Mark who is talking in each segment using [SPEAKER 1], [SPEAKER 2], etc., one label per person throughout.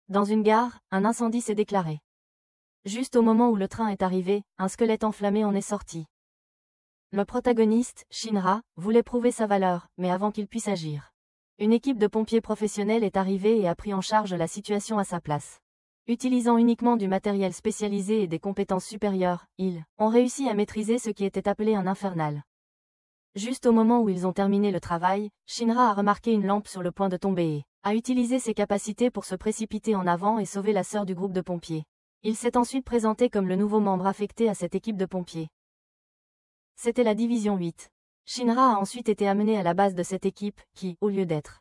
[SPEAKER 1] Dans une gare, un incendie s'est déclaré. Juste au moment où le train est arrivé, un squelette enflammé en est sorti. Le protagoniste, Shinra, voulait prouver sa valeur, mais avant qu'il puisse agir. Une équipe de pompiers professionnels est arrivée et a pris en charge la situation à sa place. Utilisant uniquement du matériel spécialisé et des compétences supérieures, ils ont réussi à maîtriser ce qui était appelé un infernal. Juste au moment où ils ont terminé le travail, Shinra a remarqué une lampe sur le point de tomber et a utilisé ses capacités pour se précipiter en avant et sauver la sœur du groupe de pompiers. Il s'est ensuite présenté comme le nouveau membre affecté à cette équipe de pompiers. C'était la division 8. Shinra a ensuite été amené à la base de cette équipe, qui, au lieu d'être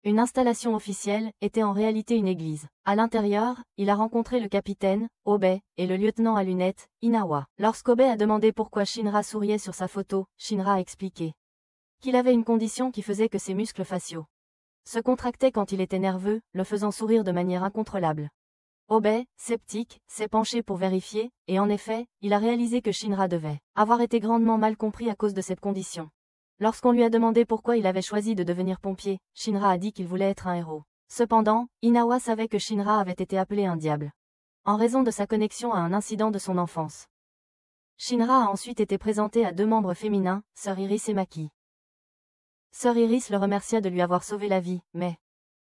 [SPEAKER 1] une installation officielle, était en réalité une église. À l'intérieur, il a rencontré le capitaine, Obei, et le lieutenant à lunettes, Inawa. Lorsqu'Obei a demandé pourquoi Shinra souriait sur sa photo, Shinra a expliqué qu'il avait une condition qui faisait que ses muscles faciaux se contractaient quand il était nerveux, le faisant sourire de manière incontrôlable. Obei, sceptique, s'est penché pour vérifier, et en effet, il a réalisé que Shinra devait avoir été grandement mal compris à cause de cette condition. Lorsqu'on lui a demandé pourquoi il avait choisi de devenir pompier, Shinra a dit qu'il voulait être un héros. Cependant, Inawa savait que Shinra avait été appelé un diable, en raison de sa connexion à un incident de son enfance. Shinra a ensuite été présenté à 2 membres féminins, Sœur Iris et Maki. Sœur Iris le remercia de lui avoir sauvé la vie, mais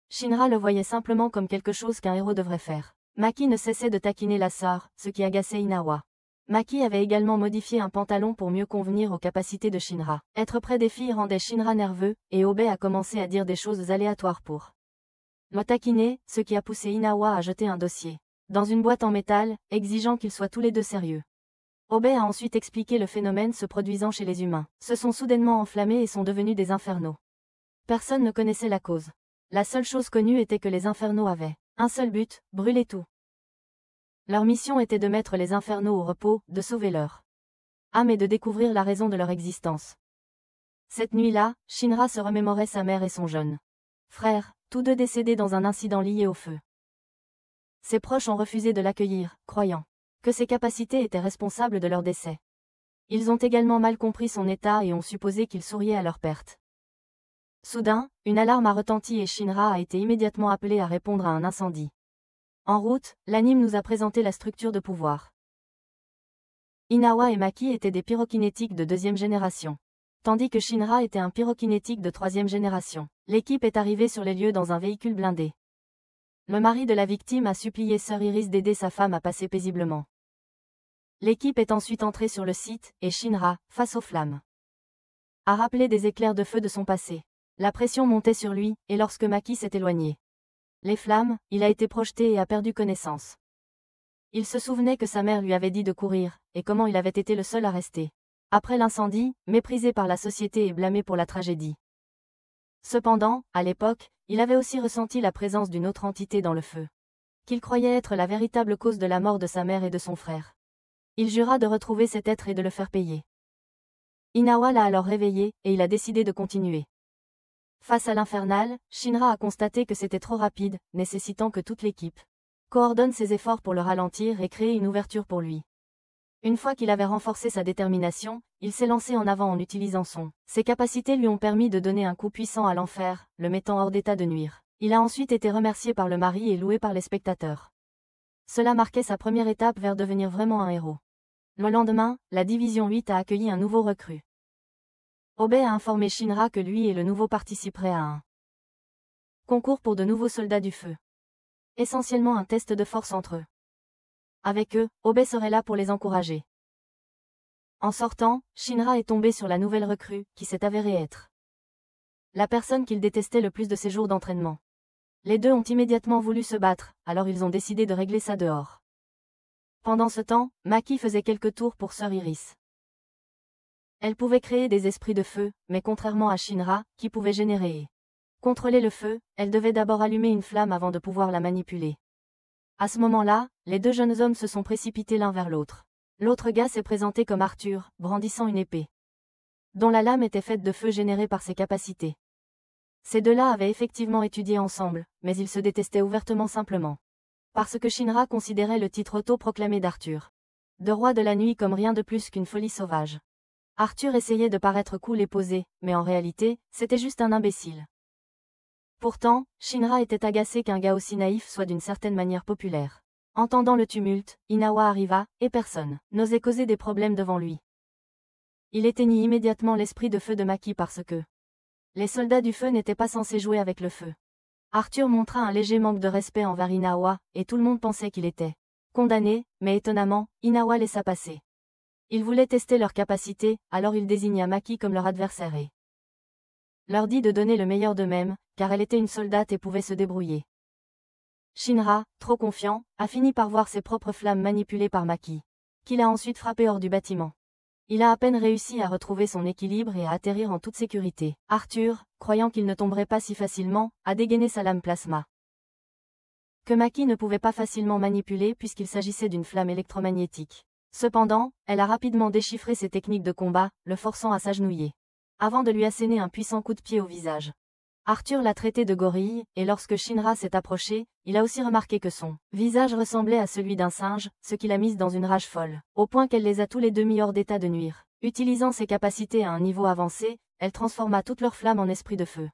[SPEAKER 1] Shinra le voyait simplement comme quelque chose qu'un héros devrait faire. Maki ne cessait de taquiner la sœur, ce qui agaçait Inawa. Maki avait également modifié un pantalon pour mieux convenir aux capacités de Shinra. Être près des filles rendait Shinra nerveux, et Obei a commencé à dire des choses aléatoires pour le taquiner, ce qui a poussé Inawa à jeter un dossier dans une boîte en métal, exigeant qu'ils soient tous les deux sérieux. Obei a ensuite expliqué le phénomène se produisant chez les humains. Se sont soudainement enflammés et sont devenus des infernaux. Personne ne connaissait la cause. La seule chose connue était que les infernaux avaient un seul but, brûler tout. Leur mission était de mettre les infernaux au repos, de sauver leur âme et de découvrir la raison de leur existence. Cette nuit-là, Shinra se remémorait sa mère et son jeune frère, tous deux décédés dans un incident lié au feu. Ses proches ont refusé de l'accueillir, croyant que ses capacités étaient responsables de leur décès. Ils ont également mal compris son état et ont supposé qu'il souriait à leur perte. Soudain, une alarme a retenti et Shinra a été immédiatement appelé à répondre à un incendie. En route, l'anime nous a présenté la structure de pouvoir. Inawa et Maki étaient des pyrokinétiques de 2e génération. Tandis que Shinra était un pyrokinétique de 3e génération. L'équipe est arrivée sur les lieux dans un véhicule blindé. Le mari de la victime a supplié Sœur Iris d'aider sa femme à passer paisiblement. L'équipe est ensuite entrée sur le site, et Shinra, face aux flammes, a rappelé des éclairs de feu de son passé. La pression montait sur lui, et lorsque Maki s'est éloigné, les flammes, il a été projeté et a perdu connaissance. Il se souvenait que sa mère lui avait dit de courir, et comment il avait été le seul à rester. Après l'incendie, méprisé par la société et blâmé pour la tragédie. Cependant, à l'époque, il avait aussi ressenti la présence d'une autre entité dans le feu, qu'il croyait être la véritable cause de la mort de sa mère et de son frère. Il jura de retrouver cet être et de le faire payer. Inawa l'a alors réveillé, et il a décidé de continuer. Face à l'infernal, Shinra a constaté que c'était trop rapide, nécessitant que toute l'équipe coordonne ses efforts pour le ralentir et créer une ouverture pour lui. Une fois qu'il avait renforcé sa détermination, il s'est lancé en avant en utilisant ses capacités lui ont permis de donner un coup puissant à l'enfer, le mettant hors d'état de nuire. Il a ensuite été remercié par le mari et loué par les spectateurs. Cela marquait sa première étape vers devenir vraiment un héros. Le lendemain, la division 8 a accueilli un nouveau recrue. Obei a informé Shinra que lui et le nouveau participeraient à un concours pour de nouveaux soldats du feu. Essentiellement un test de force entre eux. Avec eux, Obei serait là pour les encourager. En sortant, Shinra est tombé sur la nouvelle recrue, qui s'est avérée être la personne qu'il détestait le plus de ses jours d'entraînement. Les deux ont immédiatement voulu se battre, alors ils ont décidé de régler ça dehors. Pendant ce temps, Maki faisait quelques tours pour Sœur Iris. Elle pouvait créer des esprits de feu, mais contrairement à Shinra, qui pouvait générer et contrôler le feu, elle devait d'abord allumer une flamme avant de pouvoir la manipuler. À ce moment-là, les 2 jeunes hommes se sont précipités l'un vers l'autre. L'autre gars s'est présenté comme Arthur, brandissant une épée, dont la lame était faite de feu généré par ses capacités. Ces deux-là avaient effectivement étudié ensemble, mais ils se détestaient ouvertement simplement. Parce que Shinra considérait le titre auto-proclamé d'Arthur de roi de la nuit comme rien de plus qu'une folie sauvage. Arthur essayait de paraître cool et posé, mais en réalité, c'était juste un imbécile. Pourtant, Shinra était agacé qu'un gars aussi naïf soit d'une certaine manière populaire. Entendant le tumulte, Inawa arriva, et personne n'osait causer des problèmes devant lui. Il éteignit immédiatement l'esprit de feu de Maki parce que les soldats du feu n'étaient pas censés jouer avec le feu. Arthur montra un léger manque de respect envers Inawa, et tout le monde pensait qu'il était condamné, mais étonnamment, Inawa laissa passer. Il voulait tester leur capacité, alors il désigna Maki comme leur adversaire et leur dit de donner le meilleur d'eux-mêmes, car elle était une soldate et pouvait se débrouiller. Shinra, trop confiant, a fini par voir ses propres flammes manipulées par Maki, qu'il a ensuite frappé hors du bâtiment. Il a à peine réussi à retrouver son équilibre et à atterrir en toute sécurité. Arthur, croyant qu'il ne tomberait pas si facilement, a dégainé sa lame plasma, que Maki ne pouvait pas facilement manipuler puisqu'il s'agissait d'une flamme électromagnétique. Cependant, elle a rapidement déchiffré ses techniques de combat, le forçant à s'agenouiller, avant de lui asséner un puissant coup de pied au visage. Arthur l'a traité de gorille, et lorsque Shinra s'est approché, il a aussi remarqué que son visage ressemblait à celui d'un singe, ce qui l'a mise dans une rage folle, au point qu'elle les a tous les deux mis hors d'état de nuire. Utilisant ses capacités à un niveau avancé, elle transforma toute leur flamme en esprit de feu,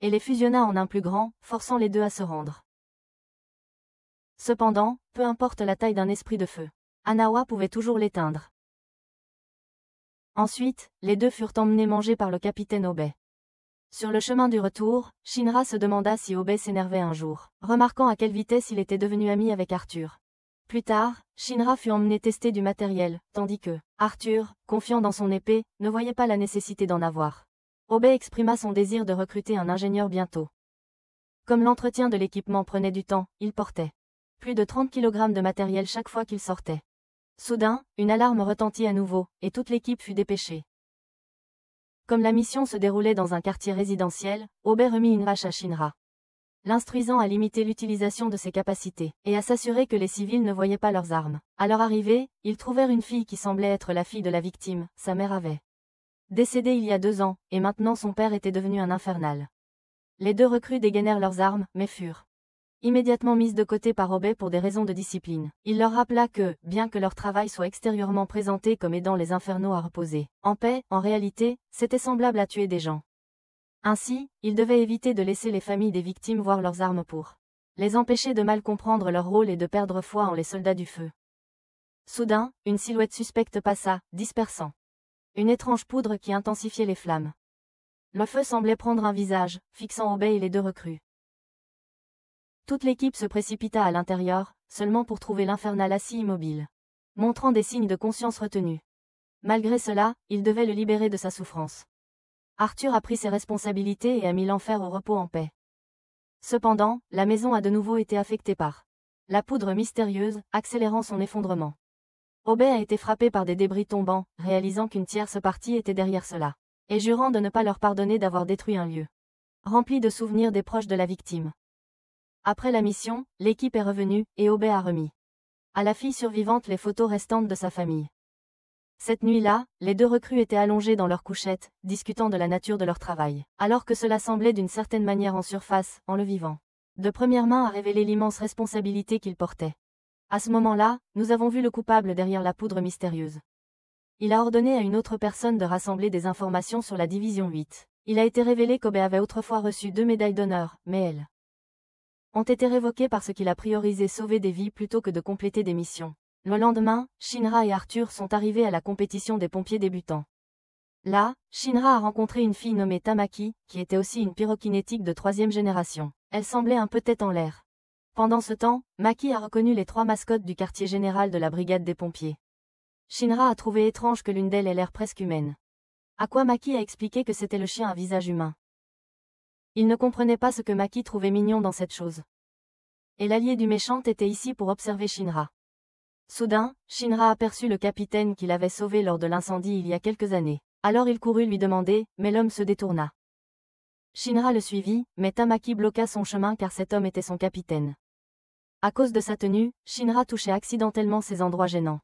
[SPEAKER 1] et les fusionna en un plus grand, forçant les deux à se rendre. Cependant, peu importe la taille d'un esprit de feu, Anawa pouvait toujours l'éteindre. Ensuite, les deux furent emmenés manger par le capitaine Obei. Sur le chemin du retour, Shinra se demanda si Obei s'énervait un jour, remarquant à quelle vitesse il était devenu ami avec Arthur. Plus tard, Shinra fut emmené tester du matériel, tandis que Arthur, confiant dans son épée, ne voyait pas la nécessité d'en avoir. Obei exprima son désir de recruter un ingénieur bientôt. Comme l'entretien de l'équipement prenait du temps, il portait plus de 30 kg de matériel chaque fois qu'il sortait. Soudain, une alarme retentit à nouveau, et toute l'équipe fut dépêchée. Comme la mission se déroulait dans un quartier résidentiel, Obei remit une hache à Shinra, l'instruisant à limiter l'utilisation de ses capacités, et à s'assurer que les civils ne voyaient pas leurs armes. À leur arrivée, ils trouvèrent une fille qui semblait être la fille de la victime. Sa mère avait décédé il y a 2 ans, et maintenant son père était devenu un infernal. Les deux recrues dégainèrent leurs armes, mais furent immédiatement mises de côté par Obei pour des raisons de discipline. Il leur rappela que, bien que leur travail soit extérieurement présenté comme aidant les infernaux à reposer en paix, en réalité, c'était semblable à tuer des gens. Ainsi, ils devaient éviter de laisser les familles des victimes voir leurs armes pour les empêcher de mal comprendre leur rôle et de perdre foi en les soldats du feu. Soudain, une silhouette suspecte passa, dispersant une étrange poudre qui intensifiait les flammes. Le feu semblait prendre un visage, fixant Obei et les deux recrues. Toute l'équipe se précipita à l'intérieur, seulement pour trouver l'infernal assis immobile, montrant des signes de conscience retenus. Malgré cela, il devait le libérer de sa souffrance. Arthur a pris ses responsabilités et a mis l'enfer au repos en paix. Cependant, la maison a de nouveau été affectée par la poudre mystérieuse, accélérant son effondrement. Obei a été frappé par des débris tombants, réalisant qu'une tierce partie était derrière cela, et jurant de ne pas leur pardonner d'avoir détruit un lieu rempli de souvenirs des proches de la victime. Après la mission, l'équipe est revenue, et Obei a remis à la fille survivante les photos restantes de sa famille. Cette nuit-là, les deux recrues étaient allongées dans leur couchette, discutant de la nature de leur travail, alors que cela semblait d'une certaine manière en surface, en le vivant de première main à révéler l'immense responsabilité qu'ils portaient. À ce moment-là, nous avons vu le coupable derrière la poudre mystérieuse. Il a ordonné à une autre personne de rassembler des informations sur la division 8. Il a été révélé qu'Obei avait autrefois reçu 2 médailles d'honneur, mais elles ont été révoquées parce qu'il a priorisé sauver des vies plutôt que de compléter des missions. Le lendemain, Shinra et Arthur sont arrivés à la compétition des pompiers débutants. Là, Shinra a rencontré une fille nommée Tamaki, qui était aussi une pyrokinétique de 3e génération. Elle semblait un peu tête en l'air. Pendant ce temps, Maki a reconnu les 3 mascottes du quartier général de la brigade des pompiers. Shinra a trouvé étrange que l'une d'elles ait l'air presque humaine. À quoi Maki a expliqué que c'était le chien à visage humain. Il ne comprenait pas ce que Maki trouvait mignon dans cette chose. Et l'allié du méchant était ici pour observer Shinra. Soudain, Shinra aperçut le capitaine qu'il avait sauvé lors de l'incendie il y a quelques années. Alors il courut lui demander, mais l'homme se détourna. Shinra le suivit, mais Tamaki bloqua son chemin car cet homme était son capitaine. À cause de sa tenue, Shinra touchait accidentellement ces endroits gênants.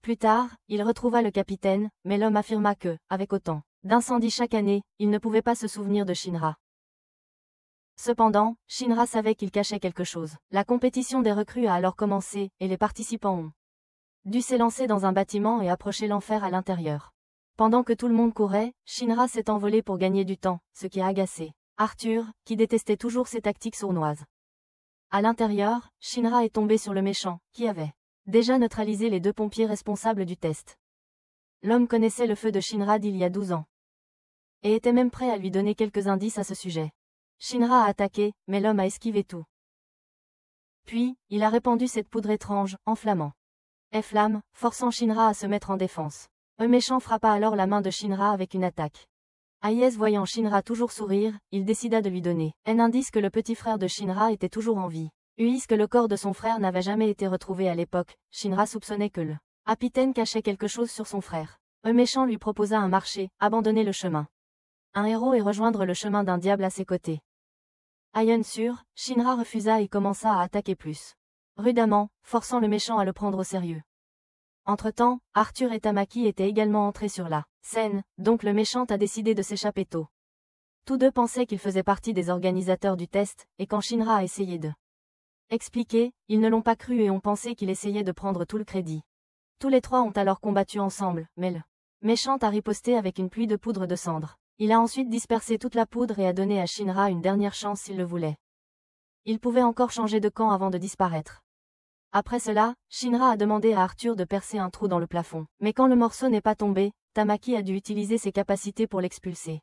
[SPEAKER 1] Plus tard, il retrouva le capitaine, mais l'homme affirma que, avec autant d'incendies chaque année, il ne pouvait pas se souvenir de Shinra. Cependant, Shinra savait qu'il cachait quelque chose. La compétition des recrues a alors commencé, et les participants ont dû s'élancer dans un bâtiment et approcher l'enfer à l'intérieur. Pendant que tout le monde courait, Shinra s'est envolé pour gagner du temps, ce qui a agacé Arthur, qui détestait toujours ses tactiques sournoises. À l'intérieur, Shinra est tombé sur le méchant, qui avait déjà neutralisé les 2 pompiers responsables du test. L'homme connaissait le feu de Shinra d'il y a 12 ans. Et était même prêt à lui donner quelques indices à ce sujet. Shinra a attaqué, mais l'homme a esquivé tout. Puis, il a répandu cette poudre étrange, enflammant et flamme, forçant Shinra à se mettre en défense. Le méchant frappa alors la main de Shinra avec une attaque. Aies voyant Shinra toujours sourire, il décida de lui donner un indice que le petit frère de Shinra était toujours en vie. Puisque le corps de son frère n'avait jamais été retrouvé à l'époque, Shinra soupçonnait que le capitaine cachait quelque chose sur son frère. Le méchant lui proposa un marché, abandonner le chemin. Un héros et rejoindre le chemin d'un diable à ses côtés. Ayant sûr, Shinra refusa et commença à attaquer plus rudement, forçant le méchant à le prendre au sérieux. Entre-temps, Arthur et Tamaki étaient également entrés sur la scène, donc le méchant a décidé de s'échapper tôt. Tous deux pensaient qu'il faisait partie des organisateurs du test, et quand Shinra a essayé de expliquer, ils ne l'ont pas cru et ont pensé qu'il essayait de prendre tout le crédit. Tous les 3 ont alors combattu ensemble, mais le méchant a riposté avec une pluie de poudre de cendres. Il a ensuite dispersé toute la poudre et a donné à Shinra une dernière chance s'il le voulait. Il pouvait encore changer de camp avant de disparaître. Après cela, Shinra a demandé à Arthur de percer un trou dans le plafond. Mais quand le morceau n'est pas tombé, Tamaki a dû utiliser ses capacités pour l'expulser.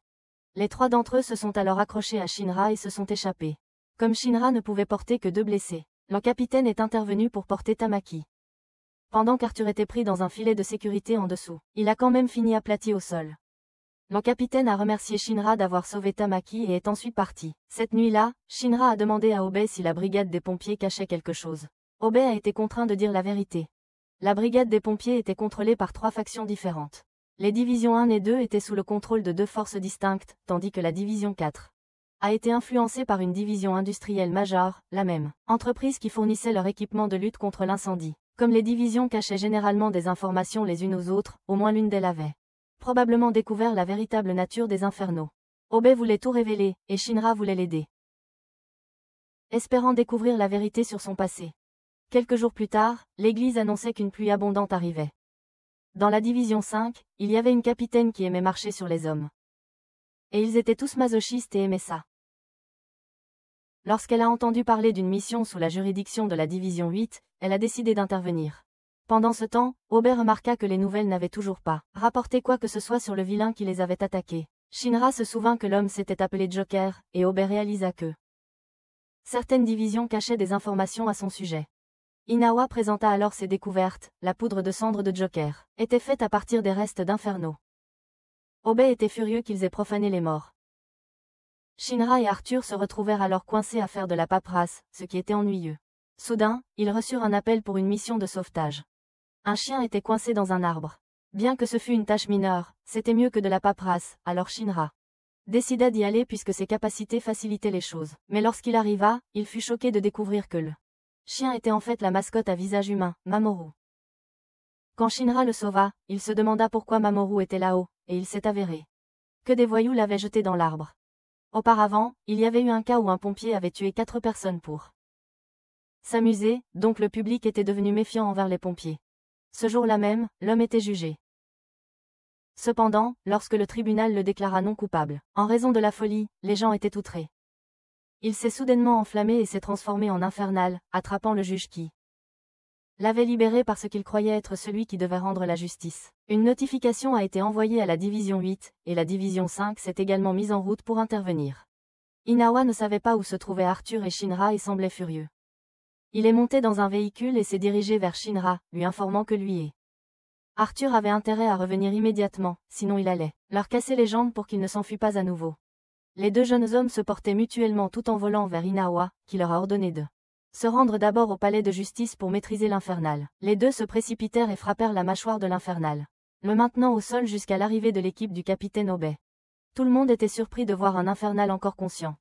[SPEAKER 1] Les 3 d'entre eux se sont alors accrochés à Shinra et se sont échappés. Comme Shinra ne pouvait porter que 2 blessés, le capitaine est intervenu pour porter Tamaki. Pendant qu'Arthur était pris dans un filet de sécurité en dessous, il a quand même fini aplati au sol. Le capitaine a remercié Shinra d'avoir sauvé Tamaki et est ensuite parti. Cette nuit-là, Shinra a demandé à Obe si la brigade des pompiers cachait quelque chose. Obe a été contraint de dire la vérité. La brigade des pompiers était contrôlée par 3 factions différentes. Les divisions 1 et 2 étaient sous le contrôle de 2 forces distinctes, tandis que la division 4 a été influencée par une division industrielle majeure, la même entreprise qui fournissait leur équipement de lutte contre l'incendie. Comme les divisions cachaient généralement des informations les unes aux autres, au moins l'une d'elles avait probablement découvert la véritable nature des infernaux. Obe voulait tout révéler, et Shinra voulait l'aider, espérant découvrir la vérité sur son passé. Quelques jours plus tard, l'église annonçait qu'une pluie abondante arrivait. Dans la division 5, il y avait une capitaine qui aimait marcher sur les hommes. Et ils étaient tous masochistes et aimaient ça. Lorsqu'elle a entendu parler d'une mission sous la juridiction de la division 8, elle a décidé d'intervenir. Pendant ce temps, Obe remarqua que les nouvelles n'avaient toujours pas rapporté quoi que ce soit sur le vilain qui les avait attaqués. Shinra se souvint que l'homme s'était appelé Joker, et Obe réalisa que certaines divisions cachaient des informations à son sujet. Inawa présenta alors ses découvertes. La poudre de cendre de Joker était faite à partir des restes d'Inferno. Obe était furieux qu'ils aient profané les morts. Shinra et Arthur se retrouvèrent alors coincés à faire de la paperasse, ce qui était ennuyeux. Soudain, ils reçurent un appel pour une mission de sauvetage. Un chien était coincé dans un arbre. Bien que ce fût une tâche mineure, c'était mieux que de la paperasse, alors Shinra décida d'y aller puisque ses capacités facilitaient les choses. Mais lorsqu'il arriva, il fut choqué de découvrir que le chien était en fait la mascotte à visage humain, Mamoru. Quand Shinra le sauva, il se demanda pourquoi Mamoru était là-haut, et il s'est avéré que des voyous l'avaient jeté dans l'arbre. Auparavant, il y avait eu un cas où un pompier avait tué 4 personnes pour s'amuser, donc le public était devenu méfiant envers les pompiers. Ce jour-là même, l'homme était jugé. Cependant, lorsque le tribunal le déclara non coupable, en raison de la folie, les gens étaient outrés. Il s'est soudainement enflammé et s'est transformé en infernal, attrapant le juge qui l'avait libéré parce qu'il croyait être celui qui devait rendre la justice. Une notification a été envoyée à la division 8, et la division 5 s'est également mise en route pour intervenir. Inawa ne savait pas où se trouvaient Arthur et Shinra et semblait furieux. Il est monté dans un véhicule et s'est dirigé vers Shinra, lui informant que lui et Arthur avaient intérêt à revenir immédiatement, sinon il allait leur casser les jambes pour qu'il ne s'enfuient pas à nouveau. Les 2 jeunes hommes se portaient mutuellement tout en volant vers Inawa, qui leur a ordonné de se rendre d'abord au palais de justice pour maîtriser l'infernal. Les 2 se précipitèrent et frappèrent la mâchoire de l'infernal, le maintenant au sol jusqu'à l'arrivée de l'équipe du capitaine Obe. Tout le monde était surpris de voir un infernal encore conscient.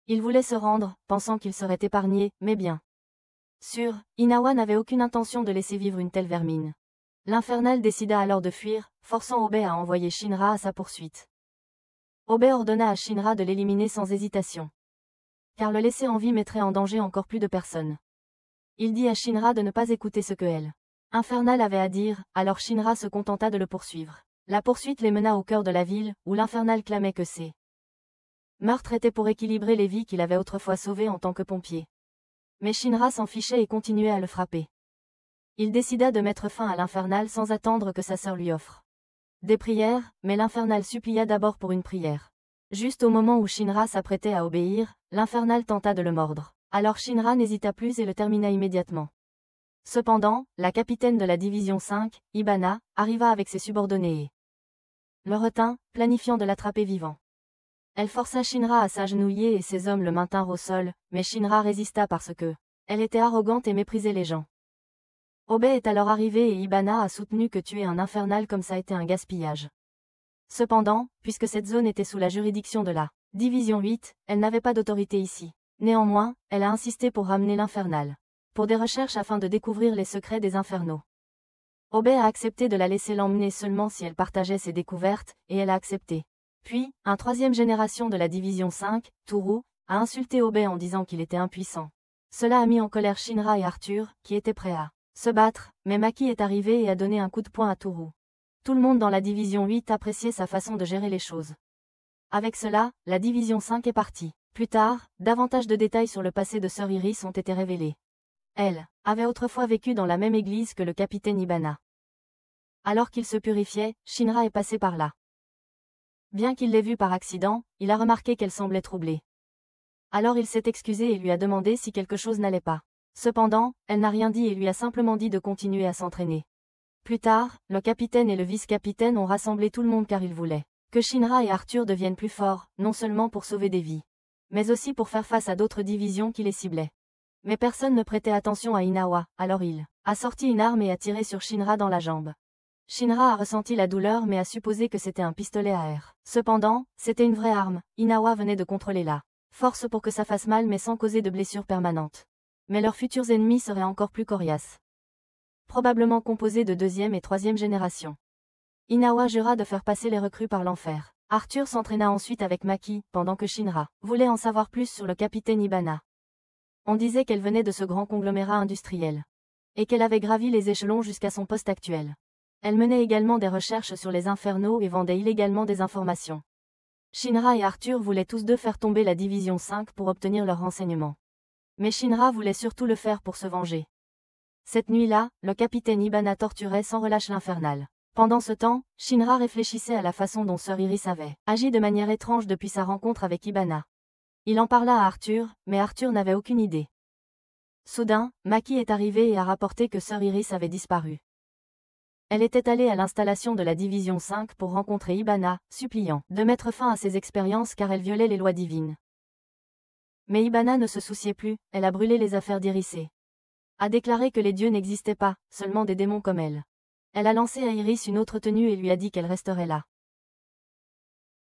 [SPEAKER 1] Il voulait se rendre, pensant qu'il serait épargné, mais bien sûr, Inawa n'avait aucune intention de laisser vivre une telle vermine. L'infernal décida alors de fuir, forçant Obe à envoyer Shinra à sa poursuite. Obe ordonna à Shinra de l'éliminer sans hésitation, car le laisser en vie mettrait en danger encore plus de personnes. Il dit à Shinra de ne pas écouter ce que elle, Infernal, avait à dire, alors Shinra se contenta de le poursuivre. La poursuite les mena au cœur de la ville, où l'Infernal clamait que c'est Meurtre était pour équilibrer les vies qu'il avait autrefois sauvées en tant que pompier. Mais Shinra s'en fichait et continuait à le frapper. Il décida de mettre fin à l'Infernal sans attendre que sa sœur lui offre des prières, mais l'Infernal supplia d'abord pour une prière. Juste au moment où Shinra s'apprêtait à obéir, l'Infernal tenta de le mordre. Alors Shinra n'hésita plus et le termina immédiatement. Cependant, la capitaine de la division 5, Hibana, arriva avec ses subordonnés et le retint, planifiant de l'attraper vivant. Elle força Shinra à s'agenouiller et ses hommes le maintinrent au sol, mais Shinra résista parce que elle était arrogante et méprisait les gens. Obe est alors arrivé et Hibana a soutenu que tuer un infernal comme ça était un gaspillage. Cependant, puisque cette zone était sous la juridiction de la Division 8, elle n'avait pas d'autorité ici. Néanmoins, elle a insisté pour ramener l'infernal pour des recherches afin de découvrir les secrets des infernaux. Obe a accepté de la laisser l'emmener seulement si elle partageait ses découvertes, et elle a accepté. Puis, un troisième génération de la Division 5, Toru, a insulté Obe en disant qu'il était impuissant. Cela a mis en colère Shinra et Arthur, qui étaient prêts à se battre, mais Maki est arrivé et a donné un coup de poing à Toru. Tout le monde dans la Division 8 appréciait sa façon de gérer les choses. Avec cela, la Division 5 est partie. Plus tard, davantage de détails sur le passé de Sœur Iris ont été révélés. Elle avait autrefois vécu dans la même église que le capitaine Hibana. Alors qu'il se purifiait, Shinra est passé par là. Bien qu'il l'ait vue par accident, il a remarqué qu'elle semblait troublée. Alors il s'est excusé et lui a demandé si quelque chose n'allait pas. Cependant, elle n'a rien dit et lui a simplement dit de continuer à s'entraîner. Plus tard, le capitaine et le vice-capitaine ont rassemblé tout le monde car ils voulaient que Shinra et Arthur deviennent plus forts, non seulement pour sauver des vies, mais aussi pour faire face à d'autres divisions qui les ciblaient. Mais personne ne prêtait attention à Inawa, alors il a sorti une arme et a tiré sur Shinra dans la jambe. Shinra a ressenti la douleur mais a supposé que c'était un pistolet à air. Cependant, c'était une vraie arme. Inawa venait de contrôler la force pour que ça fasse mal mais sans causer de blessures permanentes. Mais leurs futurs ennemis seraient encore plus coriaces. Probablement composés de deuxième et troisième génération. Inawa jura de faire passer les recrues par l'enfer. Arthur s'entraîna ensuite avec Maki, pendant que Shinra voulait en savoir plus sur le capitaine Hibana. On disait qu'elle venait de ce grand conglomérat industriel. Et qu'elle avait gravi les échelons jusqu'à son poste actuel. Elle menait également des recherches sur les infernaux et vendait illégalement des informations. Shinra et Arthur voulaient tous deux faire tomber la Division 5 pour obtenir leurs renseignements. Mais Shinra voulait surtout le faire pour se venger. Cette nuit-là, le capitaine Hibana torturait sans relâche l'infernal. Pendant ce temps, Shinra réfléchissait à la façon dont Sœur Iris avait agi de manière étrange depuis sa rencontre avec Hibana. Il en parla à Arthur, mais Arthur n'avait aucune idée. Soudain, Maki est arrivé et a rapporté que Sœur Iris avait disparu. Elle était allée à l'installation de la Division 5 pour rencontrer Hibana, suppliant de mettre fin à ses expériences car elle violait les lois divines. Mais Hibana ne se souciait plus, elle a brûlé les affaires d'Iris et a déclaré que les dieux n'existaient pas, seulement des démons comme elle. Elle a lancé à Iris une autre tenue et lui a dit qu'elle resterait là,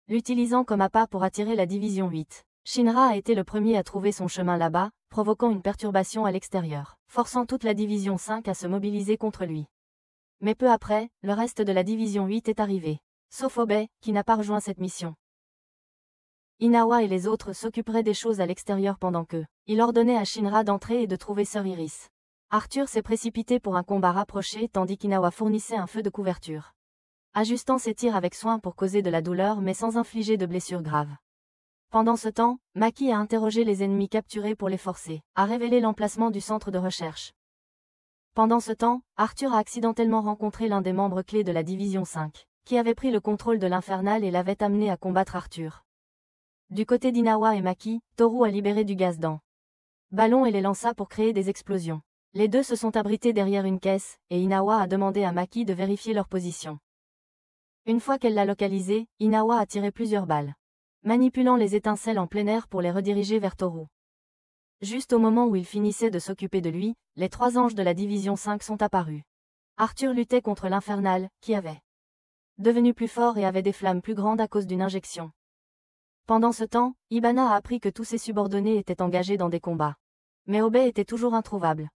[SPEAKER 1] l'utilisant comme appât pour attirer la Division 8. Shinra a été le premier à trouver son chemin là-bas, provoquant une perturbation à l'extérieur, forçant toute la Division 5 à se mobiliser contre lui. Mais peu après, le reste de la Division 8 est arrivé. Sauf Obe, qui n'a pas rejoint cette mission. Inawa et les autres s'occuperaient des choses à l'extérieur pendant que il ordonnait à Shinra d'entrer et de trouver Sœur Iris. Arthur s'est précipité pour un combat rapproché tandis qu'Inawa fournissait un feu de couverture, ajustant ses tirs avec soin pour causer de la douleur mais sans infliger de blessures graves. Pendant ce temps, Maki a interrogé les ennemis capturés pour les forcer à révéler l'emplacement du centre de recherche. Pendant ce temps, Arthur a accidentellement rencontré l'un des membres clés de la Division 5, qui avait pris le contrôle de l'Infernal et l'avait amené à combattre Arthur. Du côté d'Inawa et Maki, Toru a libéré du gaz dans ballon et les lança pour créer des explosions. Les deux se sont abrités derrière une caisse, et Inawa a demandé à Maki de vérifier leur position. Une fois qu'elle l'a localisé, Inawa a tiré plusieurs balles, manipulant les étincelles en plein air pour les rediriger vers Toru. Juste au moment où il finissait de s'occuper de lui, les trois anges de la Division 5 sont apparus. Arthur luttait contre l'Infernal, qui avait devenu plus fort et avait des flammes plus grandes à cause d'une injection. Pendant ce temps, Hibana a appris que tous ses subordonnés étaient engagés dans des combats. Mais Obe était toujours introuvable.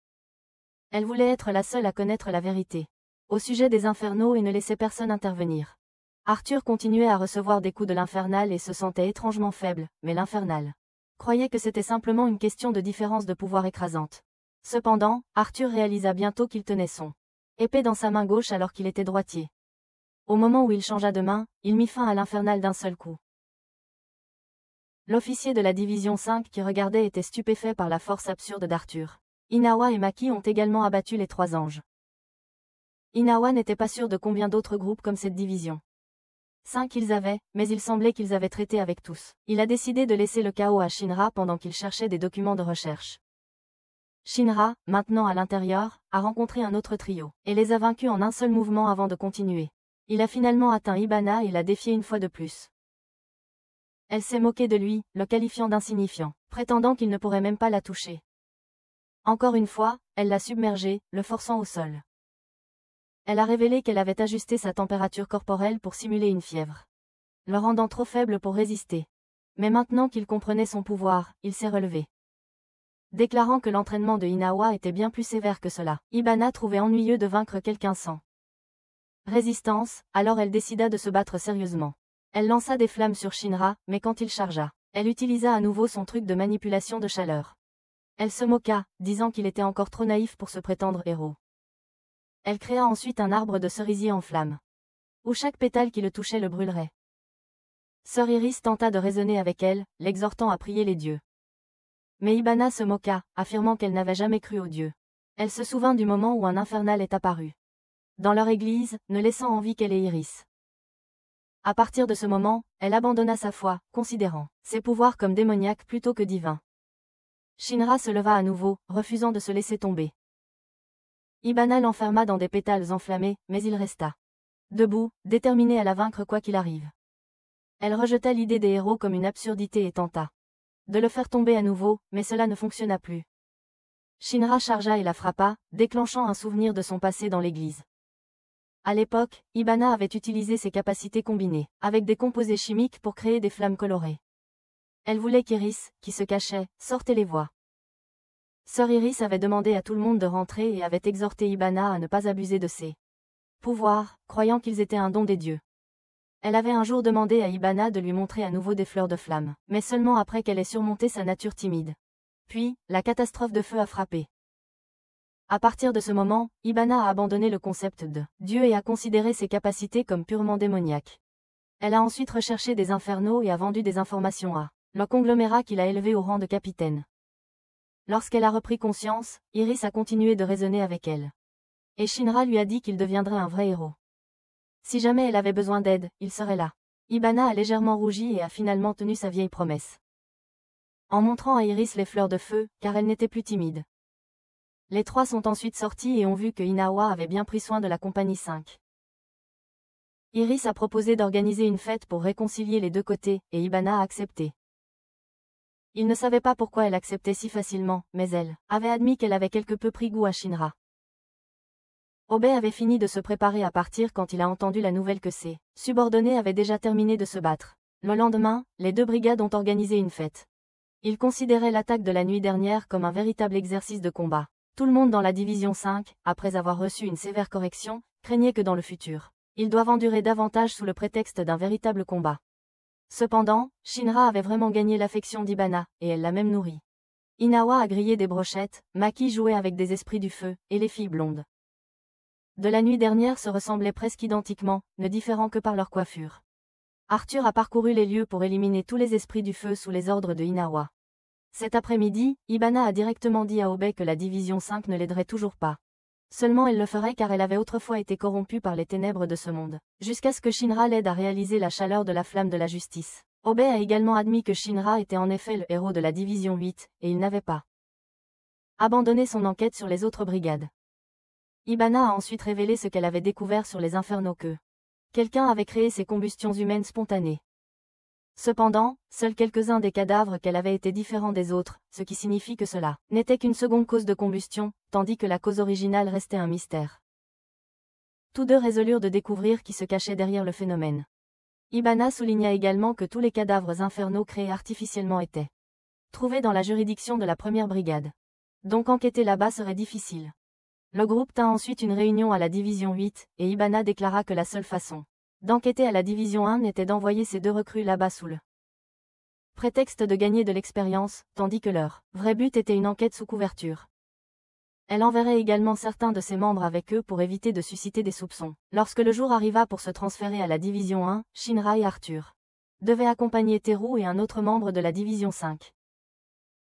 [SPEAKER 1] Elle voulait être la seule à connaître la vérité au sujet des infernaux et ne laissait personne intervenir. Arthur continuait à recevoir des coups de l'Infernal et se sentait étrangement faible, mais l'Infernal croyait que c'était simplement une question de différence de pouvoir écrasante. Cependant, Arthur réalisa bientôt qu'il tenait son épée dans sa main gauche alors qu'il était droitier. Au moment où il changea de main, il mit fin à l'Infernal d'un seul coup. L'officier de la division 5 qui regardait était stupéfait par la force absurde d'Arthur. Inawa et Maki ont également abattu les 3 anges. Inawa n'était pas sûr de combien d'autres groupes comme cette division. 5 ils avaient, mais il semblait qu'ils avaient traité avec tous. Il a décidé de laisser le chaos à Shinra pendant qu'il cherchait des documents de recherche. Shinra, maintenant à l'intérieur, a rencontré un autre trio, et les a vaincus en un seul mouvement avant de continuer. Il a finalement atteint Hibana et l'a défié une fois de plus. Elle s'est moquée de lui, le qualifiant d'insignifiant, prétendant qu'il ne pourrait même pas la toucher. Encore une fois, elle l'a submergé, le forçant au sol. Elle a révélé qu'elle avait ajusté sa température corporelle pour simuler une fièvre, le rendant trop faible pour résister. Mais maintenant qu'il comprenait son pouvoir, il s'est relevé. Déclarant que l'entraînement de Inawa était bien plus sévère que cela, Hibana trouvait ennuyeux de vaincre quelqu'un sans résistance, alors elle décida de se battre sérieusement. Elle lança des flammes sur Shinra, mais quand il chargea, elle utilisa à nouveau son truc de manipulation de chaleur. Elle se moqua, disant qu'il était encore trop naïf pour se prétendre héros. Elle créa ensuite un arbre de cerisier en flammes, où chaque pétale qui le touchait le brûlerait. Sœur Iris tenta de raisonner avec elle, l'exhortant à prier les dieux. Mais Hibana se moqua, affirmant qu'elle n'avait jamais cru aux dieux. Elle se souvint du moment où un infernal est apparu dans leur église, ne laissant en vie qu'elle et Iris. À partir de ce moment, elle abandonna sa foi, considérant ses pouvoirs comme démoniaques plutôt que divins. Shinra se leva à nouveau, refusant de se laisser tomber. Hibana l'enferma dans des pétales enflammés, mais il resta debout, déterminé à la vaincre quoi qu'il arrive. Elle rejeta l'idée des héros comme une absurdité et tenta de le faire tomber à nouveau, mais cela ne fonctionna plus. Shinra chargea et la frappa, déclenchant un souvenir de son passé dans l'église. À l'époque, Hibana avait utilisé ses capacités combinées, avec des composés chimiques pour créer des flammes colorées. Elle voulait qu'Iris, qui se cachait, sorte et les voie. Sœur Iris avait demandé à tout le monde de rentrer et avait exhorté Hibana à ne pas abuser de ses pouvoirs, croyant qu'ils étaient un don des dieux. Elle avait un jour demandé à Hibana de lui montrer à nouveau des fleurs de flamme, mais seulement après qu'elle ait surmonté sa nature timide. Puis, la catastrophe de feu a frappé. À partir de ce moment, Hibana a abandonné le concept de Dieu et a considéré ses capacités comme purement démoniaques. Elle a ensuite recherché des infernaux et a vendu des informations à le conglomérat qu'il a élevé au rang de capitaine. Lorsqu'elle a repris conscience, Iris a continué de raisonner avec elle. Et Shinra lui a dit qu'il deviendrait un vrai héros. Si jamais elle avait besoin d'aide, il serait là. Hibana a légèrement rougi et a finalement tenu sa vieille promesse, en montrant à Iris les fleurs de feu, car elle n'était plus timide. Les 3 sont ensuite sortis et ont vu que Inawa avait bien pris soin de la compagnie 5. Iris a proposé d'organiser une fête pour réconcilier les deux côtés, et Hibana a accepté. Il ne savait pas pourquoi elle acceptait si facilement, mais elle avait admis qu'elle avait quelque peu pris goût à Shinra. Obei avait fini de se préparer à partir quand il a entendu la nouvelle que ses subordonnés avaient déjà terminé de se battre. Le lendemain, les 2 brigades ont organisé une fête. Ils considéraient l'attaque de la nuit dernière comme un véritable exercice de combat. Tout le monde dans la division 5, après avoir reçu une sévère correction, craignait que dans le futur, ils doivent endurer davantage sous le prétexte d'un véritable combat. Cependant, Shinra avait vraiment gagné l'affection d'Hibana, et elle l'a même nourri. Inawa a grillé des brochettes, Maki jouait avec des esprits du feu, et les filles blondes de la nuit dernière se ressemblaient presque identiquement, ne différant que par leur coiffure. Arthur a parcouru les lieux pour éliminer tous les esprits du feu sous les ordres de Inawa. Cet après-midi, Hibana a directement dit à Obei que la division 5 ne l'aiderait toujours pas. Seulement elle le ferait car elle avait autrefois été corrompue par les ténèbres de ce monde, jusqu'à ce que Shinra l'aide à réaliser la chaleur de la flamme de la justice. Obei a également admis que Shinra était en effet le héros de la division 8, et il n'avait pas abandonné son enquête sur les autres brigades. Hibana a ensuite révélé ce qu'elle avait découvert sur les infernaux que quelqu'un avait créé ces combustions humaines spontanées. Cependant, seuls quelques-uns des cadavres qu'elle avait étaient différents des autres, ce qui signifie que cela n'était qu'une seconde cause de combustion, tandis que la cause originale restait un mystère. Tous 2 résolurent de découvrir qui se cachait derrière le phénomène. Hibana souligna également que tous les cadavres infernaux créés artificiellement étaient trouvés dans la juridiction de la première brigade. Donc enquêter là-bas serait difficile. Le groupe tint ensuite une réunion à la division 8, et Hibana déclara que la seule façon d'enquêter à la division 1 était d'envoyer ces 2 recrues là-bas sous le prétexte de gagner de l'expérience, tandis que leur vrai but était une enquête sous couverture. Elle enverrait également certains de ses membres avec eux pour éviter de susciter des soupçons. Lorsque le jour arriva pour se transférer à la division 1, Shinra et Arthur devait accompagner Teru et un autre membre de la division 5.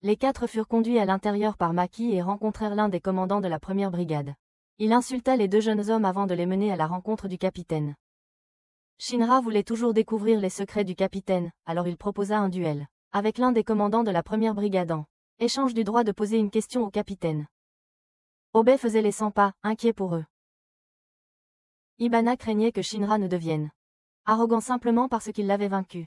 [SPEAKER 1] Les 4 furent conduits à l'intérieur par Maki et rencontrèrent l'un des commandants de la première brigade. Il insulta les 2 jeunes hommes avant de les mener à la rencontre du capitaine. Shinra voulait toujours découvrir les secrets du capitaine, alors il proposa un duel avec l'un des commandants de la première brigade en échange du droit de poser une question au capitaine. Obe faisait les 100 pas, inquiet pour eux. Ibana craignait que Shinra ne devienne arrogant simplement parce qu'il l'avait vaincu.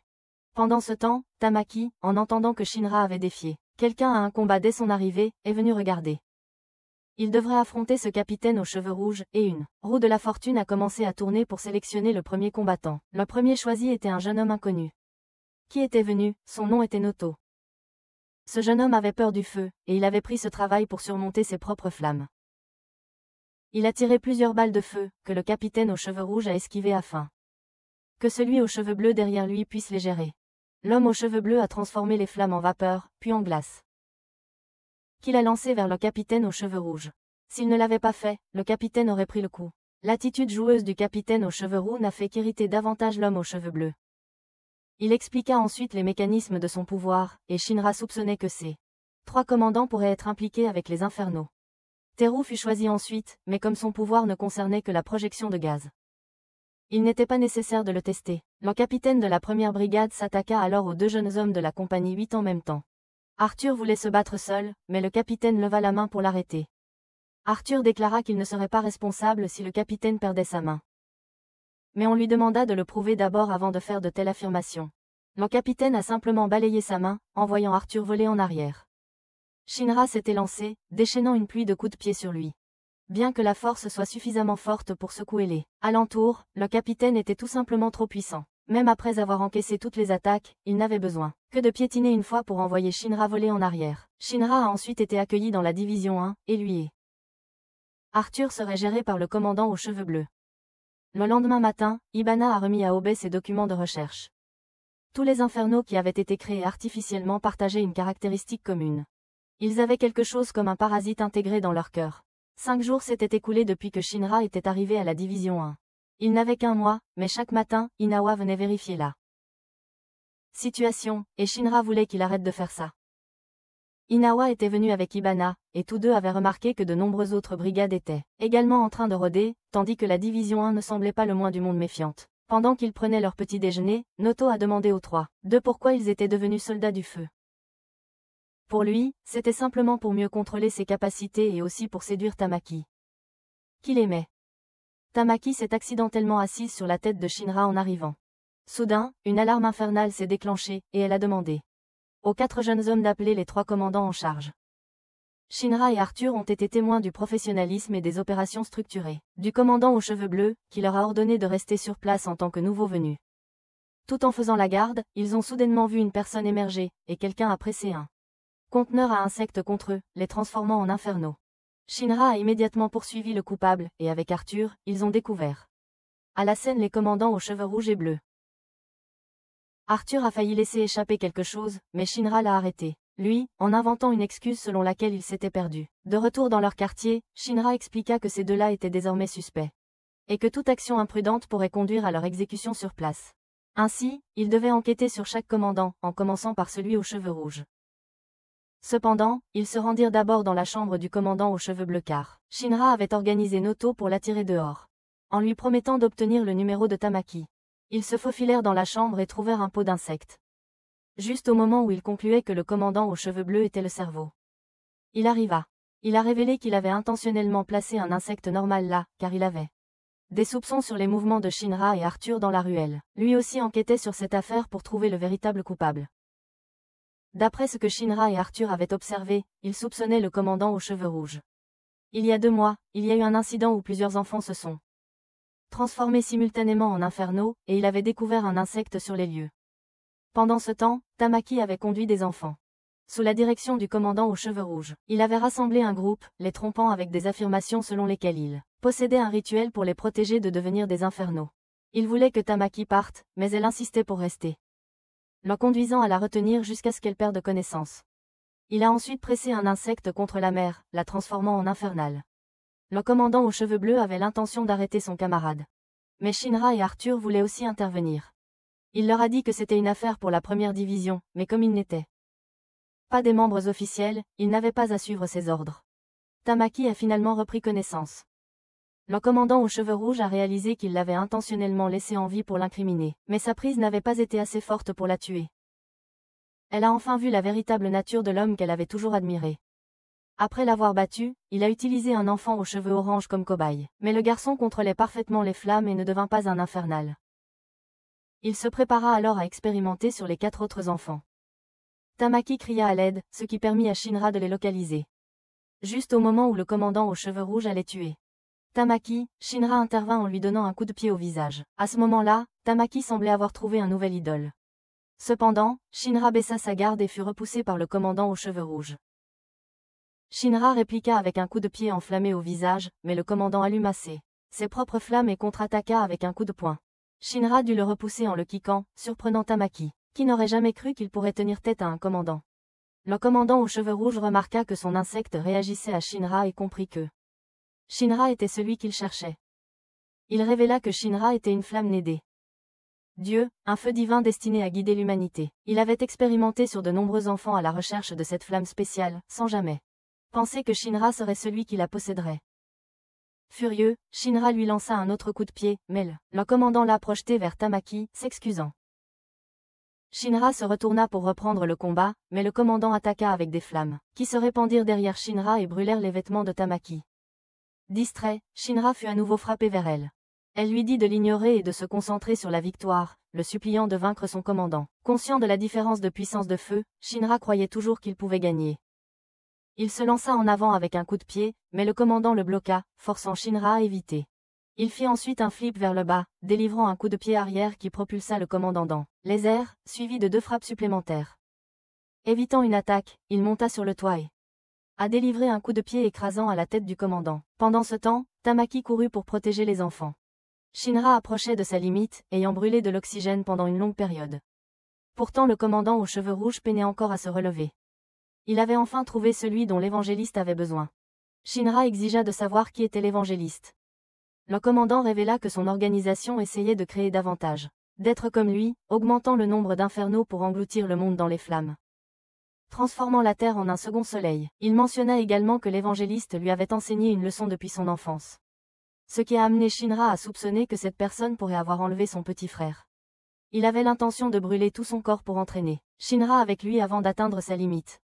[SPEAKER 1] Pendant ce temps, Tamaki, en entendant que Shinra avait défié quelqu'un à un combat dès son arrivée, est venu regarder. Il devrait affronter ce capitaine aux cheveux rouges, et une roue de la fortune a commencé à tourner pour sélectionner le premier combattant. Le premier choisi était un jeune homme inconnu. Qui était venu? Son nom était Noto. Ce jeune homme avait peur du feu, et il avait pris ce travail pour surmonter ses propres flammes. Il a tiré plusieurs balles de feu, que le capitaine aux cheveux rouges a esquivé afin que celui aux cheveux bleus derrière lui puisse les gérer. L'homme aux cheveux bleus a transformé les flammes en vapeur, puis en glace, qu'il a lancé vers le capitaine aux cheveux rouges. S'il ne l'avait pas fait, le capitaine aurait pris le coup. L'attitude joueuse du capitaine aux cheveux roux n'a fait qu'irriter davantage l'homme aux cheveux bleus. Il expliqua ensuite les mécanismes de son pouvoir, et Shinra soupçonnait que ces 3 commandants pourraient être impliqués avec les infernaux. Teru fut choisi ensuite, mais comme son pouvoir ne concernait que la projection de gaz, il n'était pas nécessaire de le tester. Le capitaine de la première brigade s'attaqua alors aux 2 jeunes hommes de la compagnie 8 en même temps. Arthur voulait se battre seul, mais le capitaine leva la main pour l'arrêter. Arthur déclara qu'il ne serait pas responsable si le capitaine perdait sa main. Mais on lui demanda de le prouver d'abord avant de faire de telles affirmations. Le capitaine a simplement balayé sa main, en voyant Arthur voler en arrière. Shinra s'était lancé, déchaînant une pluie de coups de pied sur lui. Bien que la force soit suffisamment forte pour secouer les alentours, le capitaine était tout simplement trop puissant. Même après avoir encaissé toutes les attaques, il n'avait besoin que de piétiner une fois pour envoyer Shinra voler en arrière. Shinra a ensuite été accueilli dans la division 1, et lui et Arthur serait géré par le commandant aux cheveux bleus. Le lendemain matin, Ibana a remis à Obe ses documents de recherche. Tous les infernaux qui avaient été créés artificiellement partageaient une caractéristique commune. Ils avaient quelque chose comme un parasite intégré dans leur cœur. 5 jours s'étaient écoulés depuis que Shinra était arrivé à la division 1. Il n'avait qu'1 mois, mais chaque matin, Inawa venait vérifier la situation, et Shinra voulait qu'il arrête de faire ça. Inawa était venu avec Ibana, et tous deux avaient remarqué que de nombreuses autres brigades étaient également en train de rôder, tandis que la division 1 ne semblait pas le moins du monde méfiante. Pendant qu'ils prenaient leur petit déjeuner, Noto a demandé aux 3 de pourquoi ils étaient devenus soldats du feu. Pour lui, c'était simplement pour mieux contrôler ses capacités et aussi pour séduire Tamaki, qu'il aimait. Tamaki s'est accidentellement assise sur la tête de Shinra en arrivant. Soudain, une alarme infernale s'est déclenchée, et elle a demandé aux 4 jeunes hommes d'appeler les 3 commandants en charge. Shinra et Arthur ont été témoins du professionnalisme et des opérations structurées du commandant aux cheveux bleus, qui leur a ordonné de rester sur place en tant que nouveaux venus. Tout en faisant la garde, ils ont soudainement vu une personne émerger, et quelqu'un a pressé un conteneur à insectes contre eux, les transformant en infernaux. Shinra a immédiatement poursuivi le coupable, et avec Arthur, ils ont découvert à la scène les commandants aux cheveux rouges et bleus. Arthur a failli laisser échapper quelque chose, mais Shinra l'a arrêté. Lui, en inventant une excuse selon laquelle il s'était perdu. De retour dans leur quartier, Shinra expliqua que ces 2-là étaient désormais suspects, et que toute action imprudente pourrait conduire à leur exécution sur place. Ainsi, il devait enquêter sur chaque commandant, en commençant par celui aux cheveux rouges. Cependant, ils se rendirent d'abord dans la chambre du commandant aux cheveux bleus car Shinra avait organisé Noto pour l'attirer dehors, en lui promettant d'obtenir le numéro de Tamaki. Ils se faufilèrent dans la chambre et trouvèrent un pot d'insectes. Juste au moment où il concluait que le commandant aux cheveux bleus était le cerveau. Il arriva. Il a révélé qu'il avait intentionnellement placé un insecte normal là, car il avait des soupçons sur les mouvements de Shinra et Arthur dans la ruelle. Lui aussi enquêtait sur cette affaire pour trouver le véritable coupable. D'après ce que Shinra et Arthur avaient observé, ils soupçonnaient le commandant aux cheveux rouges. Il y a 2 mois, il y a eu un incident où plusieurs enfants se sont transformés simultanément en infernaux, et il avait découvert un insecte sur les lieux. Pendant ce temps, Tamaki avait conduit des enfants sous la direction du commandant aux cheveux rouges. Il avait rassemblé un groupe, les trompant avec des affirmations selon lesquelles il possédait un rituel pour les protéger de devenir des infernaux. Il voulait que Tamaki parte, mais elle insistait pour rester, le conduisant à la retenir jusqu'à ce qu'elle perde connaissance. Il a ensuite pressé un insecte contre la mer, la transformant en infernale. Le commandant aux cheveux bleus avait l'intention d'arrêter son camarade. Mais Shinra et Arthur voulaient aussi intervenir. Il leur a dit que c'était une affaire pour la première division, mais comme il n'était pas des membres officiels, ils n'avaient pas à suivre ses ordres. Tamaki a finalement repris connaissance. Le commandant aux cheveux rouges a réalisé qu'il l'avait intentionnellement laissé en vie pour l'incriminer, mais sa prise n'avait pas été assez forte pour la tuer. Elle a enfin vu la véritable nature de l'homme qu'elle avait toujours admiré. Après l'avoir battu, il a utilisé un enfant aux cheveux orange comme cobaye, mais le garçon contrôlait parfaitement les flammes et ne devint pas un infernal. Il se prépara alors à expérimenter sur les 4 autres enfants. Tamaki cria à l'aide, ce qui permit à Shinra de les localiser. Juste au moment où le commandant aux cheveux rouges allait tuer Tamaki, Shinra intervint en lui donnant un coup de pied au visage. À ce moment-là, Tamaki semblait avoir trouvé un nouvel idole. Cependant, Shinra baissa sa garde et fut repoussé par le commandant aux cheveux rouges. Shinra répliqua avec un coup de pied enflammé au visage, mais le commandant alluma ses propres flammes et contre-attaqua avec un coup de poing. Shinra dut le repousser en le kickant, surprenant Tamaki, qui n'aurait jamais cru qu'il pourrait tenir tête à un commandant. Le commandant aux cheveux rouges remarqua que son insecte réagissait à Shinra et comprit que Shinra était celui qu'il cherchait. Il révéla que Shinra était une flamme née des dieux, un feu divin destiné à guider l'humanité. Il avait expérimenté sur de nombreux enfants à la recherche de cette flamme spéciale, sans jamais penser que Shinra serait celui qui la posséderait. Furieux, Shinra lui lança un autre coup de pied, mais le commandant l'a projeté vers Tamaki, s'excusant. Shinra se retourna pour reprendre le combat, mais le commandant attaqua avec des flammes, qui se répandirent derrière Shinra et brûlèrent les vêtements de Tamaki. Distrait, Shinra fut à nouveau frappé vers elle. Elle lui dit de l'ignorer et de se concentrer sur la victoire, le suppliant de vaincre son commandant. Conscient de la différence de puissance de feu, Shinra croyait toujours qu'il pouvait gagner. Il se lança en avant avec un coup de pied, mais le commandant le bloqua, forçant Shinra à éviter. Il fit ensuite un flip vers le bas, délivrant un coup de pied arrière qui propulsa le commandant dans les airs, suivi de 2 frappes supplémentaires. Évitant une attaque, il monta sur le toit et a délivré un coup de pied écrasant à la tête du commandant. Pendant ce temps, Tamaki courut pour protéger les enfants. Shinra approchait de sa limite, ayant brûlé de l'oxygène pendant une longue période. Pourtant le commandant aux cheveux rouges peinait encore à se relever. Il avait enfin trouvé celui dont l'évangéliste avait besoin. Shinra exigea de savoir qui était l'évangéliste. Le commandant révéla que son organisation essayait de créer davantage d'êtres comme lui, augmentant le nombre d'infernaux pour engloutir le monde dans les flammes, transformant la terre en un second soleil. Il mentionna également que l'évangéliste lui avait enseigné une leçon depuis son enfance. Ce qui a amené Shinra à soupçonner que cette personne pourrait avoir enlevé son petit frère. Il avait l'intention de brûler tout son corps pour entraîner Shinra avec lui avant d'atteindre sa limite.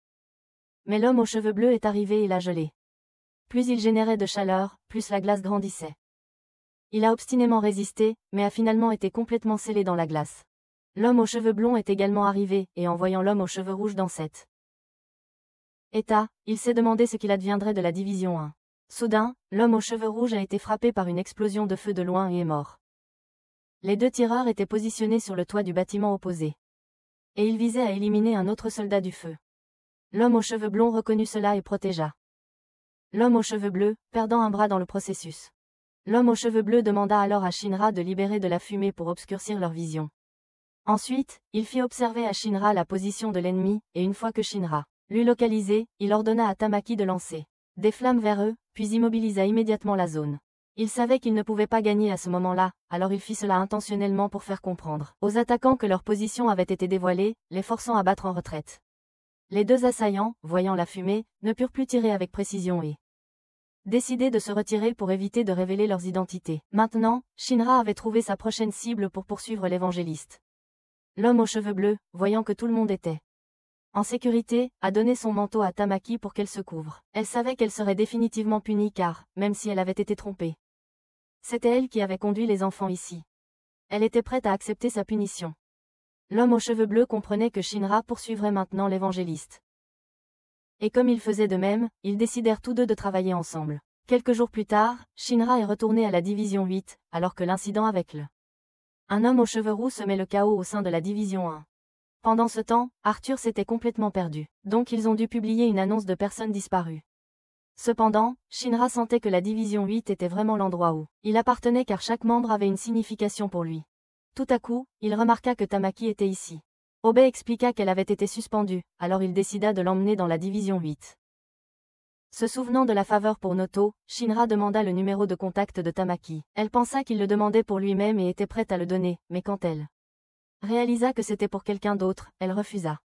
[SPEAKER 1] Mais l'homme aux cheveux bleus est arrivé et l'a gelé. Plus il générait de chaleur, plus la glace grandissait. Il a obstinément résisté, mais a finalement été complètement scellé dans la glace. L'homme aux cheveux blonds est également arrivé, et en voyant l'homme aux cheveux rouges dans cet état, il s'est demandé ce qu'il adviendrait de la division 1. Soudain, l'homme aux cheveux rouges a été frappé par une explosion de feu de loin et est mort. Les 2 tireurs étaient positionnés sur le toit du bâtiment opposé. Et ils visaient à éliminer un autre soldat du feu. L'homme aux cheveux blonds reconnut cela et protégea l'homme aux cheveux bleus, perdant un bras dans le processus. L'homme aux cheveux bleus demanda alors à Shinra de libérer de la fumée pour obscurcir leur vision. Ensuite, il fit observer à Shinra la position de l'ennemi, et une fois que Shinra l'eut localisé, il ordonna à Tamaki de lancer des flammes vers eux, puis immobilisa immédiatement la zone. Il savait qu'il ne pouvait pas gagner à ce moment-là, alors il fit cela intentionnellement pour faire comprendre aux attaquants que leur position avait été dévoilée, les forçant à battre en retraite. Les 2 assaillants, voyant la fumée, ne purent plus tirer avec précision et décidaient de se retirer pour éviter de révéler leurs identités. Maintenant, Shinra avait trouvé sa prochaine cible pour poursuivre l'évangéliste. L'homme aux cheveux bleus, voyant que tout le monde était en sécurité, a donné son manteau à Tamaki pour qu'elle se couvre. Elle savait qu'elle serait définitivement punie car, même si elle avait été trompée, c'était elle qui avait conduit les enfants ici. Elle était prête à accepter sa punition. L'homme aux cheveux bleus comprenait que Shinra poursuivrait maintenant l'évangéliste. Et comme ils faisaient de même, ils décidèrent tous 2 de travailler ensemble. Quelques jours plus tard, Shinra est retourné à la division 8, alors que l'incident avec un homme aux cheveux roux semait le chaos au sein de la division 1. Pendant ce temps, Arthur s'était complètement perdu, donc ils ont dû publier une annonce de personnes disparues. Cependant, Shinra sentait que la division 8 était vraiment l'endroit où il appartenait car chaque membre avait une signification pour lui. Tout à coup, il remarqua que Tamaki était ici. Obe expliqua qu'elle avait été suspendue, alors il décida de l'emmener dans la division 8. Se souvenant de la faveur pour Noto, Shinra demanda le numéro de contact de Tamaki. Elle pensa qu'il le demandait pour lui-même et était prête à le donner, mais quand elle réalisa que c'était pour quelqu'un d'autre, elle refusa.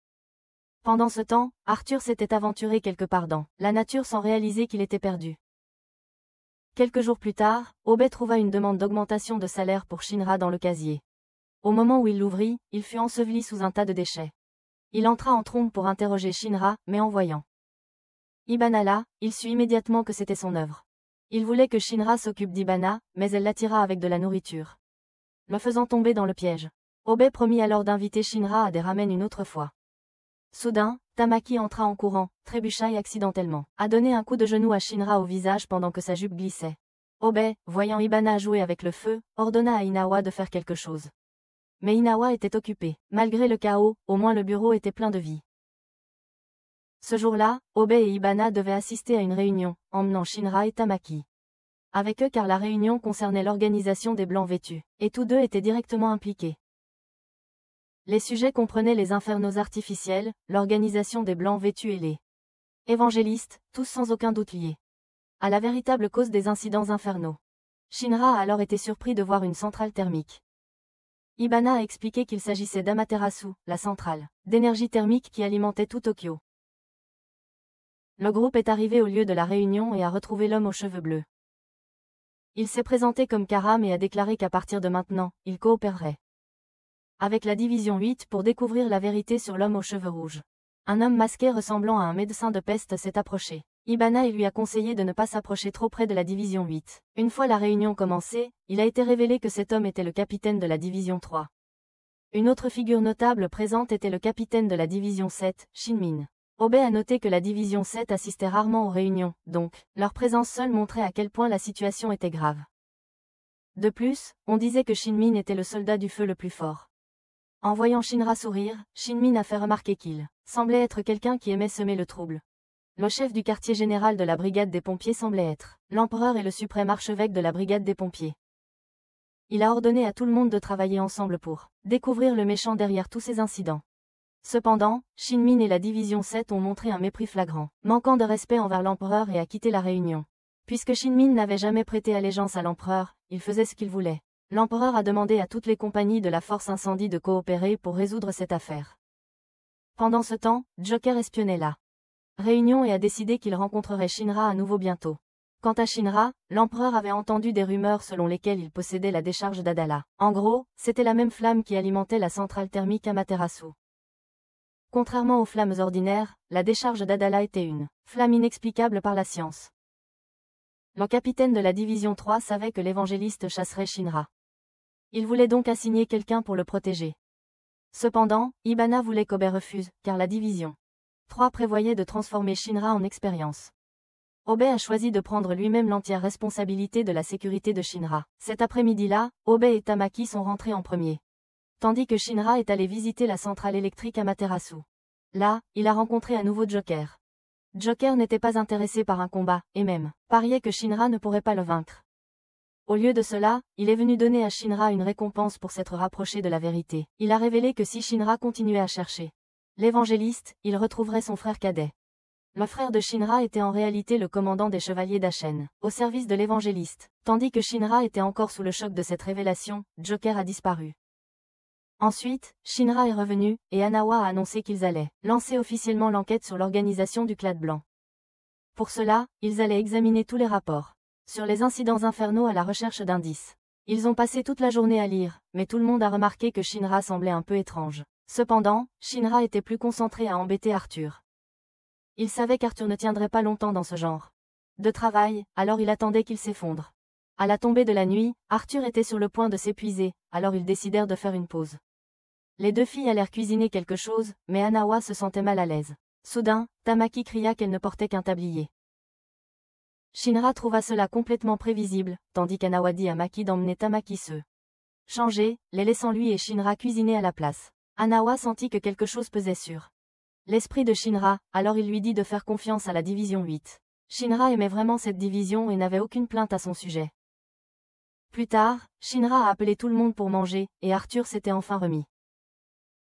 [SPEAKER 1] Pendant ce temps, Arthur s'était aventuré quelque part dans la nature sans réaliser qu'il était perdu. Quelques jours plus tard, Obé trouva une demande d'augmentation de salaire pour Shinra dans le casier. Au moment où il l'ouvrit, il fut enseveli sous un tas de déchets. Il entra en trombe pour interroger Shinra, mais en voyant Ibana là, il sut immédiatement que c'était son œuvre. Il voulait que Shinra s'occupe d'Ibana, mais elle l'attira avec de la nourriture, le faisant tomber dans le piège. Obé promit alors d'inviter Shinra à des ramen une autre fois. Soudain, Tamaki entra en courant, trébucha et accidentellement a donné un coup de genou à Shinra au visage pendant que sa jupe glissait. Obé, voyant Ibana jouer avec le feu, ordonna à Inawa de faire quelque chose. Mais Inawa était occupé. Malgré le chaos, au moins le bureau était plein de vie. Ce jour-là, Obé et Ibana devaient assister à une réunion, emmenant Shinra et Tamaki avec eux car la réunion concernait l'organisation des Blancs vêtus, et tous deux étaient directement impliqués. Les sujets comprenaient les infernos artificiels, l'organisation des Blancs vêtus et les évangélistes, tous sans aucun doute liés à la véritable cause des incidents infernaux. Shinra a alors été surpris de voir une centrale thermique. Ibana a expliqué qu'il s'agissait d'Amaterasu, la centrale d'énergie thermique qui alimentait tout Tokyo. Le groupe est arrivé au lieu de la réunion et a retrouvé l'homme aux cheveux bleus. Il s'est présenté comme Karam et a déclaré qu'à partir de maintenant, il coopérerait avec la division 8 pour découvrir la vérité sur l'homme aux cheveux rouges. Un homme masqué ressemblant à un médecin de peste s'est approché. Ibana lui a conseillé de ne pas s'approcher trop près de la division 8. Une fois la réunion commencée, il a été révélé que cet homme était le capitaine de la division 3. Une autre figure notable présente était le capitaine de la division 7, Shinmin. Obé a noté que la division 7 assistait rarement aux réunions, donc, leur présence seule montrait à quel point la situation était grave. De plus, on disait que Shinmin était le soldat du feu le plus fort. En voyant Shinra sourire, Shinmin a fait remarquer qu'il semblait être quelqu'un qui aimait semer le trouble. Le chef du quartier général de la brigade des pompiers semblait être l'empereur et le suprême archevêque de la brigade des pompiers. Il a ordonné à tout le monde de travailler ensemble pour découvrir le méchant derrière tous ces incidents. Cependant, Shinmin et la division 7 ont montré un mépris flagrant, manquant de respect envers l'empereur et a quitté la réunion. Puisque Shinmin n'avait jamais prêté allégeance à l'empereur, il faisait ce qu'il voulait. L'empereur a demandé à toutes les compagnies de la force incendie de coopérer pour résoudre cette affaire. Pendant ce temps, Joker espionnait la réunion et a décidé qu'il rencontrerait Shinra à nouveau bientôt. Quant à Shinra, l'empereur avait entendu des rumeurs selon lesquelles il possédait la décharge d'Adala. En gros, c'était la même flamme qui alimentait la centrale thermique Amaterasu. Contrairement aux flammes ordinaires, la décharge d'Adala était une flamme inexplicable par la science. Le capitaine de la division 3 savait que l'évangéliste chasserait Shinra. Il voulait donc assigner quelqu'un pour le protéger. Cependant, Ibana voulait qu'Obé refuse, car la division 3 prévoyait de transformer Shinra en expérience. Obé a choisi de prendre lui-même l'entière responsabilité de la sécurité de Shinra. Cet après-midi-là, Obé et Tamaki sont rentrés en premier, tandis que Shinra est allé visiter la centrale électrique Amaterasu. Là, il a rencontré un nouveau Joker. Joker n'était pas intéressé par un combat, et même pariait que Shinra ne pourrait pas le vaincre. Au lieu de cela, il est venu donner à Shinra une récompense pour s'être rapproché de la vérité. Il a révélé que si Shinra continuait à chercher l'évangéliste, il retrouverait son frère cadet. Le frère de Shinra était en réalité le commandant des chevaliers d'Achen, au service de l'évangéliste. Tandis que Shinra était encore sous le choc de cette révélation, Joker a disparu. Ensuite, Shinra est revenu, et Hanawa a annoncé qu'ils allaient lancer officiellement l'enquête sur l'organisation du Clade Blanc. Pour cela, ils allaient examiner tous les rapports sur les incidents infernaux à la recherche d'indices. Ils ont passé toute la journée à lire, mais tout le monde a remarqué que Shinra semblait un peu étrange. Cependant, Shinra était plus concentré à embêter Arthur. Il savait qu'Arthur ne tiendrait pas longtemps dans ce genre de travail, alors il attendait qu'il s'effondre. À la tombée de la nuit, Arthur était sur le point de s'épuiser, alors ils décidèrent de faire une pause. Les deux filles allèrent cuisiner quelque chose, mais Hanawa se sentait mal à l'aise. Soudain, Tamaki cria qu'elle ne portait qu'un tablier. Shinra trouva cela complètement prévisible, tandis qu'Hanawa dit à Maki d'emmener Tamaki se changer, les laissant lui et Shinra cuisiner à la place. Hanawa sentit que quelque chose pesait sur l'esprit de Shinra, alors il lui dit de faire confiance à la division 8. Shinra aimait vraiment cette division et n'avait aucune plainte à son sujet. Plus tard, Shinra a appelé tout le monde pour manger, et Arthur s'était enfin remis.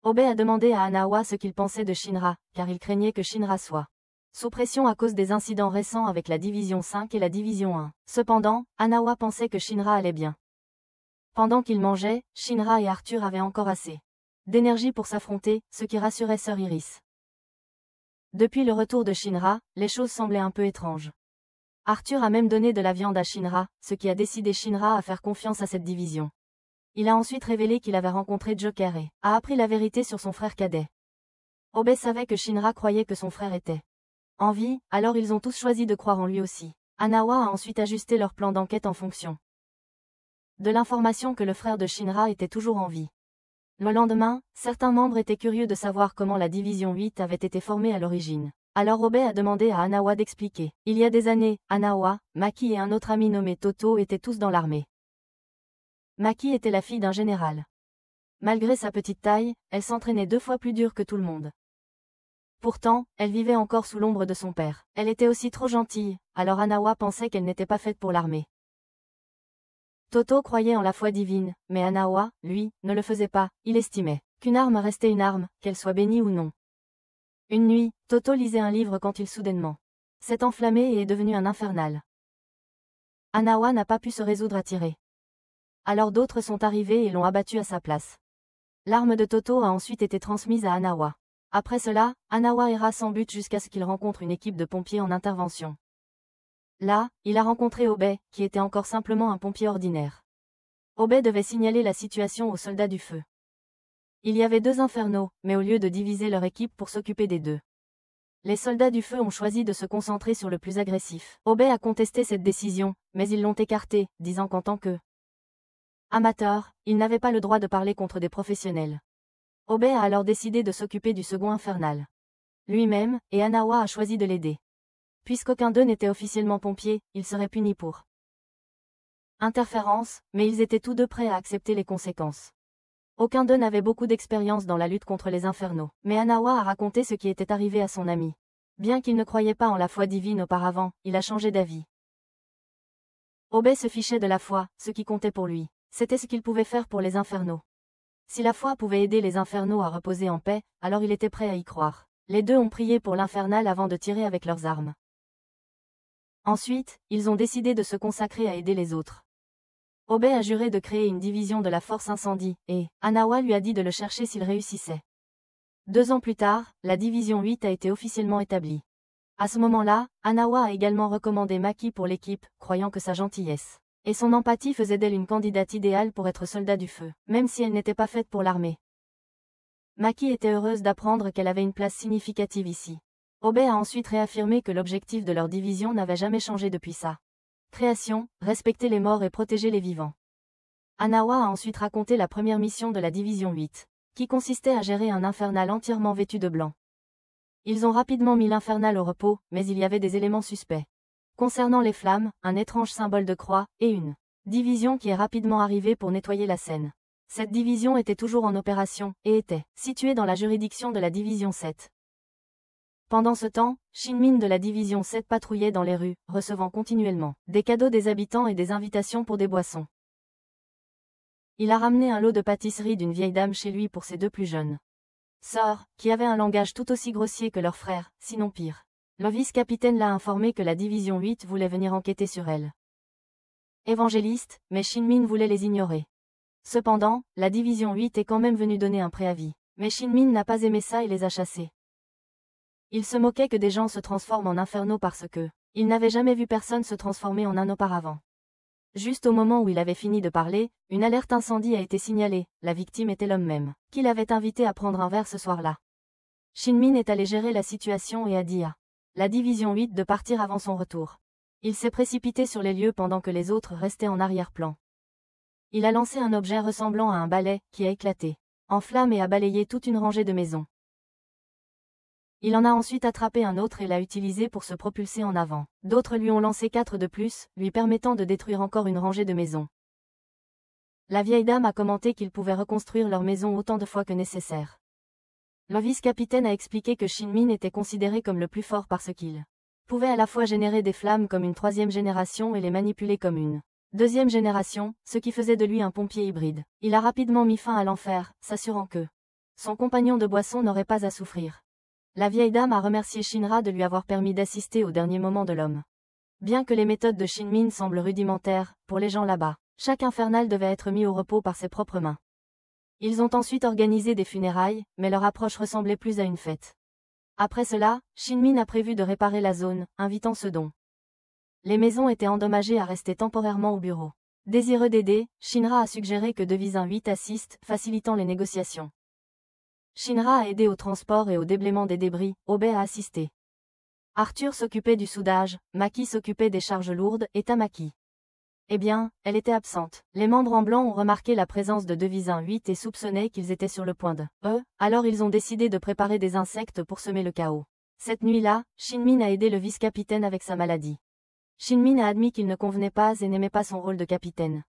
[SPEAKER 1] Obé a demandé à Hanawa ce qu'il pensait de Shinra, car il craignait que Shinra soit sous pression à cause des incidents récents avec la division 5 et la division 1. Cependant, Hanawa pensait que Shinra allait bien. Pendant qu'ils mangeaient, Shinra et Arthur avaient encore assez d'énergie pour s'affronter, ce qui rassurait Sœur Iris. Depuis le retour de Shinra, les choses semblaient un peu étranges. Arthur a même donné de la viande à Shinra, ce qui a décidé Shinra à faire confiance à cette division. Il a ensuite révélé qu'il avait rencontré Joker et a appris la vérité sur son frère cadet. Obe savait que Shinra croyait que son frère était en vie, alors ils ont tous choisi de croire en lui aussi. Hanawa a ensuite ajusté leur plan d'enquête en fonction de l'information que le frère de Shinra était toujours en vie. Le lendemain, certains membres étaient curieux de savoir comment la division 8 avait été formée à l'origine. Alors Obe a demandé à Hanawa d'expliquer. Il y a des années, Hanawa, Maki et un autre ami nommé Toto étaient tous dans l'armée. Maki était la fille d'un général. Malgré sa petite taille, elle s'entraînait 2 fois plus dur que tout le monde. Pourtant, elle vivait encore sous l'ombre de son père. Elle était aussi trop gentille, alors Hanawa pensait qu'elle n'était pas faite pour l'armée. Toto croyait en la foi divine, mais Hanawa, lui, ne le faisait pas, il estimait qu'une arme restait une arme, qu'elle soit bénie ou non. Une nuit, Toto lisait un livre quand il soudainement s'est enflammé et est devenu un infernal. Hanawa n'a pas pu se résoudre à tirer. Alors d'autres sont arrivés et l'ont abattu à sa place. L'arme de Toto a ensuite été transmise à Hanawa. Après cela, Hanawa erra sans but jusqu'à ce qu'il rencontre une équipe de pompiers en intervention. Là, il a rencontré Obe, qui était encore simplement un pompier ordinaire. Obe devait signaler la situation aux soldats du feu. Il y avait 2 infernaux, mais au lieu de diviser leur équipe pour s'occuper des 2, les soldats du feu ont choisi de se concentrer sur le plus agressif. Obe a contesté cette décision, mais ils l'ont écarté, disant qu'en tant que amateur, il n'avait pas le droit de parler contre des professionnels. Obe a alors décidé de s'occuper du second infernal lui-même, et Hanawa a choisi de l'aider. Puisqu'aucun d'eux n'était officiellement pompier, ils seraient punis pour interférence, mais ils étaient tous 2 prêts à accepter les conséquences. Aucun d'eux n'avait beaucoup d'expérience dans la lutte contre les infernaux, mais Hanawa a raconté ce qui était arrivé à son ami. Bien qu'il ne croyait pas en la foi divine auparavant, il a changé d'avis. Obe se fichait de la foi, ce qui comptait pour lui, c'était ce qu'il pouvait faire pour les infernaux. Si la foi pouvait aider les infernaux à reposer en paix, alors il était prêt à y croire. Les 2 ont prié pour l'infernal avant de tirer avec leurs armes. Ensuite, ils ont décidé de se consacrer à aider les autres. Obe a juré de créer une division de la force incendie, et Hanawa lui a dit de le chercher s'il réussissait. 2 ans plus tard, la division 8 a été officiellement établie. À ce moment-là, Hanawa a également recommandé Maki pour l'équipe, croyant que sa gentillesse et son empathie faisaient d'elle une candidate idéale pour être soldat du feu, même si elle n'était pas faite pour l'armée. Maki était heureuse d'apprendre qu'elle avait une place significative ici. Obe a ensuite réaffirmé que l'objectif de leur division n'avait jamais changé depuis sa création, respecter les morts et protéger les vivants. Hanawa a ensuite raconté la première mission de la division 8, qui consistait à gérer un infernal entièrement vêtu de blanc. Ils ont rapidement mis l'infernal au repos, mais il y avait des éléments suspects. Concernant les flammes, un étrange symbole de croix, et une division qui est rapidement arrivée pour nettoyer la scène. Cette division était toujours en opération, et était située dans la juridiction de la division 7. Pendant ce temps, Shinmin de la division 7 patrouillait dans les rues, recevant continuellement des cadeaux des habitants et des invitations pour des boissons. Il a ramené un lot de pâtisseries d'une vieille dame chez lui pour ses 2 plus jeunes sœurs, qui avaient un langage tout aussi grossier que leur frère, sinon pire. Le vice-capitaine l'a informé que la division 8 voulait venir enquêter sur elle. Évangéliste, mais Shinmin voulait les ignorer. Cependant, la division 8 est quand même venue donner un préavis, mais Shinmin n'a pas aimé ça et les a chassés. Il se moquait que des gens se transforment en infernaux parce que il n'avait jamais vu personne se transformer en un auparavant. Juste au moment où il avait fini de parler, une alerte incendie a été signalée, la victime était l'homme même, qu'il avait invité à prendre un verre ce soir-là. Shinmin est allé gérer la situation et a dit à la division 8 de partir avant son retour. Il s'est précipité sur les lieux pendant que les autres restaient en arrière-plan. Il a lancé un objet ressemblant à un balai, qui a éclaté en flammes et a balayé toute une rangée de maisons. Il en a ensuite attrapé un autre et l'a utilisé pour se propulser en avant. D'autres lui ont lancé 4 de plus, lui permettant de détruire encore une rangée de maisons. La vieille dame a commenté qu'ils pouvaient reconstruire leur maison autant de fois que nécessaire. Le vice-capitaine a expliqué que Shinmin était considéré comme le plus fort parce qu'il pouvait à la fois générer des flammes comme une 3e génération et les manipuler comme une 2e génération, ce qui faisait de lui un pompier hybride. Il a rapidement mis fin à l'enfer, s'assurant que son compagnon de boisson n'aurait pas à souffrir. La vieille dame a remercié Shinra de lui avoir permis d'assister au dernier moment de l'homme. Bien que les méthodes de Shinmin semblent rudimentaires, pour les gens là-bas, chaque infernal devait être mis au repos par ses propres mains. Ils ont ensuite organisé des funérailles, mais leur approche ressemblait plus à une fête. Après cela, Shinmin a prévu de réparer la zone, invitant Sedon. Les maisons étaient endommagées à rester temporairement au bureau. Désireux d'aider, Shinra a suggéré que Devizin 8 assiste, facilitant les négociations. Shinra a aidé au transport et au déblaiement des débris, Obei a assisté. Arthur s'occupait du soudage, Maki s'occupait des charges lourdes, et Tamaki. Eh bien, elle était absente. Les membres en blanc ont remarqué la présence de Devizin 8 et soupçonnaient qu'ils étaient sur le point de alors ils ont décidé de préparer des insectes pour semer le chaos. Cette nuit-là, Shinmin a aidé le vice-capitaine avec sa maladie. Shinmin a admis qu'il ne convenait pas et n'aimait pas son rôle de capitaine.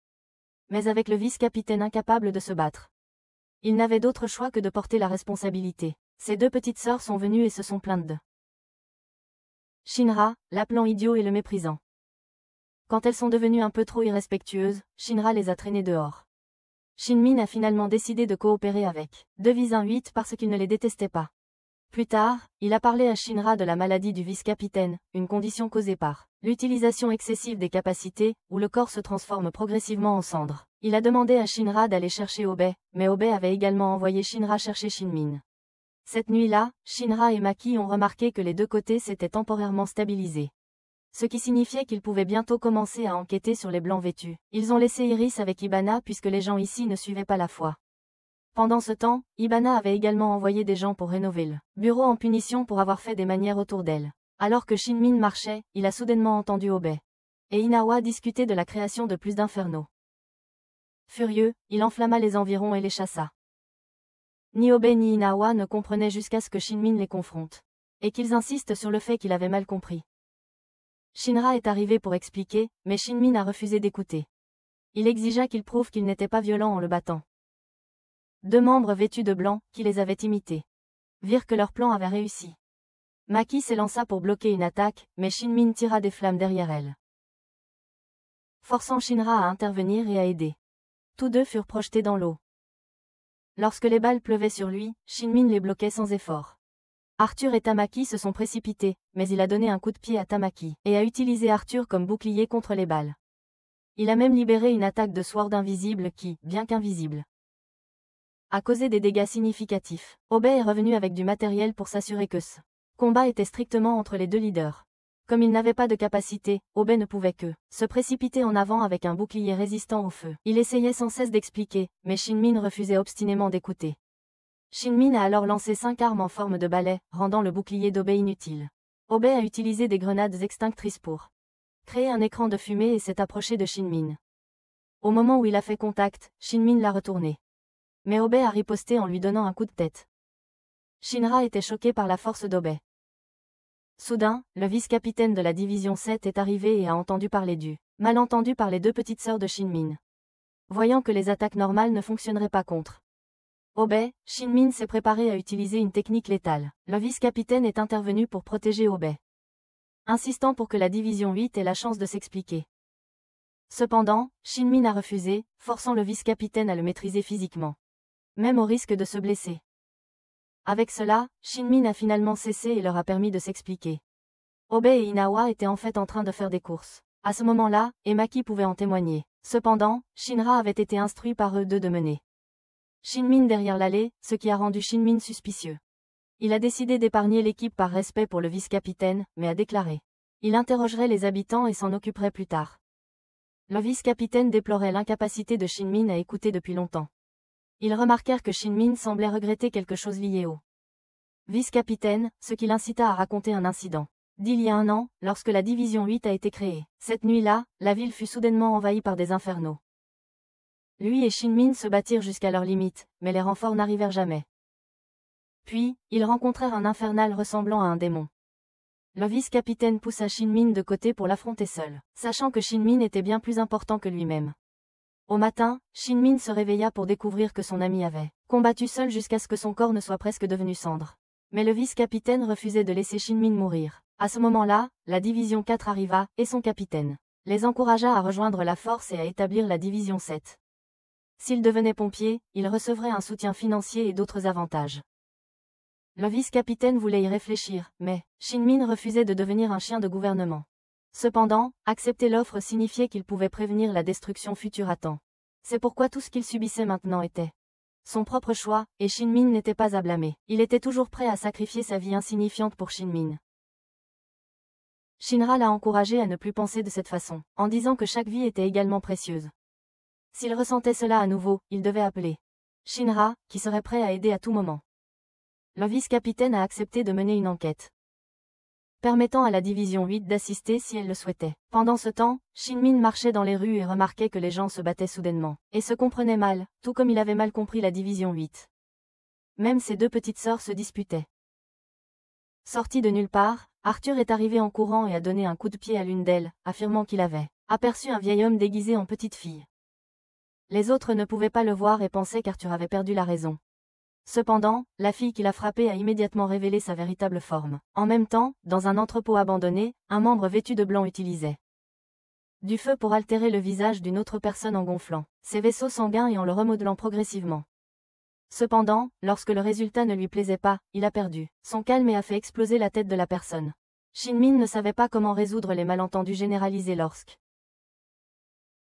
[SPEAKER 1] Mais avec le vice-capitaine incapable de se battre, il n'avait d'autre choix que de porter la responsabilité. Ses deux petites sœurs sont venues et se sont plaintes de Shinra, l'appelant idiot et le méprisant. Quand elles sont devenues un peu trop irrespectueuses, Shinra les a traînées dehors. Shinmin a finalement décidé de coopérer avec Devizin 8 parce qu'il ne les détestait pas. Plus tard, il a parlé à Shinra de la maladie du vice-capitaine, une condition causée par l'utilisation excessive des capacités, où le corps se transforme progressivement en cendres. Il a demandé à Shinra d'aller chercher Obei, mais Obei avait également envoyé Shinra chercher Shinmin. Cette nuit-là, Shinra et Maki ont remarqué que les deux côtés s'étaient temporairement stabilisés. Ce qui signifiait qu'ils pouvaient bientôt commencer à enquêter sur les blancs vêtus. Ils ont laissé Iris avec Ibana puisque les gens ici ne suivaient pas la foi. Pendant ce temps, Ibana avait également envoyé des gens pour rénover le bureau en punition pour avoir fait des manières autour d'elle. Alors que Shinmin marchait, il a soudainement entendu Obei et Inawa discuter de la création de plus d'infernaux. Furieux, il enflamma les environs et les chassa. Ni Obei ni Inawa ne comprenaient jusqu'à ce que Shinmin les confronte. Et qu'ils insistent sur le fait qu'il avait mal compris. Shinra est arrivé pour expliquer, mais Shinmin a refusé d'écouter. Il exigea qu'il prouve qu'il n'était pas violent en le battant. Deux membres vêtus de blanc, qui les avaient imités, virent que leur plan avait réussi. Maki s'élança pour bloquer une attaque, mais Shinmin tira des flammes derrière elle, forçant Shinra à intervenir et à aider. Tous deux furent projetés dans l'eau. Lorsque les balles pleuvaient sur lui, Shinmin les bloquait sans effort. Arthur et Tamaki se sont précipités, mais il a donné un coup de pied à Tamaki, et a utilisé Arthur comme bouclier contre les balles. Il a même libéré une attaque de Sword invisible qui, bien qu'invisible, a causé des dégâts significatifs. Obei est revenu avec du matériel pour s'assurer que ce combat était strictement entre les deux leaders. Comme il n'avait pas de capacité, Obei ne pouvait que se précipiter en avant avec un bouclier résistant au feu. Il essayait sans cesse d'expliquer, mais Shinmin refusait obstinément d'écouter. Shinmin a alors lancé 5 armes en forme de balai, rendant le bouclier d'Obei inutile. Obei a utilisé des grenades extinctrices pour créer un écran de fumée et s'est approché de Shinmin. Au moment où il a fait contact, Shinmin l'a retourné. Mais Obei a riposté en lui donnant un coup de tête. Shinra était choqué par la force d'Obei. Soudain, le vice-capitaine de la division 7 est arrivé et a entendu parler du malentendu par les deux petites sœurs de Shinmin. Voyant que les attaques normales ne fonctionneraient pas contre Obei, Shinmin s'est préparé à utiliser une technique létale. Le vice-capitaine est intervenu pour protéger Obei, insistant pour que la division 8 ait la chance de s'expliquer. Cependant, Shinmin a refusé, forçant le vice-capitaine à le maîtriser physiquement, même au risque de se blesser. Avec cela, Shinmin a finalement cessé et leur a permis de s'expliquer. Obei et Inawa étaient en fait en train de faire des courses. À ce moment-là, et Maki pouvait en témoigner. Cependant, Shinra avait été instruit par eux deux de mener Shinmin derrière l'allée, ce qui a rendu Shinmin suspicieux. Il a décidé d'épargner l'équipe par respect pour le vice-capitaine, mais a déclaré. Il interrogerait les habitants et s'en occuperait plus tard. Le vice-capitaine déplorait l'incapacité de Shinmin à écouter depuis longtemps. Ils remarquèrent que Shinmin semblait regretter quelque chose lié au vice-capitaine, ce qui l'incita à raconter un incident d'il y a 1 an, lorsque la division 8 a été créée. Cette nuit-là, la ville fut soudainement envahie par des infernaux. Lui et Shinmin se battirent jusqu'à leur limite, mais les renforts n'arrivèrent jamais. Puis, ils rencontrèrent un infernal ressemblant à un démon. Le vice-capitaine poussa Shinmin de côté pour l'affronter seul, sachant que Shinmin était bien plus important que lui-même. Au matin, Shinmin se réveilla pour découvrir que son ami avait combattu seul jusqu'à ce que son corps ne soit presque devenu cendre. Mais le vice-capitaine refusait de laisser Shinmin mourir. À ce moment-là, la division 4 arriva, et son capitaine les encouragea à rejoindre la force et à établir la division 7. S'il devenait pompier, il recevrait un soutien financier et d'autres avantages. Le vice-capitaine voulait y réfléchir, mais Shinmin refusait de devenir un chien de gouvernement. Cependant, accepter l'offre signifiait qu'il pouvait prévenir la destruction future à temps. C'est pourquoi tout ce qu'il subissait maintenant était son propre choix, et Shinmin n'était pas à blâmer. Il était toujours prêt à sacrifier sa vie insignifiante pour Shinmin. Shinra l'a encouragé à ne plus penser de cette façon, en disant que chaque vie était également précieuse. S'il ressentait cela à nouveau, il devait appeler Shinra, qui serait prêt à aider à tout moment. Le vice-capitaine a accepté de mener une enquête, permettant à la division 8 d'assister si elle le souhaitait. Pendant ce temps, Shinmin marchait dans les rues et remarquait que les gens se battaient soudainement, et se comprenaient mal, tout comme il avait mal compris la division 8. Même ses deux petites sœurs se disputaient. Sorti de nulle part, Arthur est arrivé en courant et a donné un coup de pied à l'une d'elles, affirmant qu'il avait aperçu un vieil homme déguisé en petite fille. Les autres ne pouvaient pas le voir et pensaient qu'Arthur avait perdu la raison. Cependant, la fille qui l'a frappé a immédiatement révélé sa véritable forme. En même temps, dans un entrepôt abandonné, un membre vêtu de blanc utilisait du feu pour altérer le visage d'une autre personne en gonflant ses vaisseaux sanguins et en le remodelant progressivement. Cependant, lorsque le résultat ne lui plaisait pas, il a perdu son calme et a fait exploser la tête de la personne. Shinmin ne savait pas comment résoudre les malentendus généralisés lorsque,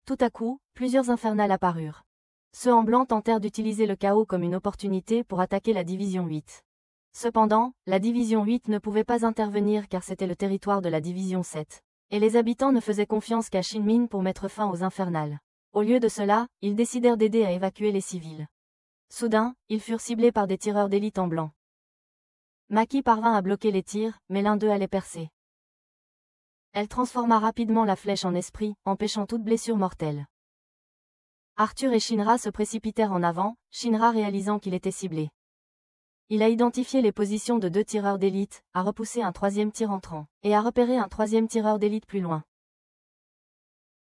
[SPEAKER 1] tout à coup, plusieurs infernales apparurent. Ceux en blanc tentèrent d'utiliser le chaos comme une opportunité pour attaquer la division 8. Cependant, la division 8 ne pouvait pas intervenir car c'était le territoire de la division 7. Et les habitants ne faisaient confiance qu'à Shinmin pour mettre fin aux infernales. Au lieu de cela, ils décidèrent d'aider à évacuer les civils. Soudain, ils furent ciblés par des tireurs d'élite en blanc. Maki parvint à bloquer les tirs, mais l'un d'eux allait percer. Elle transforma rapidement la flèche en esprit, empêchant toute blessure mortelle. Arthur et Shinra se précipitèrent en avant, Shinra réalisant qu'il était ciblé. Il a identifié les positions de deux tireurs d'élite, a repoussé un troisième tir entrant, et a repéré un troisième tireur d'élite plus loin.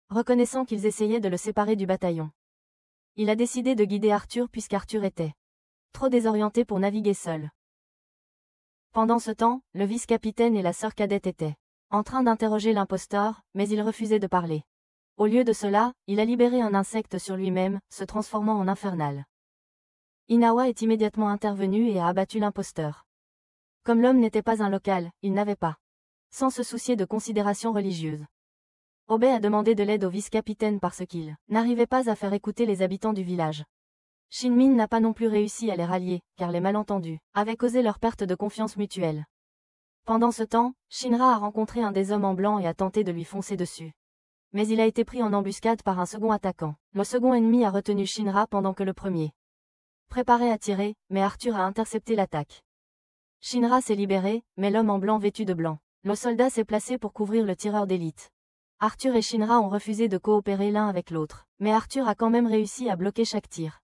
[SPEAKER 1] Reconnaissant qu'ils essayaient de le séparer du bataillon, il a décidé de guider Arthur puisqu'Arthur était trop désorienté pour naviguer seul. Pendant ce temps, le vice-capitaine et la sœur cadette étaient en train d'interroger l'imposteur, mais il refusait de parler. Au lieu de cela, il a libéré un insecte sur lui-même, se transformant en infernal. Inawa est immédiatement intervenu et a abattu l'imposteur. Comme l'homme n'était pas un local, il n'avait pas, sans se soucier de considérations religieuses. Obé a demandé de l'aide au vice-capitaine parce qu'il n'arrivait pas à faire écouter les habitants du village. Shinmin n'a pas non plus réussi à les rallier, car les malentendus avaient causé leur perte de confiance mutuelle. Pendant ce temps, Shinra a rencontré un des hommes en blanc et a tenté de lui foncer dessus. Mais il a été pris en embuscade par un second attaquant. Le second ennemi a retenu Shinra pendant que le premier préparait à tirer, mais Arthur a intercepté l'attaque. Shinra s'est libéré, mais l'homme en blanc vêtu de blanc. Le soldat s'est placé pour couvrir le tireur d'élite. Arthur et Shinra ont refusé de coopérer l'un avec l'autre, mais Arthur a quand même réussi à bloquer chaque tir.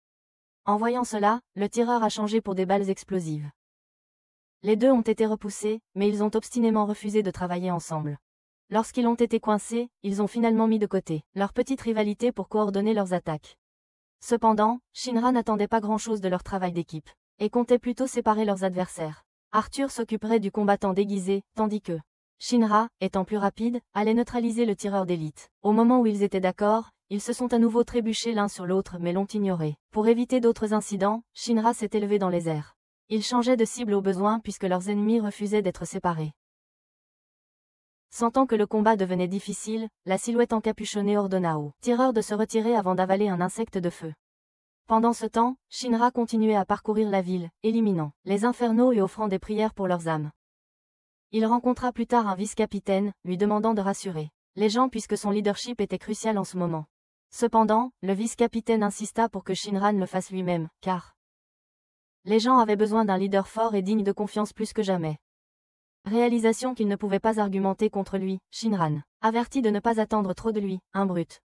[SPEAKER 1] En voyant cela, le tireur a changé pour des balles explosives. Les deux ont été repoussés, mais ils ont obstinément refusé de travailler ensemble. Lorsqu'ils ont été coincés, ils ont finalement mis de côté leur petite rivalité pour coordonner leurs attaques. Cependant, Shinra n'attendait pas grand-chose de leur travail d'équipe, et comptait plutôt séparer leurs adversaires. Arthur s'occuperait du combattant déguisé, tandis que Shinra, étant plus rapide, allait neutraliser le tireur d'élite. Au moment où ils étaient d'accord, ils se sont à nouveau trébuchés l'un sur l'autre mais l'ont ignoré. Pour éviter d'autres incidents, Shinra s'est élevé dans les airs. Ils changeaient de cible au besoin puisque leurs ennemis refusaient d'être séparés. Sentant que le combat devenait difficile, la silhouette encapuchonnée ordonna au tireur de se retirer avant d'avaler un insecte de feu. Pendant ce temps, Shinra continuait à parcourir la ville, éliminant les infernaux et offrant des prières pour leurs âmes. Il rencontra plus tard un vice-capitaine, lui demandant de rassurer les gens puisque son leadership était crucial en ce moment. Cependant, le vice-capitaine insista pour que Shinra le fasse lui-même, car les gens avaient besoin d'un leader fort et digne de confiance plus que jamais. Réalisation qu'il ne pouvait pas argumenter contre lui, Shinran avertit de ne pas attendre trop de lui, un brute.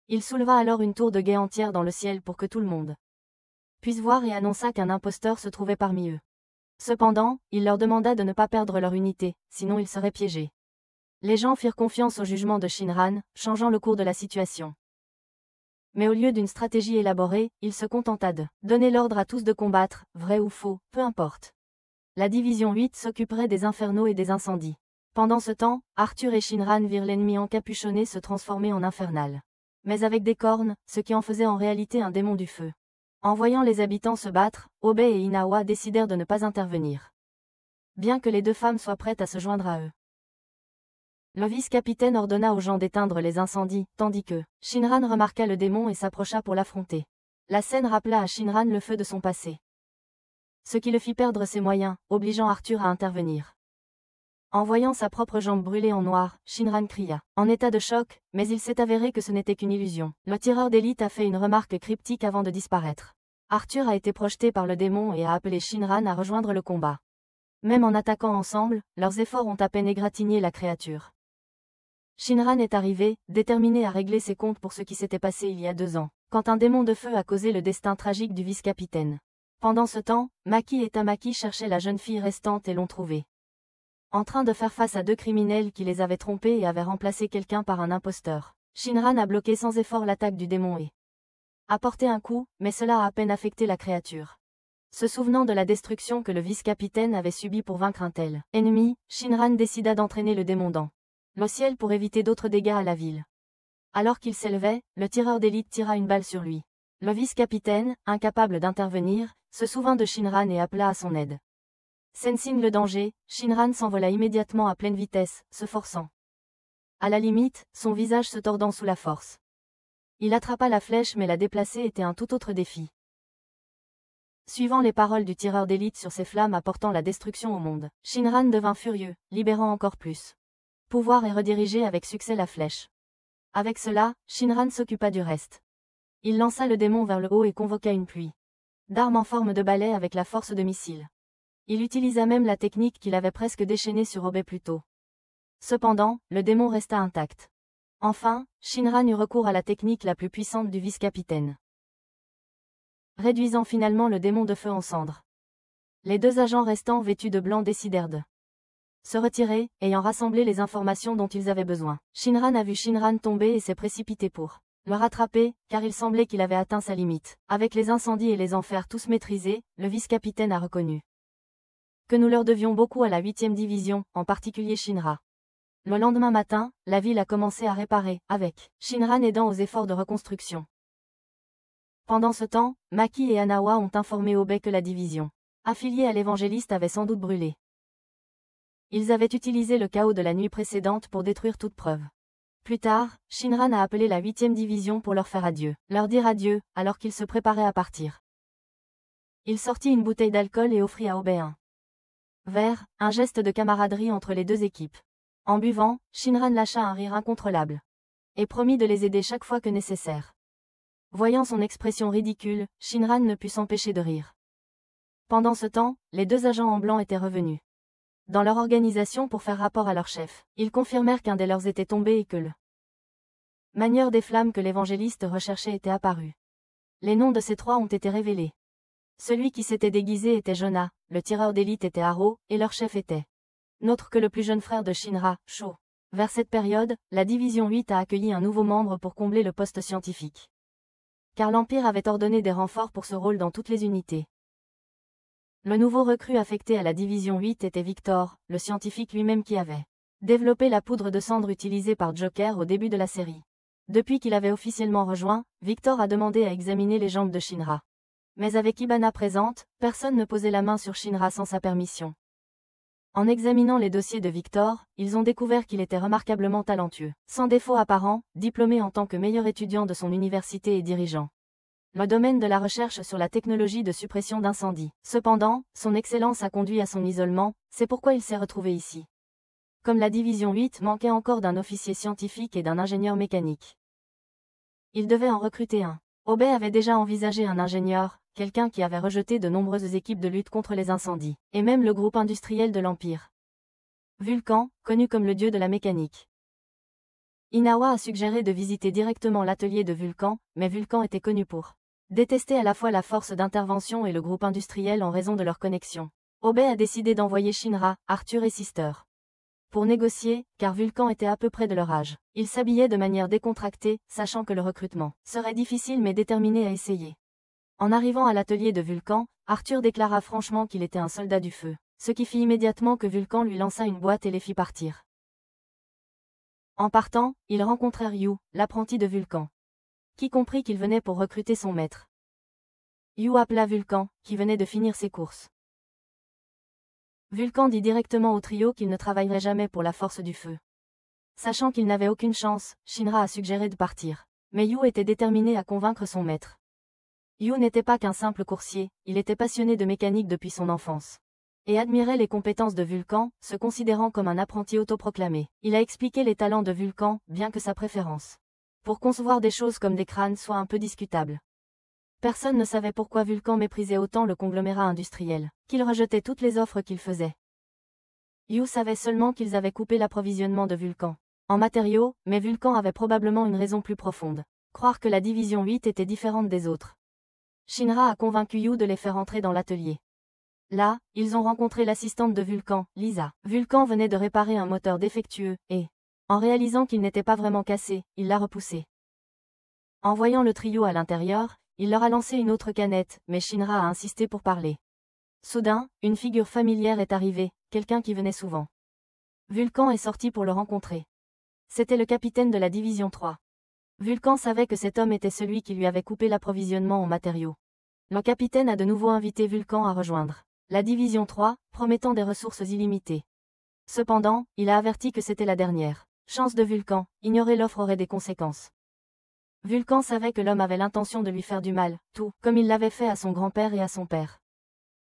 [SPEAKER 1] Il souleva alors une tour de guet entière dans le ciel pour que tout le monde puisse voir et annonça qu'un imposteur se trouvait parmi eux. Cependant, il leur demanda de ne pas perdre leur unité, sinon ils seraient piégés. Les gens firent confiance au jugement de Shinran, changeant le cours de la situation. Mais au lieu d'une stratégie élaborée, il se contenta de donner l'ordre à tous de combattre, vrai ou faux, peu importe. La division 8 s'occuperait des infernaux et des incendies. Pendant ce temps, Arthur et Shinran virent l'ennemi encapuchonné se transformer en infernal. Mais avec des cornes, ce qui en faisait en réalité un démon du feu. En voyant les habitants se battre, Obé et Inawa décidèrent de ne pas intervenir. Bien que les deux femmes soient prêtes à se joindre à eux. Le vice-capitaine ordonna aux gens d'éteindre les incendies, tandis que Shinran remarqua le démon et s'approcha pour l'affronter. La scène rappela à Shinran le feu de son passé. Ce qui le fit perdre ses moyens, obligeant Arthur à intervenir. En voyant sa propre jambe brûler en noir, Shinran cria, en état de choc, mais il s'est avéré que ce n'était qu'une illusion. Le tireur d'élite a fait une remarque cryptique avant de disparaître. Arthur a été projeté par le démon et a appelé Shinran à rejoindre le combat. Même en attaquant ensemble, leurs efforts ont à peine égratigné la créature. Shinran est arrivé, déterminé à régler ses comptes pour ce qui s'était passé il y a 2 ans, quand un démon de feu a causé le destin tragique du vice-capitaine. Pendant ce temps, Maki et Tamaki cherchaient la jeune fille restante et l'ont trouvée. En train de faire face à 2 criminels qui les avaient trompés et avaient remplacé quelqu'un par un imposteur. Shinran a bloqué sans effort l'attaque du démon et a porté un coup, mais cela a à peine affecté la créature. Se souvenant de la destruction que le vice-capitaine avait subie pour vaincre un tel ennemi, Shinran décida d'entraîner le démon dans le ciel pour éviter d'autres dégâts à la ville. Alors qu'il s'élevait, le tireur d'élite tira une balle sur lui. Le vice-capitaine, incapable d'intervenir, se souvint de Shinran et appela à son aide. Sensing le danger, Shinran s'envola immédiatement à pleine vitesse, se forçant. À la limite, son visage se tordant sous la force. Il attrapa la flèche mais la déplacer était un tout autre défi. Suivant les paroles du tireur d'élite sur ces flammes apportant la destruction au monde, Shinran devint furieux, libérant encore plus pouvoir et rediriger avec succès la flèche. Avec cela, Shinran s'occupa du reste. Il lança le démon vers le haut et convoqua une pluie d'armes en forme de balai avec la force de missiles. Il utilisa même la technique qu'il avait presque déchaînée sur Obé plus tôt. Cependant, le démon resta intact. Enfin, Shinran eut recours à la technique la plus puissante du vice-capitaine, réduisant finalement le démon de feu en cendres. Les 2 agents restants vêtus de blanc décidèrent de se retirer, ayant rassemblé les informations dont ils avaient besoin. Shinran a vu Shinran tomber et s'est précipité pour le rattraper, car il semblait qu'il avait atteint sa limite. Avec les incendies et les enfers tous maîtrisés, le vice-capitaine a reconnu que nous leur devions beaucoup à la 8e division, en particulier Shinra. Le lendemain matin, la ville a commencé à réparer, avec Shinran aidant aux efforts de reconstruction. Pendant ce temps, Maki et Hanawa ont informé Obé que la division affiliée à l'évangéliste avait sans doute brûlé. Ils avaient utilisé le chaos de la nuit précédente pour détruire toute preuve. Plus tard, Shinran a appelé la 8e division pour leur faire adieu, leur dire adieu, alors qu'ils se préparaient à partir. Il sortit une bouteille d'alcool et offrit à Obé un verre, un geste de camaraderie entre les 2 équipes. En buvant, Shinran lâcha un rire incontrôlable et promit de les aider chaque fois que nécessaire. Voyant son expression ridicule, Shinran ne put s'empêcher de rire. Pendant ce temps, les 2 agents en blanc étaient revenus dans leur organisation pour faire rapport à leur chef. Ils confirmèrent qu'un des leurs était tombé et que le manieur des flammes que l'évangéliste recherchait était apparu. Les noms de ces 3 ont été révélés. Celui qui s'était déguisé était Jonah, le tireur d'élite était Haro, et leur chef était n'autre que le plus jeune frère de Shinra, Sho. Vers cette période, la division 8 a accueilli un nouveau membre pour combler le poste scientifique. Car l'Empire avait ordonné des renforts pour ce rôle dans toutes les unités. Le nouveau recrue affecté à la division 8 était Victor, le scientifique lui-même qui avait développé la poudre de cendre utilisée par Joker au début de la série. Depuis qu'il avait officiellement rejoint, Victor a demandé à examiner les jambes de Shinra. Mais avec Ibana présente, personne ne posait la main sur Shinra sans sa permission. En examinant les dossiers de Victor, ils ont découvert qu'il était remarquablement talentueux, sans défaut apparent, diplômé en tant que meilleur étudiant de son université et dirigeant le domaine de la recherche sur la technologie de suppression d'incendie. Cependant, son excellence a conduit à son isolement, c'est pourquoi il s'est retrouvé ici. Comme la division 8 manquait encore d'un officier scientifique et d'un ingénieur mécanique, il devait en recruter un. Obé avait déjà envisagé un ingénieur, quelqu'un qui avait rejeté de nombreuses équipes de lutte contre les incendies, et même le groupe industriel de l'Empire. Vulcan, connu comme le dieu de la mécanique. Inawa a suggéré de visiter directement l'atelier de Vulcan, mais Vulcan était connu pour détester à la fois la force d'intervention et le groupe industriel en raison de leur connexion. Obé a décidé d'envoyer Shinra, Arthur et Sister pour négocier, car Vulcan était à peu près de leur âge. Il s'habillait de manière décontractée, sachant que le recrutement serait difficile mais déterminé à essayer. En arrivant à l'atelier de Vulcan, Arthur déclara franchement qu'il était un soldat du feu, ce qui fit immédiatement que Vulcan lui lança une boîte et les fit partir. En partant, ils rencontrèrent Yu, l'apprenti de Vulcan, qui comprit qu'il venait pour recruter son maître. Yu appela Vulcan, qui venait de finir ses courses. Vulcan dit directement au trio qu'il ne travaillerait jamais pour la force du feu. Sachant qu'il n'avait aucune chance, Shinra a suggéré de partir. Mais Yu était déterminé à convaincre son maître. Yu n'était pas qu'un simple coursier, il était passionné de mécanique depuis son enfance. Et admirait les compétences de Vulcan, se considérant comme un apprenti autoproclamé. Il a expliqué les talents de Vulcan, bien que sa préférence pour concevoir des choses comme des crânes soit un peu discutable. Personne ne savait pourquoi Vulcan méprisait autant le conglomérat industriel, qu'il rejetait toutes les offres qu'il faisait. Yu savait seulement qu'ils avaient coupé l'approvisionnement de Vulcan en matériaux, mais Vulcan avait probablement une raison plus profonde. Croire que la division 8 était différente des autres. Shinra a convaincu Yu de les faire entrer dans l'atelier. Là, ils ont rencontré l'assistante de Vulcan, Lisa. Vulcan venait de réparer un moteur défectueux, et, en réalisant qu'il n'était pas vraiment cassé, il l'a repoussé. En voyant le trio à l'intérieur, il leur a lancé une autre canette, mais Shinra a insisté pour parler. Soudain, une figure familière est arrivée, quelqu'un qui venait souvent. Vulcan est sorti pour le rencontrer. C'était le capitaine de la division 3. Vulcan savait que cet homme était celui qui lui avait coupé l'approvisionnement en matériaux. Le capitaine a de nouveau invité Vulcan à rejoindre la division 3, promettant des ressources illimitées. Cependant, il a averti que c'était la dernière chance de Vulcan, ignorer l'offre aurait des conséquences. Vulcan savait que l'homme avait l'intention de lui faire du mal, tout comme il l'avait fait à son grand-père et à son père.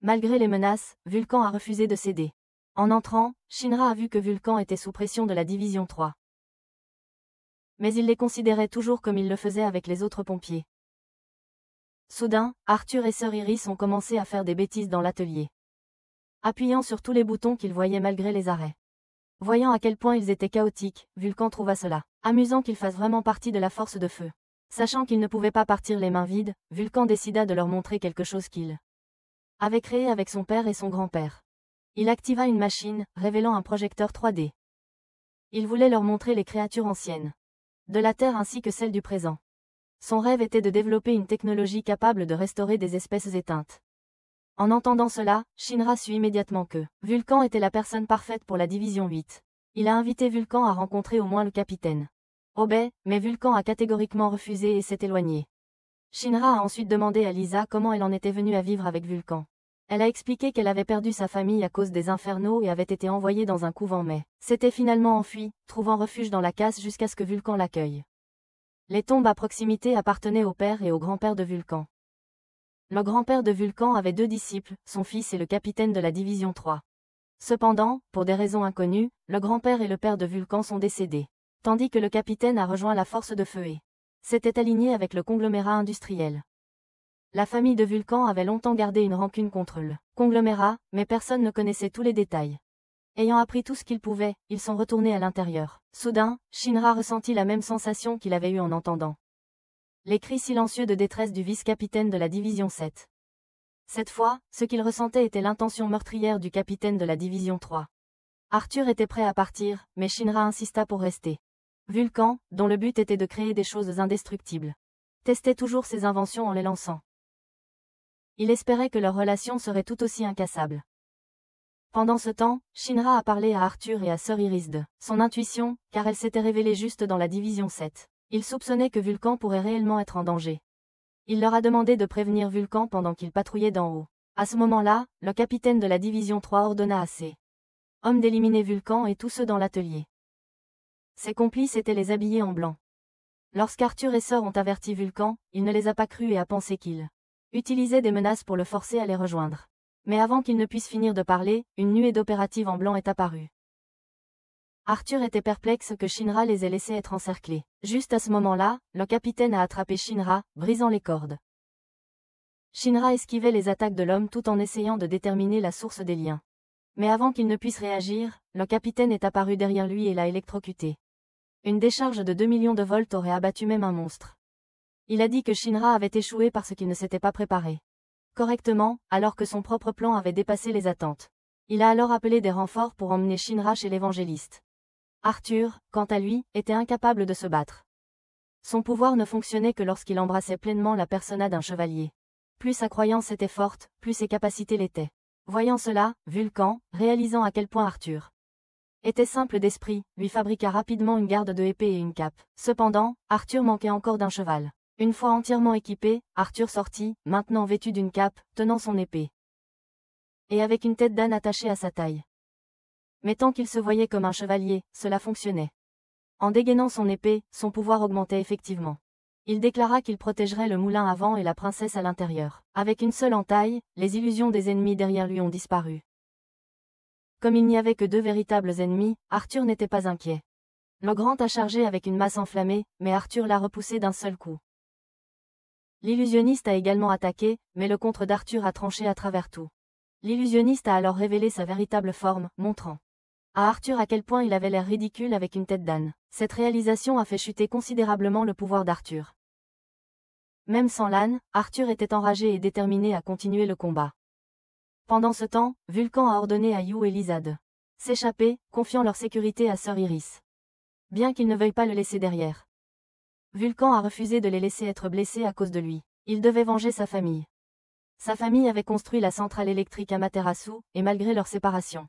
[SPEAKER 1] Malgré les menaces, Vulcan a refusé de céder. En entrant, Shinra a vu que Vulcan était sous pression de la division 3. Mais il les considérait toujours comme il le faisait avec les autres pompiers. Soudain, Arthur et Sir Iris ont commencé à faire des bêtises dans l'atelier, appuyant sur tous les boutons qu'ils voyaient malgré les arrêts. Voyant à quel point ils étaient chaotiques, Vulcan trouva cela amusant qu'ils fassent vraiment partie de la force de feu. Sachant qu'ils ne pouvaient pas partir les mains vides, Vulcan décida de leur montrer quelque chose qu'il avait créé avec son père et son grand-père. Il activa une machine, révélant un projecteur 3D. Il voulait leur montrer les créatures anciennes de la Terre ainsi que celles du présent. Son rêve était de développer une technologie capable de restaurer des espèces éteintes. En entendant cela, Shinra sut immédiatement que Vulcan était la personne parfaite pour la division 8. Il a invité Vulcan à rencontrer au moins le capitaine. Obey, mais Vulcan a catégoriquement refusé et s'est éloigné. Shinra a ensuite demandé à Lisa comment elle en était venue à vivre avec Vulcan. Elle a expliqué qu'elle avait perdu sa famille à cause des infernaux et avait été envoyée dans un couvent mais s'était finalement enfuie, trouvant refuge dans la casse jusqu'à ce que Vulcan l'accueille. Les tombes à proximité appartenaient au père et au grand-père de Vulcan. Le grand-père de Vulcan avait 2 disciples, son fils et le capitaine de la division 3. Cependant, pour des raisons inconnues, le grand-père et le père de Vulcan sont décédés, tandis que le capitaine a rejoint la force de feu et s'était aligné avec le conglomérat industriel. La famille de Vulcan avait longtemps gardé une rancune contre le conglomérat, mais personne ne connaissait tous les détails. Ayant appris tout ce qu'ils pouvaient, ils sont retournés à l'intérieur. Soudain, Shinra ressentit la même sensation qu'il avait eue en entendant les cris silencieux de détresse du vice-capitaine de la division 7. Cette fois, ce qu'il ressentait était l'intention meurtrière du capitaine de la division 3. Arthur était prêt à partir, mais Shinra insista pour rester. Vulcan, dont le but était de créer des choses indestructibles, testait toujours ses inventions en les lançant. Il espérait que leur relation serait tout aussi incassable. Pendant ce temps, Shinra a parlé à Arthur et à Sir Iris de son intuition, car elle s'était révélée juste dans la division 7. Il soupçonnait que Vulcan pourrait réellement être en danger. Il leur a demandé de prévenir Vulcan pendant qu'il patrouillait d'en haut. À ce moment-là, le capitaine de la division 3 ordonna à ses hommes d'éliminer Vulcan et tous ceux dans l'atelier. Ses complices étaient les habillés en blanc. Lorsqu'Arthur et Sir ont averti Vulcan, il ne les a pas crus et a pensé qu'il utilisait des menaces pour le forcer à les rejoindre. Mais avant qu'il ne puisse finir de parler, une nuée d'opératives en blanc est apparue. Arthur était perplexe que Shinra les ait laissés être encerclés. Juste à ce moment-là, le capitaine a attrapé Shinra, brisant les cordes. Shinra esquivait les attaques de l'homme tout en essayant de déterminer la source des liens. Mais avant qu'il ne puisse réagir, le capitaine est apparu derrière lui et l'a électrocuté. Une décharge de 2 millions de volts aurait abattu même un monstre. Il a dit que Shinra avait échoué parce qu'il ne s'était pas préparé correctement, alors que son propre plan avait dépassé les attentes. Il a alors appelé des renforts pour emmener Shinra chez l'évangéliste. Arthur, quant à lui, était incapable de se battre. Son pouvoir ne fonctionnait que lorsqu'il embrassait pleinement la persona d'un chevalier. Plus sa croyance était forte, plus ses capacités l'étaient. Voyant cela, Vulcan, réalisant à quel point Arthur était simple d'esprit, lui fabriqua rapidement une garde de épée et une cape. Cependant, Arthur manquait encore d'un cheval. Une fois entièrement équipé, Arthur sortit, maintenant vêtu d'une cape, tenant son épée. Et avec une tête d'âne attachée à sa taille. Mais tant qu'il se voyait comme un chevalier, cela fonctionnait. En dégainant son épée, son pouvoir augmentait effectivement. Il déclara qu'il protégerait le moulin à vent et la princesse à l'intérieur. Avec une seule entaille, les illusions des ennemis derrière lui ont disparu. Comme il n'y avait que deux véritables ennemis, Arthur n'était pas inquiet. L'Ogrand a chargé avec une masse enflammée, mais Arthur l'a repoussé d'un seul coup. L'illusionniste a également attaqué, mais le contre d'Arthur a tranché à travers tout. L'illusionniste a alors révélé sa véritable forme, montrant à Arthur à quel point il avait l'air ridicule avec une tête d'âne. Cette réalisation a fait chuter considérablement le pouvoir d'Arthur. Même sans l'âne, Arthur était enragé et déterminé à continuer le combat. Pendant ce temps, Vulcan a ordonné à Hugh et Lisa de s'échapper, confiant leur sécurité à Sir Iris. Bien qu'il ne veuille pas le laisser derrière. Vulcan a refusé de les laisser être blessés à cause de lui. Il devait venger sa famille. Sa famille avait construit la centrale électrique Amaterasu, et malgré leur séparation,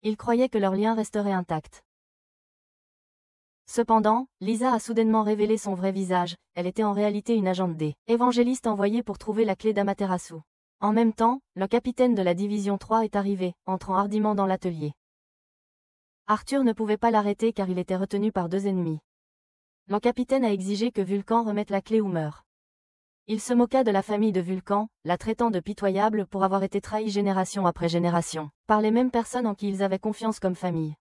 [SPEAKER 1] il croyait que leur lien resterait intact. Cependant, Lisa a soudainement révélé son vrai visage, elle était en réalité une agente des évangélistes envoyée pour trouver la clé d'Amaterasu. En même temps, le capitaine de la division 3 est arrivé, entrant hardiment dans l'atelier. Arthur ne pouvait pas l'arrêter car il était retenu par deux ennemis. Le capitaine a exigé que Vulcan remette la clé ou meure. Il se moqua de la famille de Vulcan, la traitant de pitoyable pour avoir été trahi génération après génération, par les mêmes personnes en qui ils avaient confiance comme famille.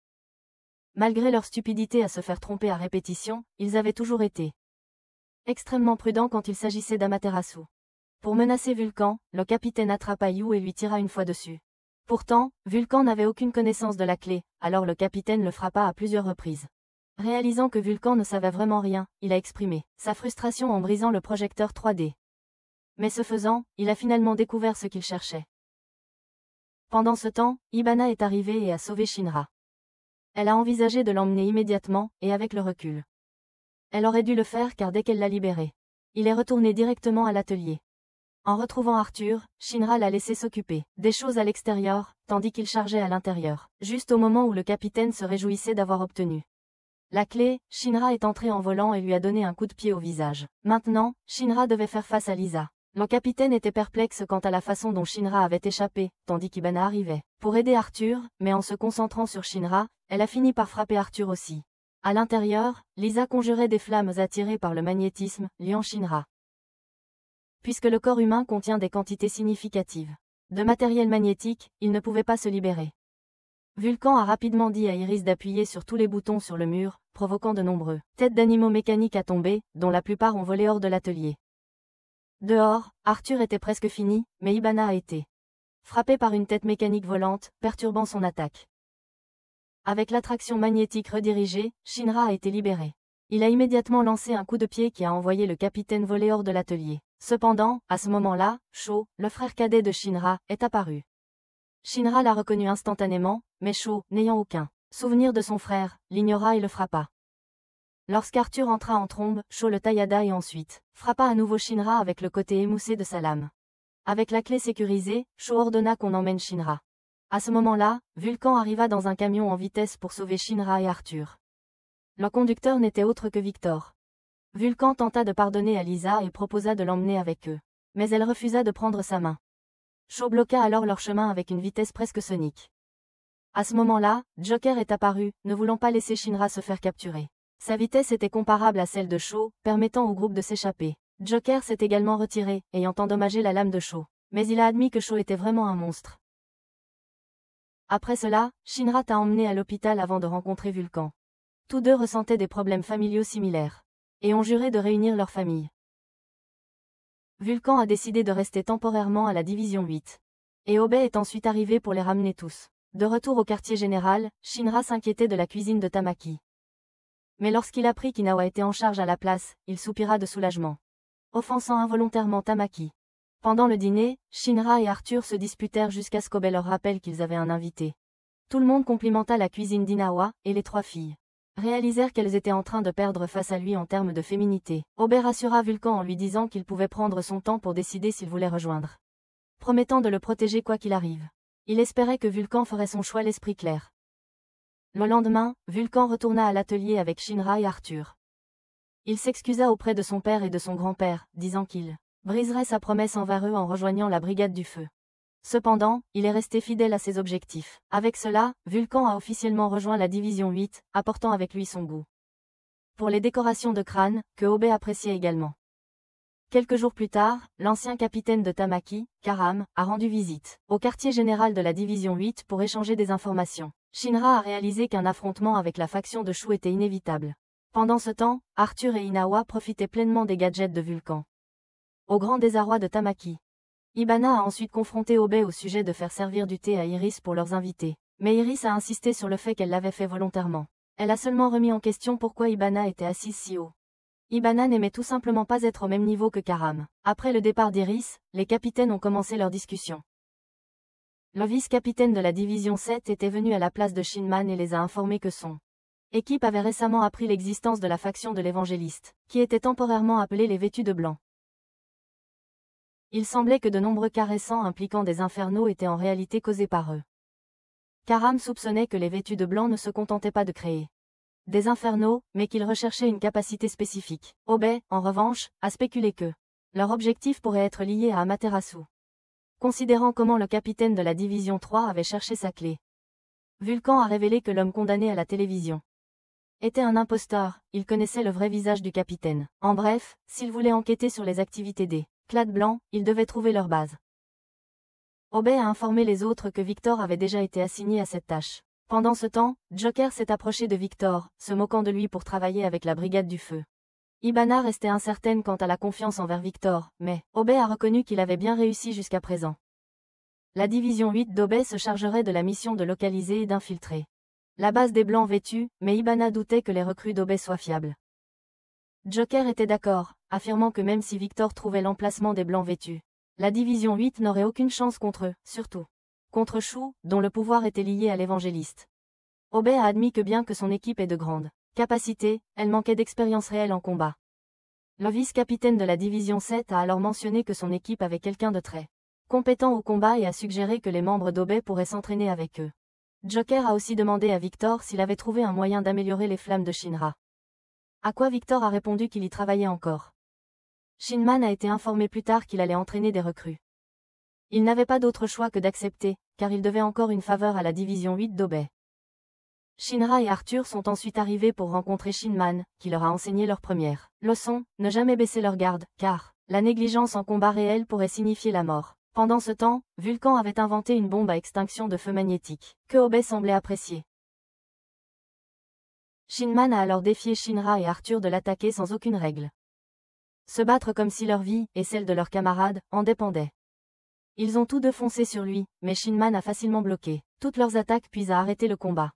[SPEAKER 1] Malgré leur stupidité à se faire tromper à répétition, ils avaient toujours été extrêmement prudents quand il s'agissait d'Amaterasu. Pour menacer Vulcan, le capitaine attrapa Hugh et lui tira une fois dessus. Pourtant, Vulcan n'avait aucune connaissance de la clé, alors le capitaine le frappa à plusieurs reprises. Réalisant que Vulcan ne savait vraiment rien, il a exprimé sa frustration en brisant le projecteur 3D. Mais ce faisant, il a finalement découvert ce qu'il cherchait. Pendant ce temps, Hibana est arrivée et a sauvé Shinra. Elle a envisagé de l'emmener immédiatement, et avec le recul. Elle aurait dû le faire car dès qu'elle l'a libéré, il est retourné directement à l'atelier. En retrouvant Arthur, Shinra l'a laissé s'occuper des choses à l'extérieur, tandis qu'il chargeait à l'intérieur, juste au moment où le capitaine se réjouissait d'avoir obtenu la clé. Shinra est entré en volant et lui a donné un coup de pied au visage. Maintenant, Shinra devait faire face à Lisa. Le capitaine était perplexe quant à la façon dont Shinra avait échappé, tandis qu'Hibana arrivait pour aider Arthur, mais en se concentrant sur Shinra, elle a fini par frapper Arthur aussi. À l'intérieur, Lisa conjurait des flammes attirées par le magnétisme, liant Shinra. Puisque le corps humain contient des quantités significatives de matériel magnétique, il ne pouvait pas se libérer. Vulcan a rapidement dit à Iris d'appuyer sur tous les boutons sur le mur, provoquant de nombreux têtes d'animaux mécaniques à tomber, dont la plupart ont volé hors de l'atelier. Dehors, Arthur était presque fini, mais Hibana a été frappé par une tête mécanique volante, perturbant son attaque. Avec l'attraction magnétique redirigée, Shinra a été libéré. Il a immédiatement lancé un coup de pied qui a envoyé le capitaine voler hors de l'atelier. Cependant, à ce moment-là, Sho, le frère cadet de Shinra, est apparu. Shinra l'a reconnu instantanément, mais Sho, n'ayant aucun souvenir de son frère, l'ignora et le frappa. Lorsqu'Arthur entra en trombe, Sho le taillada et ensuite frappa à nouveau Shinra avec le côté émoussé de sa lame. Avec la clé sécurisée, Sho ordonna qu'on emmène Shinra. À ce moment-là, Vulcan arriva dans un camion en vitesse pour sauver Shinra et Arthur. Le conducteur n'était autre que Victor. Vulcan tenta de pardonner à Lisa et proposa de l'emmener avec eux. Mais elle refusa de prendre sa main. Sho bloqua alors leur chemin avec une vitesse presque sonique. À ce moment-là, Joker est apparu, ne voulant pas laisser Shinra se faire capturer. Sa vitesse était comparable à celle de Sho, permettant au groupe de s'échapper. Joker s'est également retiré, ayant endommagé la lame de Sho. Mais il a admis que Sho était vraiment un monstre. Après cela, Shinra t'a emmené à l'hôpital avant de rencontrer Vulcan. Tous deux ressentaient des problèmes familiaux similaires. Et ont juré de réunir leur famille. Vulcan a décidé de rester temporairement à la division 8. Et Obey est ensuite arrivé pour les ramener tous. De retour au quartier général, Shinra s'inquiétait de la cuisine de Tamaki. Mais lorsqu'il apprit qu'Inawa était en charge à la place, il soupira de soulagement, offensant involontairement Tamaki. Pendant le dîner, Shinra et Arthur se disputèrent jusqu'à ce qu'Obey leur rappelle qu'ils avaient un invité. Tout le monde complimenta la cuisine d'Inawa, et les trois filles réalisèrent qu'elles étaient en train de perdre face à lui en termes de féminité. Obey rassura Vulcan en lui disant qu'il pouvait prendre son temps pour décider s'il voulait rejoindre, promettant de le protéger quoi qu'il arrive. Il espérait que Vulcan ferait son choix l'esprit clair. Le lendemain, Vulcan retourna à l'atelier avec Shinra et Arthur. Il s'excusa auprès de son père et de son grand-père, disant qu'il briserait sa promesse envers eux en rejoignant la brigade du feu. Cependant, il est resté fidèle à ses objectifs. Avec cela, Vulcan a officiellement rejoint la division 8, apportant avec lui son goût pour les décorations de crâne, que Obe appréciait également. Quelques jours plus tard, l'ancien capitaine de Tamaki, Karam, a rendu visite au quartier général de la division 8 pour échanger des informations. Shinra a réalisé qu'un affrontement avec la faction de Shu était inévitable. Pendant ce temps, Arthur et Inawa profitaient pleinement des gadgets de Vulcan. Au grand désarroi de Tamaki, Ibana a ensuite confronté Obe au sujet de faire servir du thé à Iris pour leurs invités. Mais Iris a insisté sur le fait qu'elle l'avait fait volontairement. Elle a seulement remis en question pourquoi Ibana était assise si haut. Ibana n'aimait tout simplement pas être au même niveau que Karam. Après le départ d'Iris, les capitaines ont commencé leur discussion. Le vice-capitaine de la division 7 était venu à la place de Shinman et les a informés que son équipe avait récemment appris l'existence de la faction de l'évangéliste, qui était temporairement appelée les Vêtus de Blanc. Il semblait que de nombreux cas récents impliquant des infernaux étaient en réalité causés par eux. Karam soupçonnait que les Vêtus de Blanc ne se contentaient pas de créer des infernaux, mais qu'ils recherchaient une capacité spécifique. Obe, en revanche, a spéculé que leur objectif pourrait être lié à Amaterasu. Considérant comment le capitaine de la division 3 avait cherché sa clé, Vulcan a révélé que l'homme condamné à la télévision était un imposteur, il connaissait le vrai visage du capitaine. En bref, s'il voulait enquêter sur les activités des clans blancs, il devait trouver leur base. Obe a informé les autres que Victor avait déjà été assigné à cette tâche. Pendant ce temps, Joker s'est approché de Victor, se moquant de lui pour travailler avec la Brigade du Feu. Ibana restait incertaine quant à la confiance envers Victor, mais Obe a reconnu qu'il avait bien réussi jusqu'à présent. La division 8 d'Obe se chargerait de la mission de localiser et d'infiltrer la base des Blancs vêtus, mais Ibana doutait que les recrues d'Obe soient fiables. Joker était d'accord, affirmant que même si Victor trouvait l'emplacement des Blancs vêtus, la division 8 n'aurait aucune chance contre eux, surtout contre Shu, dont le pouvoir était lié à l'évangéliste. Obe a admis que bien que son équipe ait de grandes capacités, elle manquait d'expérience réelle en combat. Le vice-capitaine de la division 7 a alors mentionné que son équipe avait quelqu'un de très compétent au combat et a suggéré que les membres d'Obe pourraient s'entraîner avec eux. Joker a aussi demandé à Victor s'il avait trouvé un moyen d'améliorer les flammes de Shinra. À quoi Victor a répondu qu'il y travaillait encore. Shinman a été informé plus tard qu'il allait entraîner des recrues. Il n'avait pas d'autre choix que d'accepter, car il devait encore une faveur à la division 8 d'Obe. Shinra et Arthur sont ensuite arrivés pour rencontrer Shinman, qui leur a enseigné leur première leçon, ne jamais baisser leur garde, car la négligence en combat réel pourrait signifier la mort. Pendant ce temps, Vulcan avait inventé une bombe à extinction de feu magnétique, que Obe semblait apprécier. Shinman a alors défié Shinra et Arthur de l'attaquer sans aucune règle. Se battre comme si leur vie, et celle de leurs camarades, en dépendaient. Ils ont tous deux foncé sur lui, mais Shinman a facilement bloqué toutes leurs attaques puis a arrêté le combat.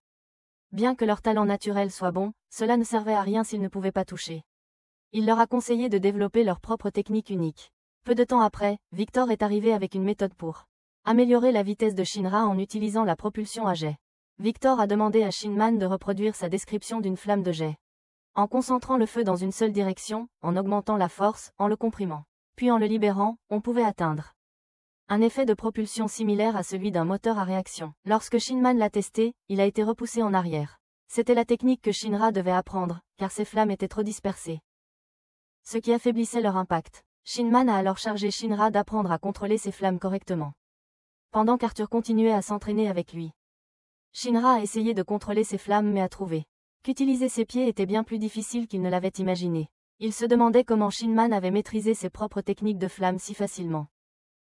[SPEAKER 1] Bien que leur talent naturel soit bon, cela ne servait à rien s'ils ne pouvaient pas toucher. Il leur a conseillé de développer leur propre technique unique. Peu de temps après, Victor est arrivé avec une méthode pour améliorer la vitesse de Shinra en utilisant la propulsion à jet. Victor a demandé à Shinman de reproduire sa description d'une flamme de jet. En concentrant le feu dans une seule direction, en augmentant la force, en le comprimant, puis en le libérant, on pouvait atteindre un effet de propulsion similaire à celui d'un moteur à réaction. Lorsque Shinman l'a testé, il a été repoussé en arrière. C'était la technique que Shinra devait apprendre, car ses flammes étaient trop dispersées, ce qui affaiblissait leur impact. Shinman a alors chargé Shinra d'apprendre à contrôler ses flammes correctement. Pendant qu'Arthur continuait à s'entraîner avec lui, Shinra a essayé de contrôler ses flammes mais a trouvé qu'utiliser ses pieds était bien plus difficile qu'il ne l'avait imaginé. Il se demandait comment Shinman avait maîtrisé ses propres techniques de flammes si facilement.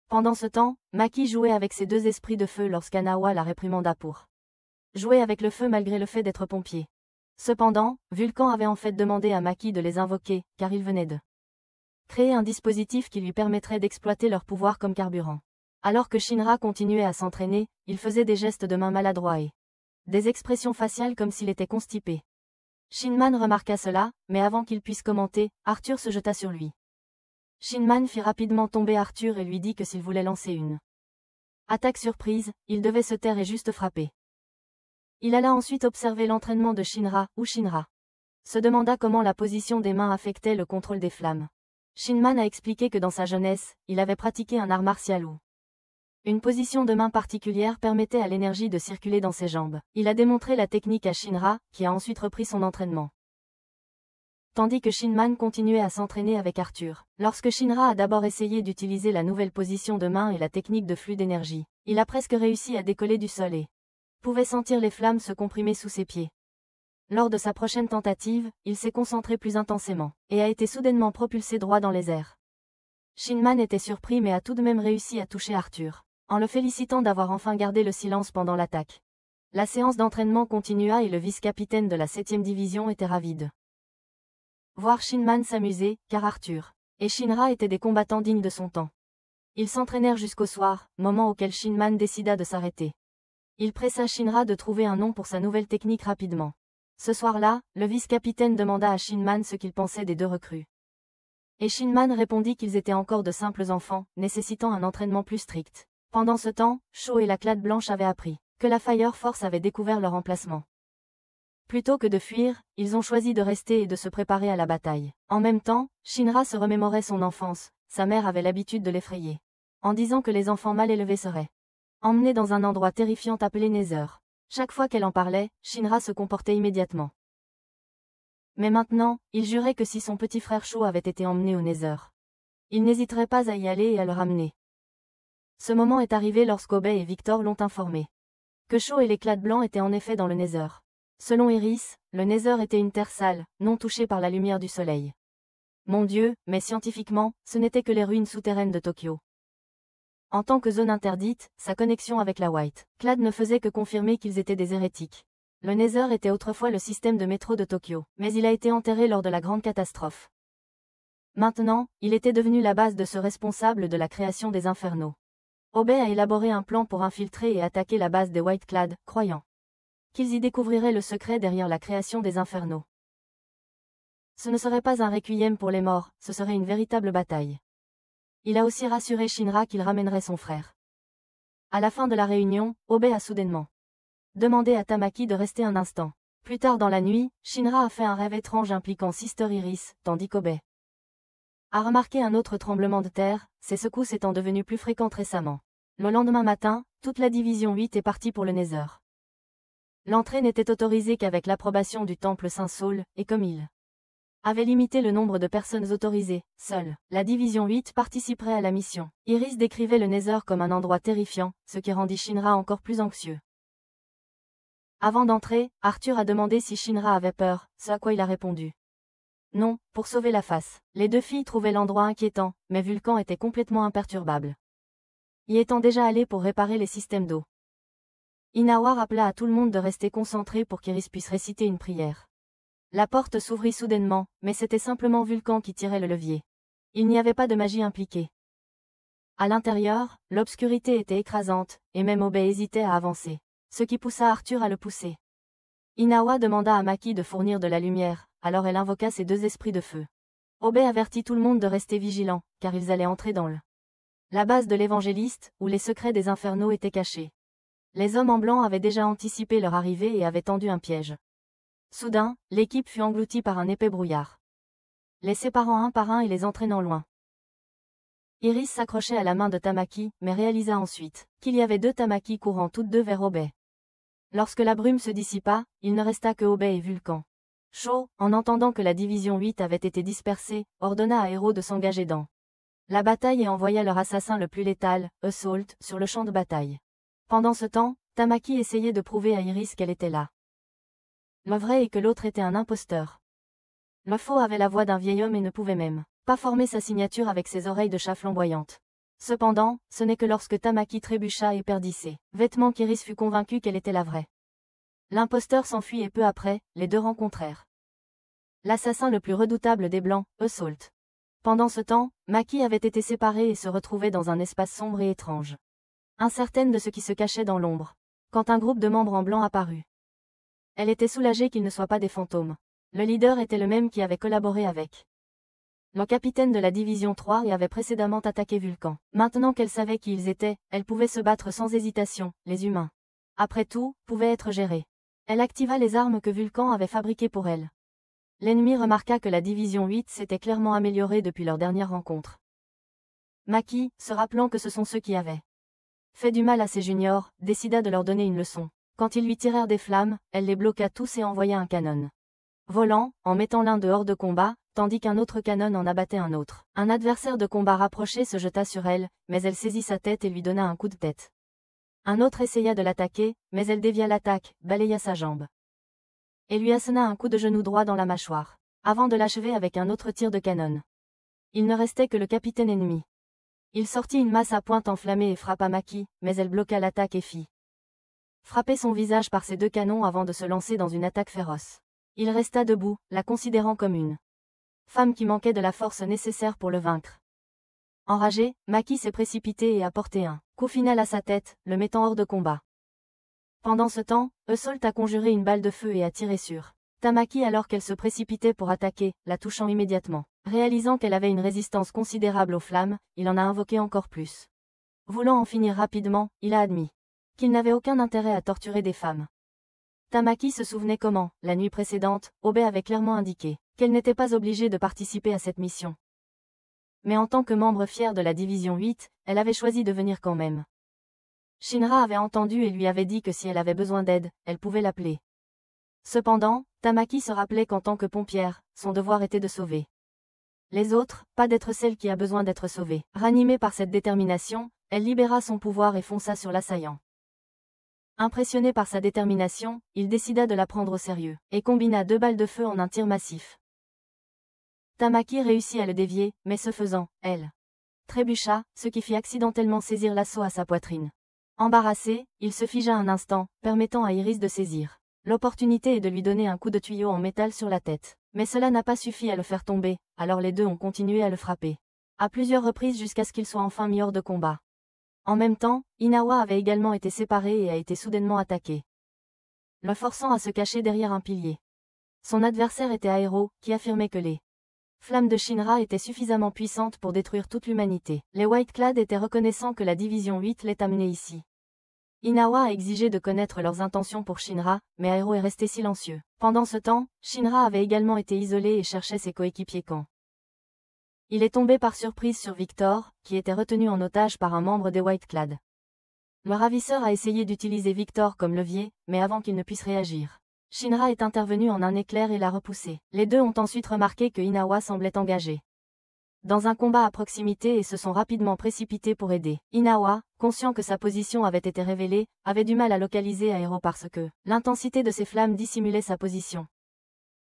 [SPEAKER 1] Pendant ce temps, Maki jouait avec ses deux esprits de feu lorsqu'Anawa la réprimanda pour jouer avec le feu malgré le fait d'être pompier. Cependant, Vulcan avait en fait demandé à Maki de les invoquer, car il venait de créer un dispositif qui lui permettrait d'exploiter leur pouvoir comme carburant. Alors que Shinra continuait à s'entraîner, il faisait des gestes de main maladroits et des expressions faciales comme s'il était constipé. Shinman remarqua cela, mais avant qu'il puisse commenter, Arthur se jeta sur lui. Shinman fit rapidement tomber Arthur et lui dit que s'il voulait lancer une attaque surprise, il devait se taire et juste frapper. Il alla ensuite observer l'entraînement de Shinra, ou Shinra se demanda comment la position des mains affectait le contrôle des flammes. Shinman a expliqué que dans sa jeunesse, il avait pratiqué un art martial où une position de main particulière permettait à l'énergie de circuler dans ses jambes. Il a démontré la technique à Shinra, qui a ensuite repris son entraînement. Tandis que Shinman continuait à s'entraîner avec Arthur. Lorsque Shinra a d'abord essayé d'utiliser la nouvelle position de main et la technique de flux d'énergie, il a presque réussi à décoller du sol et pouvait sentir les flammes se comprimer sous ses pieds. Lors de sa prochaine tentative, il s'est concentré plus intensément, et a été soudainement propulsé droit dans les airs. Shinman était surpris mais a tout de même réussi à toucher Arthur, en le félicitant d'avoir enfin gardé le silence pendant l'attaque. La séance d'entraînement continua et le vice-capitaine de la 7e division était ravi de voir Shinman s'amuser, car Arthur et Shinra étaient des combattants dignes de son temps. Ils s'entraînèrent jusqu'au soir, moment auquel Shinman décida de s'arrêter. Il pressa Shinra de trouver un nom pour sa nouvelle technique rapidement. Ce soir-là, le vice-capitaine demanda à Shinman ce qu'il pensait des 2 recrues. Et Shinman répondit qu'ils étaient encore de simples enfants, nécessitant un entraînement plus strict. Pendant ce temps, Sho et la Clade Blanche avaient appris que la Fire Force avait découvert leur emplacement. Plutôt que de fuir, ils ont choisi de rester et de se préparer à la bataille. En même temps, Shinra se remémorait son enfance, sa mère avait l'habitude de l'effrayer, en disant que les enfants mal élevés seraient emmenés dans un endroit terrifiant appelé Nether. Chaque fois qu'elle en parlait, Shinra se comportait immédiatement. Mais maintenant, il jurait que si son petit frère Sho avait été emmené au Nether, il n'hésiterait pas à y aller et à le ramener. Ce moment est arrivé lorsqu'Obey et Victor l'ont informé que Sho et les Clades Blancs étaient en effet dans le Nether. Selon Iris, le Nether était une terre sale, non touchée par la lumière du soleil. Mon Dieu, mais scientifiquement, ce n'étaient que les ruines souterraines de Tokyo. En tant que zone interdite, sa connexion avec la White Clad ne faisait que confirmer qu'ils étaient des hérétiques. Le Nether était autrefois le système de métro de Tokyo, mais il a été enterré lors de la grande catastrophe. Maintenant, il était devenu la base de ce responsable de la création des Infernaux. Obey a élaboré un plan pour infiltrer et attaquer la base des White Clad, croyant qu'ils y découvriraient le secret derrière la création des Infernaux. Ce ne serait pas un requiem pour les morts, ce serait une véritable bataille. Il a aussi rassuré Shinra qu'il ramènerait son frère. À la fin de la réunion, Obey a soudainement demandé à Tamaki de rester un instant. Plus tard dans la nuit, Shinra a fait un rêve étrange impliquant Sister Iris, tandis qu'Obey a remarqué un autre tremblement de terre, ces secousses étant devenues plus fréquentes récemment. Le lendemain matin, toute la division 8 est partie pour le Nether. L'entrée n'était autorisée qu'avec l'approbation du temple Saint-Saul, et comme il avait limité le nombre de personnes autorisées, seule la division 8 participerait à la mission. Iris décrivait le Nether comme un endroit terrifiant, ce qui rendit Shinra encore plus anxieux. Avant d'entrer, Arthur a demandé si Shinra avait peur, ce à quoi il a répondu non, pour sauver la face. Les 2 filles trouvaient l'endroit inquiétant, mais Vulcan était complètement imperturbable, y étant déjà allé pour réparer les systèmes d'eau. Inawa rappela à tout le monde de rester concentré pour qu'Iris puisse réciter une prière. La porte s'ouvrit soudainement, mais c'était simplement Vulcan qui tirait le levier. Il n'y avait pas de magie impliquée. À l'intérieur, l'obscurité était écrasante, et même Obey hésitait à avancer, ce qui poussa Arthur à le pousser. Inawa demanda à Maki de fournir de la lumière, alors elle invoqua ses 2 esprits de feu. Obey avertit tout le monde de rester vigilant, car ils allaient entrer dans la base de l'évangéliste, où les secrets des Infernaux étaient cachés. Les hommes en blanc avaient déjà anticipé leur arrivée et avaient tendu un piège. Soudain, l'équipe fut engloutie par un épais brouillard, les séparant un par un et les entraînant loin. Iris s'accrochait à la main de Tamaki, mais réalisa ensuite qu'il y avait 2 Tamaki courant toutes 2 vers Obey. Lorsque la brume se dissipa, il ne resta que Obey et Vulcan. Sho, en entendant que la division 8 avait été dispersée, ordonna à Hero de s'engager dans la bataille et envoya leur assassin le plus létal, Assault, sur le champ de bataille. Pendant ce temps, Tamaki essayait de prouver à Iris qu'elle était là. Le vrai est que l'autre était un imposteur. Le faux avait la voix d'un vieil homme et ne pouvait même pas former sa signature avec ses oreilles de chat flamboyantes. Cependant, ce n'est que lorsque Tamaki trébucha et perdit ses vêtements qu'Iris fut convaincue qu'elle était la vraie. L'imposteur s'enfuit et peu après, les 2 rencontrèrent l'assassin le plus redoutable des Blancs, Assault. Pendant ce temps, Maki avait été séparée et se retrouvait dans un espace sombre et étrange, incertaine de ce qui se cachait dans l'ombre, quand un groupe de membres en blanc apparut. Elle était soulagée qu'ils ne soient pas des fantômes. Le leader était le même qui avait collaboré avec le capitaine de la division 3 et avait précédemment attaqué Vulcan. Maintenant qu'elle savait qui ils étaient, elle pouvait se battre sans hésitation, les humains. Après tout, pouvaient être gérés. Elle activa les armes que Vulcan avait fabriquées pour elle. L'ennemi remarqua que la division 8 s'était clairement améliorée depuis leur dernière rencontre. Maki, se rappelant que ce sont ceux qui avaient fait du mal à ses juniors, décida de leur donner une leçon. Quand ils lui tirèrent des flammes, elle les bloqua tous et envoya un canon volant, en mettant l'un dehors de combat, tandis qu'un autre canon en abattait un autre. Un adversaire de combat rapproché se jeta sur elle, mais elle saisit sa tête et lui donna un coup de tête. Un autre essaya de l'attaquer, mais elle dévia l'attaque, balaya sa jambe. et lui assena un coup de genou droit dans la mâchoire, avant de l'achever avec un autre tir de canon. Il ne restait que le capitaine ennemi. Il sortit une masse à pointe enflammée et frappa Maki, mais elle bloqua l'attaque et fit frapper son visage par ses 2 canons avant de se lancer dans une attaque féroce. Il resta debout, la considérant comme une femme qui manquait de la force nécessaire pour le vaincre. Enragé, Maki s'est précipité et a porté un coup final à sa tête, le mettant hors de combat. Pendant ce temps, Eusolt a conjuré une balle de feu et a tiré sur Tamaki alors qu'elle se précipitait pour attaquer, la touchant immédiatement. Réalisant qu'elle avait une résistance considérable aux flammes, il en a invoqué encore plus. Voulant en finir rapidement, il a admis qu'il n'avait aucun intérêt à torturer des femmes. Tamaki se souvenait comment, la nuit précédente, Obe avait clairement indiqué qu'elle n'était pas obligée de participer à cette mission. Mais en tant que membre fier de la division 8, elle avait choisi de venir quand même. Shinra avait entendu et lui avait dit que si elle avait besoin d'aide, elle pouvait l'appeler. Cependant, Tamaki se rappelait qu'en tant que pompière, son devoir était de sauver les autres, pas d'être celle qui a besoin d'être sauvée. Ranimée par cette détermination, elle libéra son pouvoir et fonça sur l'assaillant. Impressionné par sa détermination, il décida de la prendre au sérieux, et combina 2 balles de feu en un tir massif. Tamaki réussit à le dévier, mais ce faisant, elle trébucha, ce qui fit accidentellement saisir l'assaut à sa poitrine. Embarrassé, il se figea un instant, permettant à Iris de saisir l'opportunité et de lui donner un coup de tuyau en métal sur la tête. Mais cela n'a pas suffi à le faire tomber, alors les 2 ont continué à le frapper. À plusieurs reprises jusqu'à ce qu'il soit enfin mis hors de combat. En même temps, Inawa avait également été séparé et a été soudainement attaqué, le forçant à se cacher derrière un pilier. Son adversaire était Aero, qui affirmait que les flammes de Shinra étaient suffisamment puissantes pour détruire toute l'humanité. Les Whiteclad étaient reconnaissants que la division 8 l'ait amené ici. Inawa a exigé de connaître leurs intentions pour Shinra, mais Aero est resté silencieux. Pendant ce temps, Shinra avait également été isolé et cherchait ses coéquipiers quand il est tombé par surprise sur Victor, qui était retenu en otage par un membre des Whiteclad. Le ravisseur a essayé d'utiliser Victor comme levier, mais avant qu'il ne puisse réagir, Shinra est intervenu en un éclair et l'a repoussé. Les 2 ont ensuite remarqué que Inawa semblait engagé dans un combat à proximité et se sont rapidement précipités pour aider. Inawa, conscient que sa position avait été révélée, avait du mal à localiser Aero parce que l'intensité de ses flammes dissimulait sa position.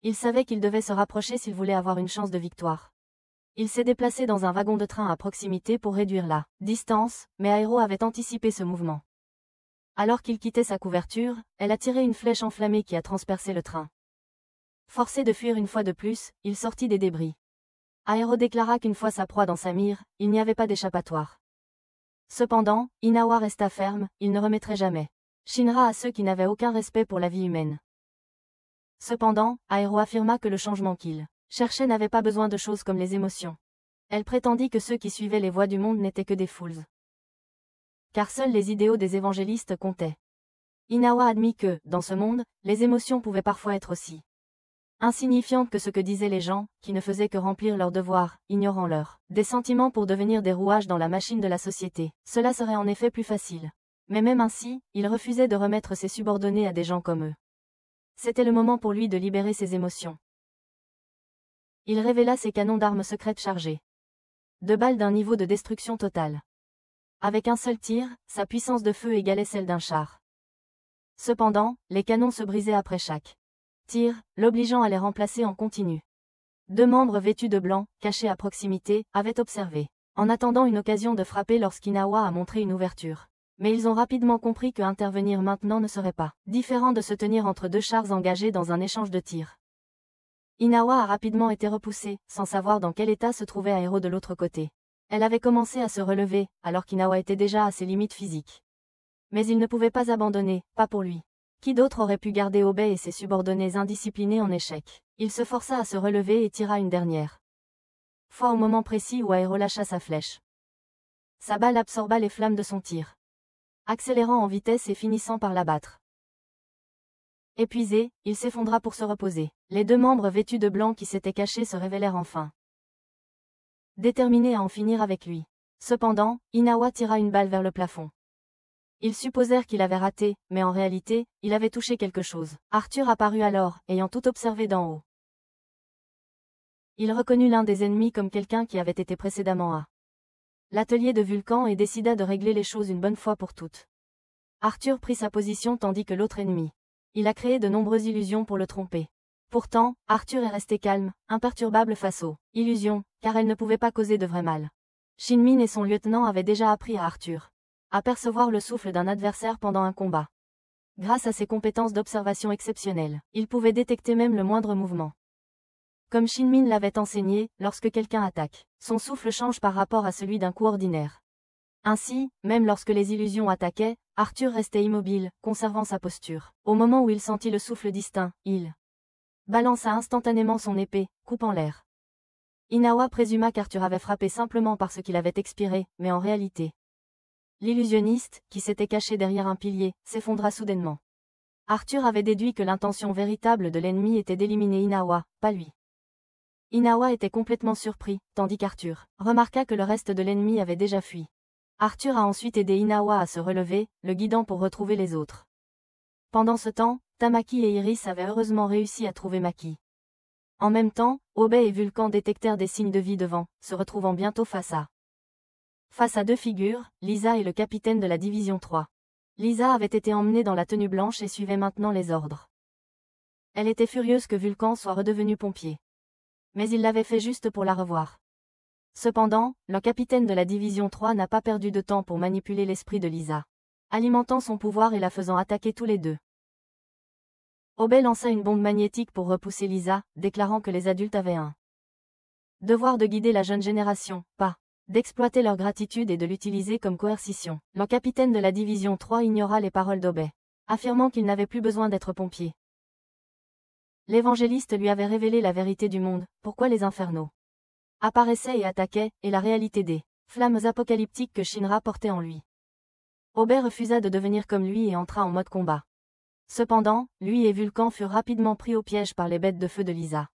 [SPEAKER 1] Il savait qu'il devait se rapprocher s'il voulait avoir une chance de victoire. Il s'est déplacé dans un wagon de train à proximité pour réduire la distance, mais Aero avait anticipé ce mouvement. Alors qu'il quittait sa couverture, elle a tiré une flèche enflammée qui a transpercé le train. Forcé de fuir une fois de plus, il sortit des débris. Aero déclara qu'une fois sa proie dans sa mire, il n'y avait pas d'échappatoire. Cependant, Inawa resta ferme, il ne remettrait jamais Shinra à ceux qui n'avaient aucun respect pour la vie humaine. Cependant, Aero affirma que le changement qu'il cherchait n'avait pas besoin de choses comme les émotions. Elle prétendit que ceux qui suivaient les voies du monde n'étaient que des fools. Car seuls les idéaux des évangélistes comptaient. Inawa admit que, dans ce monde, les émotions pouvaient parfois être aussi insignifiantes que ce que disaient les gens, qui ne faisaient que remplir leurs devoirs, ignorant leurs des sentiments pour devenir des rouages dans la machine de la société. Cela serait en effet plus facile. Mais même ainsi, il refusait de remettre ses subordonnés à des gens comme eux. C'était le moment pour lui de libérer ses émotions. Il révéla ses canons d'armes secrètes chargés 2 balles d'un niveau de destruction totale. Avec un seul tir, sa puissance de feu égalait celle d'un char. Cependant, les canons se brisaient après chaque tir, l'obligeant à les remplacer en continu. 2 membres vêtus de blanc, cachés à proximité, avaient observé, en attendant une occasion de frapper lorsqu'Inawa a montré une ouverture. Mais ils ont rapidement compris que intervenir maintenant ne serait pas différent de se tenir entre 2 chars engagés dans un échange de tirs. Inawa a rapidement été repoussée, sans savoir dans quel état se trouvait Aero de l'autre côté. Elle avait commencé à se relever, alors qu'Inawa était déjà à ses limites physiques. Mais il ne pouvait pas abandonner, pas pour lui. Qui d'autre aurait pu garder Obe et ses subordonnés indisciplinés en échec? Il se força à se relever et tira une dernière fois au moment précis où Aero lâcha sa flèche. Sa balle absorba les flammes de son tir, accélérant en vitesse et finissant par l'abattre. Épuisé, il s'effondra pour se reposer. Les 2 membres vêtus de blanc qui s'étaient cachés se révélèrent enfin, déterminés à en finir avec lui. Cependant, Inawa tira une balle vers le plafond. Ils supposèrent qu'il avait raté, mais en réalité, il avait touché quelque chose. Arthur apparut alors, ayant tout observé d'en haut. Il reconnut l'un des ennemis comme quelqu'un qui avait été précédemment à l'atelier de Vulcan et décida de régler les choses une bonne fois pour toutes. Arthur prit sa position tandis que l'autre ennemi, il a créé de nombreuses illusions pour le tromper. Pourtant, Arthur est resté calme, imperturbable face aux illusions, car elles ne pouvaient pas causer de vrai mal. Shinmin et son lieutenant avaient déjà appris à Arthur à percevoir le souffle d'un adversaire pendant un combat. Grâce à ses compétences d'observation exceptionnelles, il pouvait détecter même le moindre mouvement. Comme Shinmin l'avait enseigné, lorsque quelqu'un attaque, son souffle change par rapport à celui d'un coup ordinaire. Ainsi, même lorsque les illusions attaquaient, Arthur restait immobile, conservant sa posture. Au moment où il sentit le souffle distinct, il balança instantanément son épée, coupant l'air. Inawa présuma qu'Arthur avait frappé simplement parce qu'il avait expiré, mais en réalité, l'illusionniste, qui s'était caché derrière un pilier, s'effondra soudainement. Arthur avait déduit que l'intention véritable de l'ennemi était d'éliminer Inawa, pas lui. Inawa était complètement surpris, tandis qu'Arthur remarqua que le reste de l'ennemi avait déjà fui. Arthur a ensuite aidé Inawa à se relever, le guidant pour retrouver les autres. Pendant ce temps, Tamaki et Iris avaient heureusement réussi à trouver Maki. En même temps, Obei et Vulcan détectèrent des signes de vie devant, se retrouvant bientôt face à deux figures, Lisa et le capitaine de la division 3. Lisa avait été emmenée dans la tenue blanche et suivait maintenant les ordres. Elle était furieuse que Vulcan soit redevenu pompier. Mais il l'avait fait juste pour la revoir. Cependant, le capitaine de la division 3 n'a pas perdu de temps pour manipuler l'esprit de Lisa, alimentant son pouvoir et la faisant attaquer tous les deux. Obei lança une bombe magnétique pour repousser Lisa, déclarant que les adultes avaient un devoir de guider la jeune génération, pas d'exploiter leur gratitude et de l'utiliser comme coercition. Le capitaine de la division 3 ignora les paroles d'Obei, affirmant qu'il n'avait plus besoin d'être pompier. L'évangéliste lui avait révélé la vérité du monde, pourquoi les infernaux apparaissaient et attaquaient, et la réalité des flammes apocalyptiques que Shinra portait en lui. Obei refusa de devenir comme lui et entra en mode combat. Cependant, lui et Vulcan furent rapidement pris au piège par les bêtes de feu de Lisa.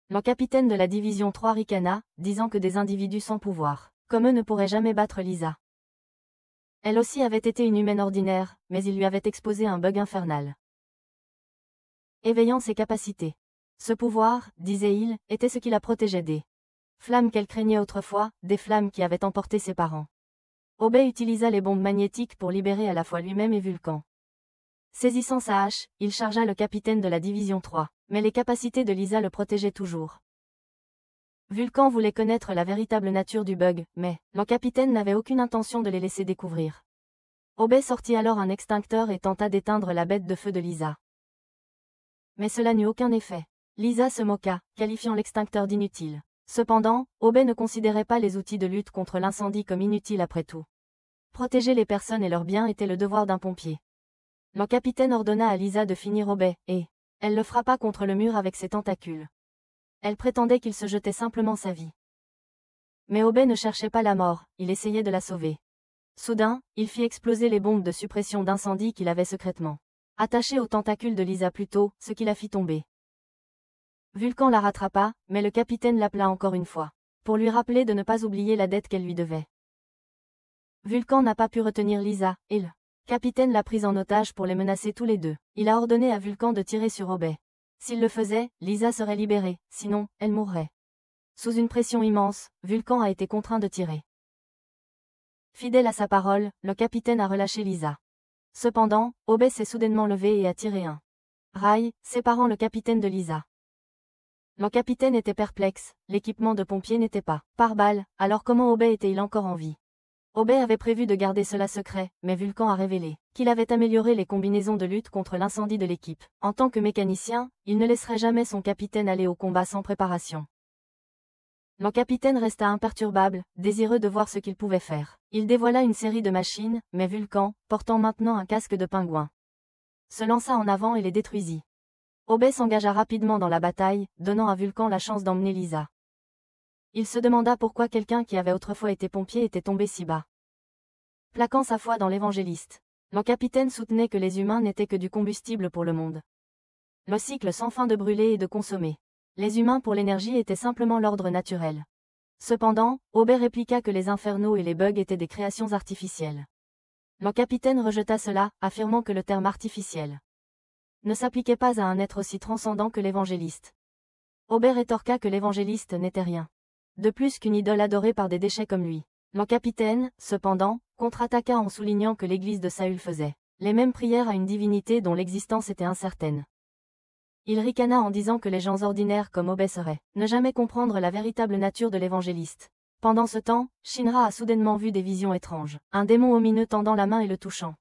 [SPEAKER 1] Le capitaine de la division 3 ricana, disant que des individus sans pouvoir, comme eux ne pourraient jamais battre Lisa. Elle aussi avait été une humaine ordinaire, mais il lui avait exposé un bug infernal, éveillant ses capacités. Ce pouvoir, disait-il, était ce qui la protégeait des flammes qu'elle craignait autrefois, des flammes qui avaient emporté ses parents. Obei utilisa les bombes magnétiques pour libérer à la fois lui-même et Vulcan. Saisissant sa hache, il chargea le capitaine de la division 3, mais les capacités de Lisa le protégeaient toujours. Vulcan voulait connaître la véritable nature du bug, mais le capitaine n'avait aucune intention de les laisser découvrir. Obei sortit alors un extincteur et tenta d'éteindre la bête de feu de Lisa. Mais cela n'eut aucun effet. Lisa se moqua, qualifiant l'extincteur d'inutile. Cependant, Obei ne considérait pas les outils de lutte contre l'incendie comme inutiles après tout. Protéger les personnes et leurs biens était le devoir d'un pompier. Le capitaine ordonna à Lisa de finir Obei, et elle le frappa contre le mur avec ses tentacules. Elle prétendait qu'il se jetait simplement sa vie. Mais Obei ne cherchait pas la mort, il essayait de la sauver. Soudain, il fit exploser les bombes de suppression d'incendie qu'il avait secrètement attachées aux tentacules de Lisa plus tôt, ce qui la fit tomber. Vulcan la rattrapa, mais le capitaine l'appela encore une fois, pour lui rappeler de ne pas oublier la dette qu'elle lui devait. Vulcan n'a pas pu retenir Lisa, et le capitaine l'a prise en otage pour les menacer tous les deux. Il a ordonné à Vulcan de tirer sur Obei. S'il le faisait, Lisa serait libérée, sinon, elle mourrait. Sous une pression immense, Vulcan a été contraint de tirer. Fidèle à sa parole, le capitaine a relâché Lisa. Cependant, Obei s'est soudainement levé et a tiré un rail, séparant le capitaine de Lisa. Le capitaine était perplexe, l'équipement de pompier n'était pas pare-balles, alors comment Obei était-il encore en vie? Obei avait prévu de garder cela secret, mais Vulcan a révélé qu'il avait amélioré les combinaisons de lutte contre l'incendie de l'équipe. En tant que mécanicien, il ne laisserait jamais son capitaine aller au combat sans préparation. Le capitaine resta imperturbable, désireux de voir ce qu'il pouvait faire. Il dévoila une série de machines, mais Vulcan, portant maintenant un casque de pingouin, se lança en avant et les détruisit. Obei s'engagea rapidement dans la bataille, donnant à Vulcan la chance d'emmener Lisa. Il se demanda pourquoi quelqu'un qui avait autrefois été pompier était tombé si bas. Plaquant sa foi dans l'évangéliste, le capitaine soutenait que les humains n'étaient que du combustible pour le monde. Le cycle sans fin de brûler et de consommer. Les humains pour l'énergie étaient simplement l'ordre naturel. Cependant, Obei répliqua que les infernaux et les bugs étaient des créations artificielles. Le capitaine rejeta cela, affirmant que le terme artificiel ne s'appliquait pas à un être aussi transcendant que l'évangéliste. Obei rétorqua que l'évangéliste n'était rien de plus qu'une idole adorée par des déchets comme lui. Le capitaine, cependant, contre-attaqua en soulignant que l'église de Saül faisait les mêmes prières à une divinité dont l'existence était incertaine. Il ricana en disant que les gens ordinaires comme Obé seraient ne jamais comprendre la véritable nature de l'évangéliste. Pendant ce temps, Shinra a soudainement vu des visions étranges, un démon omineux tendant la main et le touchant.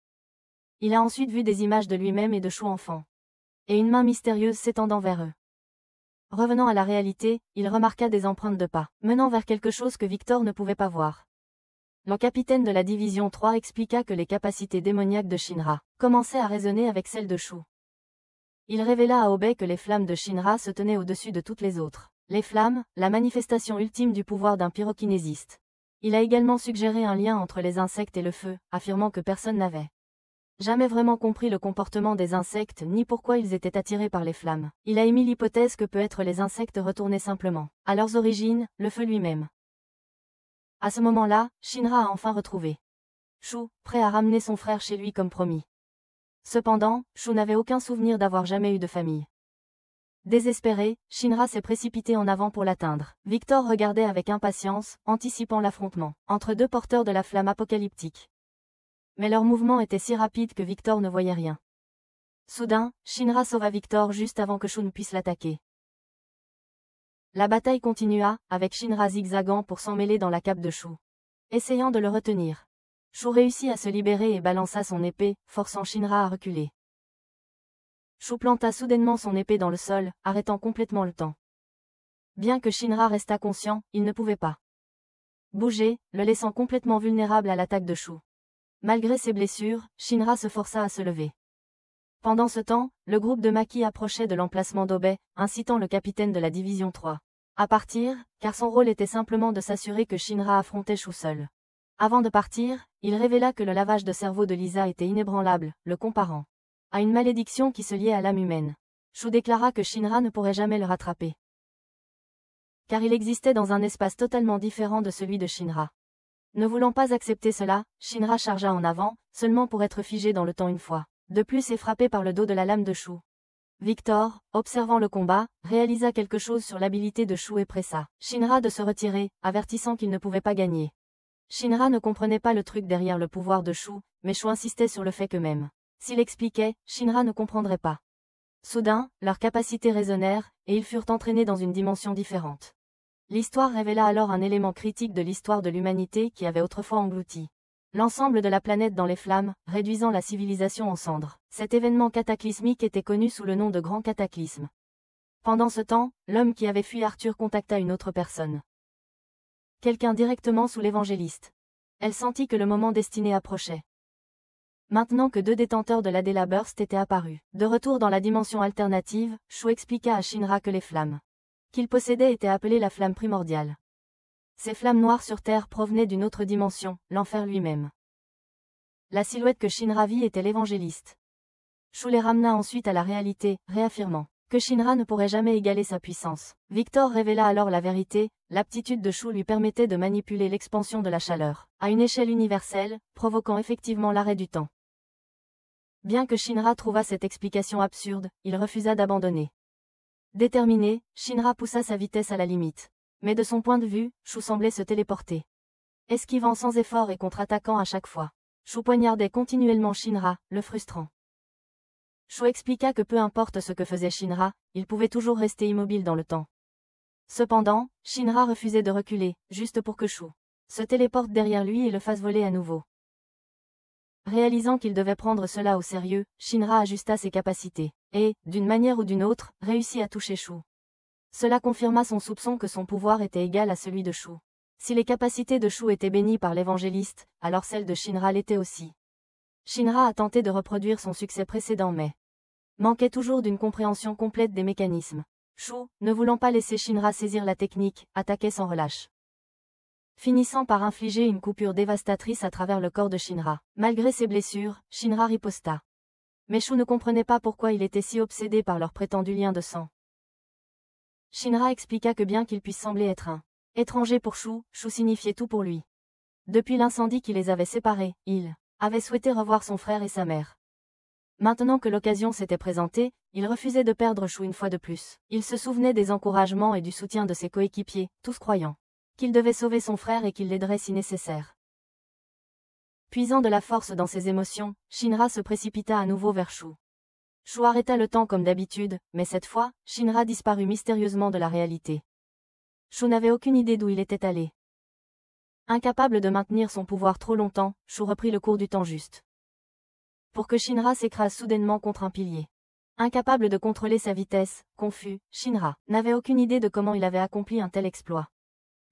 [SPEAKER 1] Il a ensuite vu des images de lui-même et de Shu enfant. Et une main mystérieuse s'étendant vers eux. Revenant à la réalité, il remarqua des empreintes de pas, menant vers quelque chose que Victor ne pouvait pas voir. Le capitaine de la division 3 expliqua que les capacités démoniaques de Shinra commençaient à résonner avec celles de Shu. Il révéla à Obé que les flammes de Shinra se tenaient au-dessus de toutes les autres. Les flammes, la manifestation ultime du pouvoir d'un pyrokinésiste. Il a également suggéré un lien entre les insectes et le feu, affirmant que personne n'avait jamais vraiment compris le comportement des insectes ni pourquoi ils étaient attirés par les flammes. Il a émis l'hypothèse que peut-être les insectes retournaient simplement à leurs origines, le feu lui-même. À ce moment-là, Shinra a enfin retrouvé Shu, prêt à ramener son frère chez lui comme promis. Cependant, Shu n'avait aucun souvenir d'avoir jamais eu de famille. Désespéré, Shinra s'est précipité en avant pour l'atteindre. Victor regardait avec impatience, anticipant l'affrontement entre deux porteurs de la flamme apocalyptique. Mais leur mouvement était si rapide que Victor ne voyait rien. Soudain, Shinra sauva Victor juste avant que Shu ne puisse l'attaquer. La bataille continua, avec Shinra zigzagant pour s'emmêler dans la cape de Shu. Essayant de le retenir. Shu réussit à se libérer et balança son épée, forçant Shinra à reculer. Shu planta soudainement son épée dans le sol, arrêtant complètement le temps. Bien que Shinra restât conscient, il ne pouvait pas bouger, le laissant complètement vulnérable à l'attaque de Shu. Malgré ses blessures, Shinra se força à se lever. Pendant ce temps, le groupe de Maki approchait de l'emplacement d'Obé, incitant le capitaine de la division 3 à partir, car son rôle était simplement de s'assurer que Shinra affrontait Shu seul. Avant de partir, il révéla que le lavage de cerveau de Lisa était inébranlable, le comparant à une malédiction qui se liait à l'âme humaine. Shu déclara que Shinra ne pourrait jamais le rattraper, car il existait dans un espace totalement différent de celui de Shinra. Ne voulant pas accepter cela, Shinra chargea en avant, seulement pour être figé dans le temps une fois de plus et frappé par le dos de la lame de Shu. Victor, observant le combat, réalisa quelque chose sur l'habilité de Shu et pressa Shinra de se retirer, avertissant qu'il ne pouvait pas gagner. Shinra ne comprenait pas le truc derrière le pouvoir de Shu, mais Shu insistait sur le fait que même s'il expliquait, Shinra ne comprendrait pas. Soudain, leurs capacités résonnèrent, et ils furent entraînés dans une dimension différente. L'histoire révéla alors un élément critique de l'histoire de l'humanité qui avait autrefois englouti l'ensemble de la planète dans les flammes, réduisant la civilisation en cendres. Cet événement cataclysmique était connu sous le nom de Grand Cataclysme. Pendant ce temps, l'homme qui avait fui Arthur contacta une autre personne. Quelqu'un directement sous l'évangéliste. Elle sentit que le moment destiné approchait. Maintenant que deux détenteurs de l'Adela Burst étaient apparus, de retour dans la dimension alternative, Shu expliqua à Shinra que les flammes qu'il possédait étaient appelées la flamme primordiale. Ces flammes noires sur Terre provenaient d'une autre dimension, l'enfer lui-même. La silhouette que Shinra vit était l'évangéliste. Shu les ramena ensuite à la réalité, réaffirmant que Shinra ne pourrait jamais égaler sa puissance. Victor révéla alors la vérité, l'aptitude de Shu lui permettait de manipuler l'expansion de la chaleur à une échelle universelle, provoquant effectivement l'arrêt du temps. Bien que Shinra trouvât cette explication absurde, il refusa d'abandonner. Déterminé, Shinra poussa sa vitesse à la limite. Mais de son point de vue, Shu semblait se téléporter. Esquivant sans effort et contre-attaquant à chaque fois. Shu poignardait continuellement Shinra, le frustrant. Shu expliqua que peu importe ce que faisait Shinra, il pouvait toujours rester immobile dans le temps. Cependant, Shinra refusait de reculer, juste pour que Shu se téléporte derrière lui et le fasse voler à nouveau. Réalisant qu'il devait prendre cela au sérieux, Shinra ajusta ses capacités, et, d'une manière ou d'une autre, réussit à toucher Shu. Cela confirma son soupçon que son pouvoir était égal à celui de Shu. Si les capacités de Shu étaient bénies par l'évangéliste, alors celles de Shinra l'étaient aussi. Shinra a tenté de reproduire son succès précédent mais manquait toujours d'une compréhension complète des mécanismes. Shu, ne voulant pas laisser Shinra saisir la technique, attaquait sans relâche, finissant par infliger une coupure dévastatrice à travers le corps de Shinra. Malgré ses blessures, Shinra riposta. Mais Shu ne comprenait pas pourquoi il était si obsédé par leur prétendu lien de sang. Shinra expliqua que bien qu'il puisse sembler être un étranger pour Shu, Shu signifiait tout pour lui. Depuis l'incendie qui les avait séparés, il avait souhaité revoir son frère et sa mère. Maintenant que l'occasion s'était présentée, il refusait de perdre Shu une fois de plus. Il se souvenait des encouragements et du soutien de ses coéquipiers, tous croyant qu'il devait sauver son frère et qu'il l'aiderait si nécessaire. Puisant de la force dans ses émotions, Shinra se précipita à nouveau vers Shu. Shu arrêta le temps comme d'habitude, mais cette fois, Shinra disparut mystérieusement de la réalité. Shu n'avait aucune idée d'où il était allé. Incapable de maintenir son pouvoir trop longtemps, Shu reprit le cours du temps juste. Pour que Shinra s'écrase soudainement contre un pilier. Incapable de contrôler sa vitesse, confus, Shinra n'avait aucune idée de comment il avait accompli un tel exploit.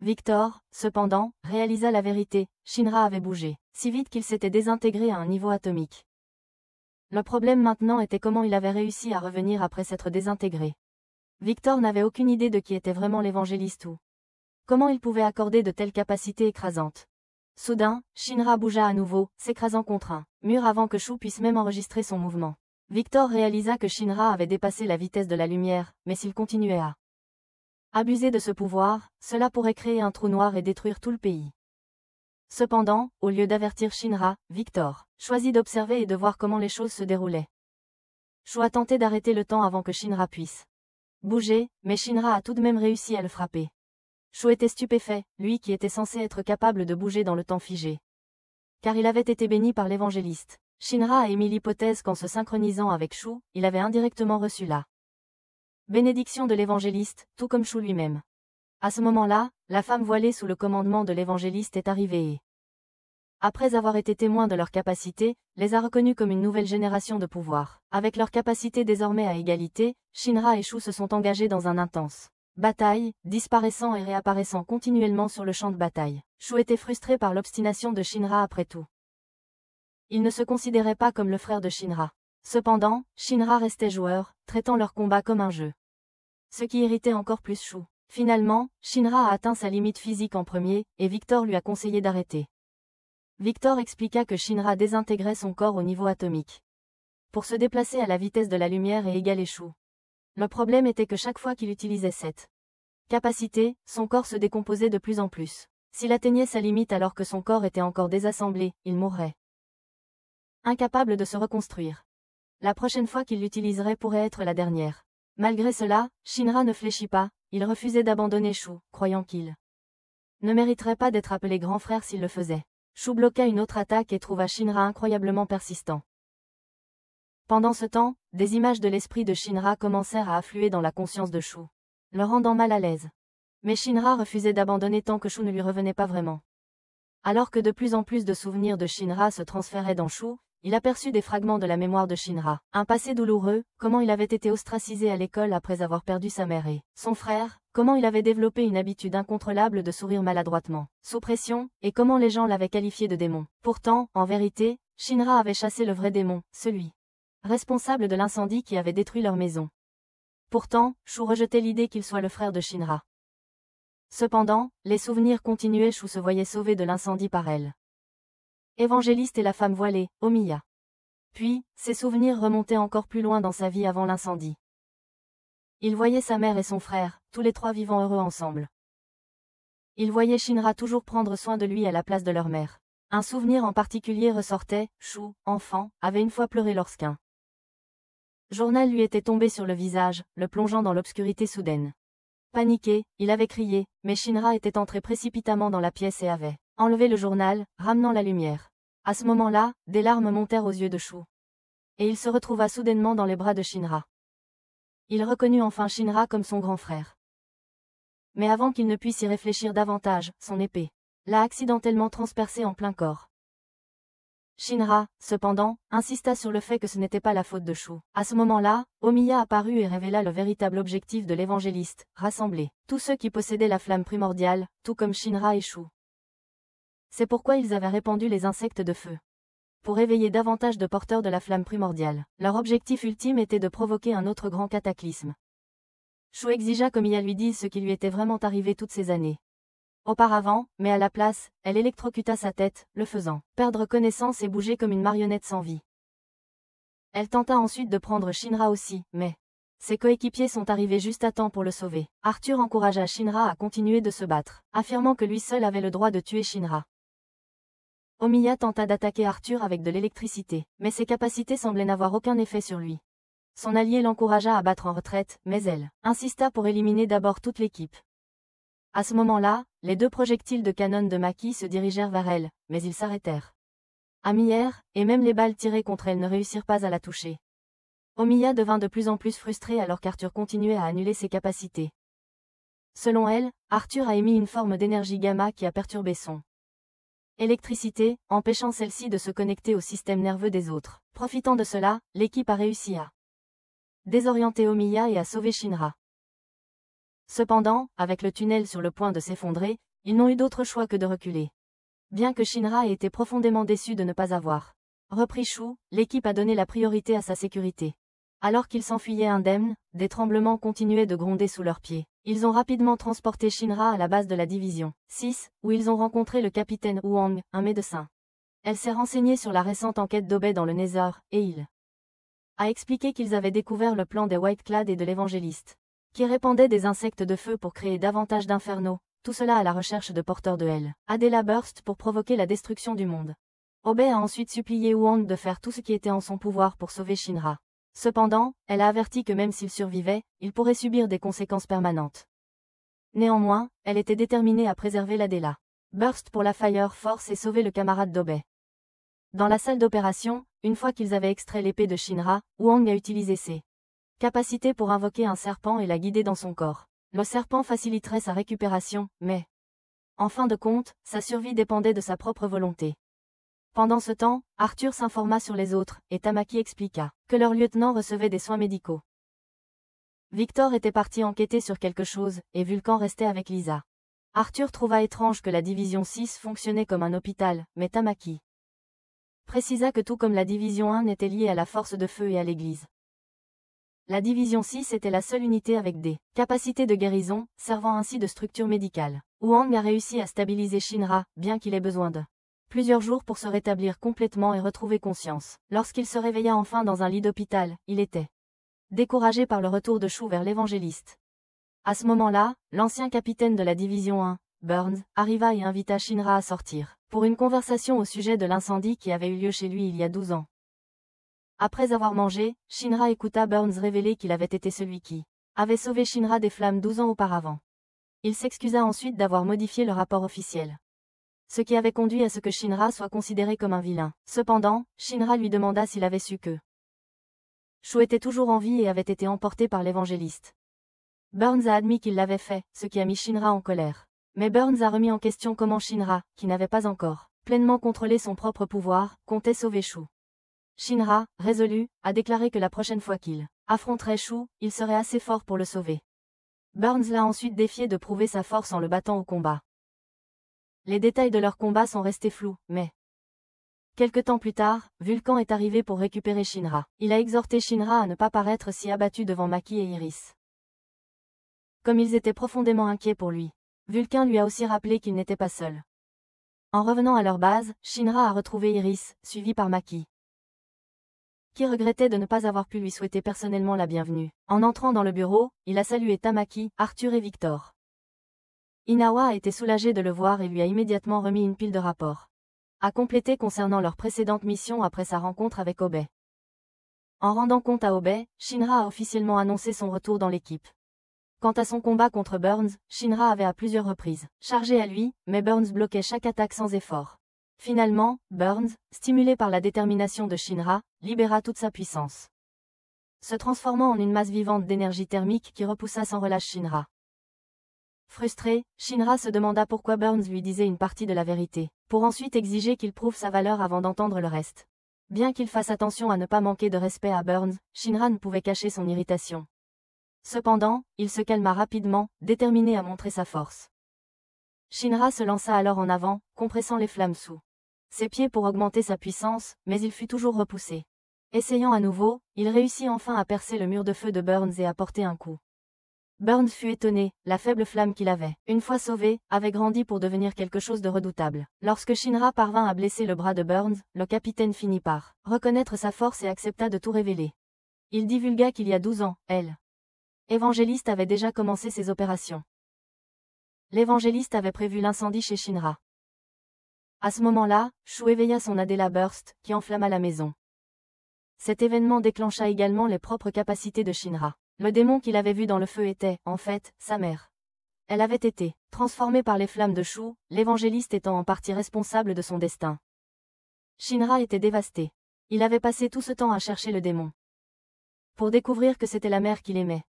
[SPEAKER 1] Victor, cependant, réalisa la vérité, Shinra avait bougé, si vite qu'il s'était désintégré à un niveau atomique. Le problème maintenant était comment il avait réussi à revenir après s'être désintégré. Victor n'avait aucune idée de qui était vraiment l'évangéliste ou comment il pouvait accorder de telles capacités écrasantes. Soudain, Shinra bougea à nouveau, s'écrasant contre un mur avant que Shu puisse même enregistrer son mouvement. Victor réalisa que Shinra avait dépassé la vitesse de la lumière, mais s'il continuait à abuser de ce pouvoir, cela pourrait créer un trou noir et détruire tout le pays. Cependant, au lieu d'avertir Shinra, Victor choisit d'observer et de voir comment les choses se déroulaient. Shu a tenté d'arrêter le temps avant que Shinra puisse bouger, mais Shinra a tout de même réussi à le frapper. Shu était stupéfait, lui qui était censé être capable de bouger dans le temps figé. Car il avait été béni par l'évangéliste. Shinra a émis l'hypothèse qu'en se synchronisant avec Shu, il avait indirectement reçu la bénédiction de l'évangéliste, tout comme Shu lui-même. À ce moment-là, la femme voilée sous le commandement de l'évangéliste est arrivée et, après avoir été témoin de leurs capacités, les a reconnus comme une nouvelle génération de pouvoir. Avec leurs capacités désormais à égalité, Shinra et Shu se sont engagés dans un intense bataille, disparaissant et réapparaissant continuellement sur le champ de bataille. Shu était frustré par l'obstination de Shinra après tout. Il ne se considérait pas comme le frère de Shinra. Cependant, Shinra restait joueur, traitant leur combat comme un jeu. Ce qui irritait encore plus Shu. Finalement, Shinra a atteint sa limite physique en premier, et Victor lui a conseillé d'arrêter. Victor expliqua que Shinra désintégrait son corps au niveau atomique pour se déplacer à la vitesse de la lumière et égaler Shu. Le problème était que chaque fois qu'il utilisait cette capacité, son corps se décomposait de plus en plus. S'il atteignait sa limite alors que son corps était encore désassemblé, il mourrait. Incapable de se reconstruire. La prochaine fois qu'il l'utiliserait pourrait être la dernière. Malgré cela, Shinra ne fléchit pas, il refusait d'abandonner Shu, croyant qu'il ne mériterait pas d'être appelé grand frère s'il le faisait. Shu bloqua une autre attaque et trouva Shinra incroyablement persistant. Pendant ce temps, des images de l'esprit de Shinra commencèrent à affluer dans la conscience de Shu, le rendant mal à l'aise. Mais Shinra refusait d'abandonner tant que Shu ne lui revenait pas vraiment. Alors que de plus en plus de souvenirs de Shinra se transféraient dans Shu, il aperçut des fragments de la mémoire de Shinra. Un passé douloureux, comment il avait été ostracisé à l'école après avoir perdu sa mère et son frère, comment il avait développé une habitude incontrôlable de sourire maladroitement, sous pression, et comment les gens l'avaient qualifié de démon. Pourtant, en vérité, Shinra avait chassé le vrai démon, celui responsable de l'incendie qui avait détruit leur maison. Pourtant, Shu rejetait l'idée qu'il soit le frère de Shinra. Cependant, les souvenirs continuaient, Shu se voyait sauvé de l'incendie par elle. Évangéliste et la femme voilée, Omiya. Puis, ses souvenirs remontaient encore plus loin dans sa vie avant l'incendie. Il voyait sa mère et son frère, tous les trois vivant heureux ensemble. Il voyait Shinra toujours prendre soin de lui à la place de leur mère. Un souvenir en particulier ressortait, Shu, enfant, avait une fois pleuré lorsqu'un journal lui était tombé sur le visage, le plongeant dans l'obscurité soudaine. Paniqué, il avait crié, mais Shinra était entré précipitamment dans la pièce et avait enlevé le journal, ramenant la lumière. À ce moment-là, des larmes montèrent aux yeux de Shu. Et il se retrouva soudainement dans les bras de Shinra. Il reconnut enfin Shinra comme son grand frère. Mais avant qu'il ne puisse y réfléchir davantage, son épée l'a accidentellement transpercé en plein corps. Shinra, cependant, insista sur le fait que ce n'était pas la faute de Shu. À ce moment-là, Omiya apparut et révéla le véritable objectif de l'évangéliste, rassembler tous ceux qui possédaient la flamme primordiale, tout comme Shinra et Shu. C'est pourquoi ils avaient répandu les insectes de feu. Pour éveiller davantage de porteurs de la flamme primordiale. Leur objectif ultime était de provoquer un autre grand cataclysme. Shu exigea qu'Omiya lui dise ce qui lui était vraiment arrivé toutes ces années auparavant, mais à la place, elle électrocuta sa tête, le faisant perdre connaissance et bouger comme une marionnette sans vie. Elle tenta ensuite de prendre Shinra aussi, mais ses coéquipiers sont arrivés juste à temps pour le sauver. Arthur encouragea Shinra à continuer de se battre, affirmant que lui seul avait le droit de tuer Shinra. Omiya tenta d'attaquer Arthur avec de l'électricité, mais ses capacités semblaient n'avoir aucun effet sur lui. Son allié l'encouragea à battre en retraite, mais elle insista pour éliminer d'abord toute l'équipe. À ce moment-là, les deux projectiles de canon de Maki se dirigèrent vers elle, mais ils s'arrêtèrent. Amière, et même les balles tirées contre elle ne réussirent pas à la toucher. Omiya devint de plus en plus frustrée alors qu'Arthur continuait à annuler ses capacités. Selon elle, Arthur a émis une forme d'énergie gamma qui a perturbé son électricité, empêchant celle-ci de se connecter au système nerveux des autres. Profitant de cela, l'équipe a réussi à désorienter Omiya et à sauver Shinra. Cependant, avec le tunnel sur le point de s'effondrer, ils n'ont eu d'autre choix que de reculer. Bien que Shinra ait été profondément déçu de ne pas avoir repris Shu, l'équipe a donné la priorité à sa sécurité. Alors qu'ils s'enfuyaient indemnes, des tremblements continuaient de gronder sous leurs pieds. Ils ont rapidement transporté Shinra à la base de la division 6, où ils ont rencontré le capitaine Huang, un médecin. Elle s'est renseignée sur la récente enquête d'Obey dans le Nether, et il a expliqué qu'ils avaient découvert le plan des Whiteclad et de l'évangéliste, qui répandaient des insectes de feu pour créer davantage d'infernaux, tout cela à la recherche de porteurs de Hell. Adela Burst pour provoquer la destruction du monde. Obey a ensuite supplié Huang de faire tout ce qui était en son pouvoir pour sauver Shinra. Cependant, elle a averti que même s'il survivait, il pourrait subir des conséquences permanentes. Néanmoins, elle était déterminée à préserver l'Adela Burst pour la Fire Force et sauver le camarade d'Obey. Dans la salle d'opération, une fois qu'ils avaient extrait l'épée de Shinra, Huang a utilisé ses capacités pour invoquer un serpent et la guider dans son corps. Le serpent faciliterait sa récupération, mais, en fin de compte, sa survie dépendait de sa propre volonté. Pendant ce temps, Arthur s'informa sur les autres, et Tamaki expliqua que leur lieutenant recevait des soins médicaux. Victor était parti enquêter sur quelque chose, et Vulcan restait avec Lisa. Arthur trouva étrange que la division 6 fonctionnait comme un hôpital, mais Tamaki précisa que tout comme la division 1 était liée à la force de feu et à l'église. La division 6 était la seule unité avec des capacités de guérison, servant ainsi de structure médicale. Huang a réussi à stabiliser Shinra, bien qu'il ait besoin de plusieurs jours pour se rétablir complètement et retrouver conscience. Lorsqu'il se réveilla enfin dans un lit d'hôpital, il était découragé par le retour de Shu vers l'évangéliste. À ce moment-là, l'ancien capitaine de la division 1, Burns, arriva et invita Shinra à sortir, pour une conversation au sujet de l'incendie qui avait eu lieu chez lui il y a 12 ans. Après avoir mangé, Shinra écouta Burns révéler qu'il avait été celui qui avait sauvé Shinra des flammes 12 ans auparavant. Il s'excusa ensuite d'avoir modifié le rapport officiel, ce qui avait conduit à ce que Shinra soit considéré comme un vilain. Cependant, Shinra lui demanda s'il avait su que Shu était toujours en vie et avait été emporté par l'évangéliste. Burns a admis qu'il l'avait fait, ce qui a mis Shinra en colère. Mais Burns a remis en question comment Shinra, qui n'avait pas encore pleinement contrôlé son propre pouvoir, comptait sauver Shu. Shinra, résolu, a déclaré que la prochaine fois qu'il affronterait Shu, il serait assez fort pour le sauver. Burns l'a ensuite défié de prouver sa force en le battant au combat. Les détails de leur combat sont restés flous, mais quelque temps plus tard, Vulcan est arrivé pour récupérer Shinra. Il a exhorté Shinra à ne pas paraître si abattu devant Maki et Iris. Comme ils étaient profondément inquiets pour lui, Vulcan lui a aussi rappelé qu'il n'était pas seul. En revenant à leur base, Shinra a retrouvé Iris, suivi par Maki, qui regrettait de ne pas avoir pu lui souhaiter personnellement la bienvenue. En entrant dans le bureau, il a salué Tamaki, Arthur et Victor. Inawa a été soulagé de le voir et lui a immédiatement remis une pile de rapports à compléter concernant leur précédente mission après sa rencontre avec Obey. En rendant compte à Obey, Shinra a officiellement annoncé son retour dans l'équipe. Quant à son combat contre Burns, Shinra avait à plusieurs reprises chargé à lui, mais Burns bloquait chaque attaque sans effort. Finalement, Burns, stimulé par la détermination de Shinra, libéra toute sa puissance, se transformant en une masse vivante d'énergie thermique qui repoussa sans relâche Shinra. Frustré, Shinra se demanda pourquoi Burns lui disait une partie de la vérité, pour ensuite exiger qu'il prouve sa valeur avant d'entendre le reste. Bien qu'il fasse attention à ne pas manquer de respect à Burns, Shinra ne pouvait cacher son irritation. Cependant, il se calma rapidement, déterminé à montrer sa force. Shinra se lança alors en avant, compressant les flammes sous ses pieds pour augmenter sa puissance, mais il fut toujours repoussé. Essayant à nouveau, il réussit enfin à percer le mur de feu de Burns et à porter un coup. Burns fut étonné, la faible flamme qu'il avait, une fois sauvé, avait grandi pour devenir quelque chose de redoutable. Lorsque Shinra parvint à blesser le bras de Burns, le capitaine finit par reconnaître sa force et accepta de tout révéler. Il divulgua qu'il y a 12 ans, l'évangéliste avait déjà commencé ses opérations. L'évangéliste avait prévu l'incendie chez Shinra. À ce moment-là, Shu éveilla son Adela Burst, qui enflamma la maison. Cet événement déclencha également les propres capacités de Shinra. Le démon qu'il avait vu dans le feu était, en fait, sa mère. Elle avait été transformée par les flammes de Shu, l'évangéliste étant en partie responsable de son destin. Shinra était dévasté. Il avait passé tout ce temps à chercher le démon. Pour découvrir que c'était la mère qu'il aimait.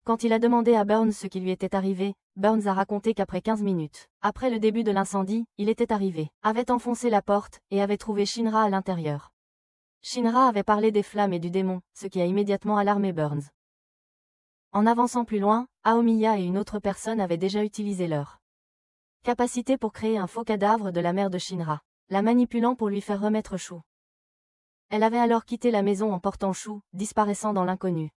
[SPEAKER 1] Quand il a demandé à Burns ce qui lui était arrivé, Burns a raconté qu'après 15 minutes, après le début de l'incendie, il était arrivé, avait enfoncé la porte, et avait trouvé Shinra à l'intérieur. Shinra avait parlé des flammes et du démon, ce qui a immédiatement alarmé Burns. En avançant plus loin, Aomiya et une autre personne avaient déjà utilisé leur capacité pour créer un faux cadavre de la mère de Shinra, la manipulant pour lui faire remettre Shu. Elle avait alors quitté la maison en portant Shu, disparaissant dans l'inconnu.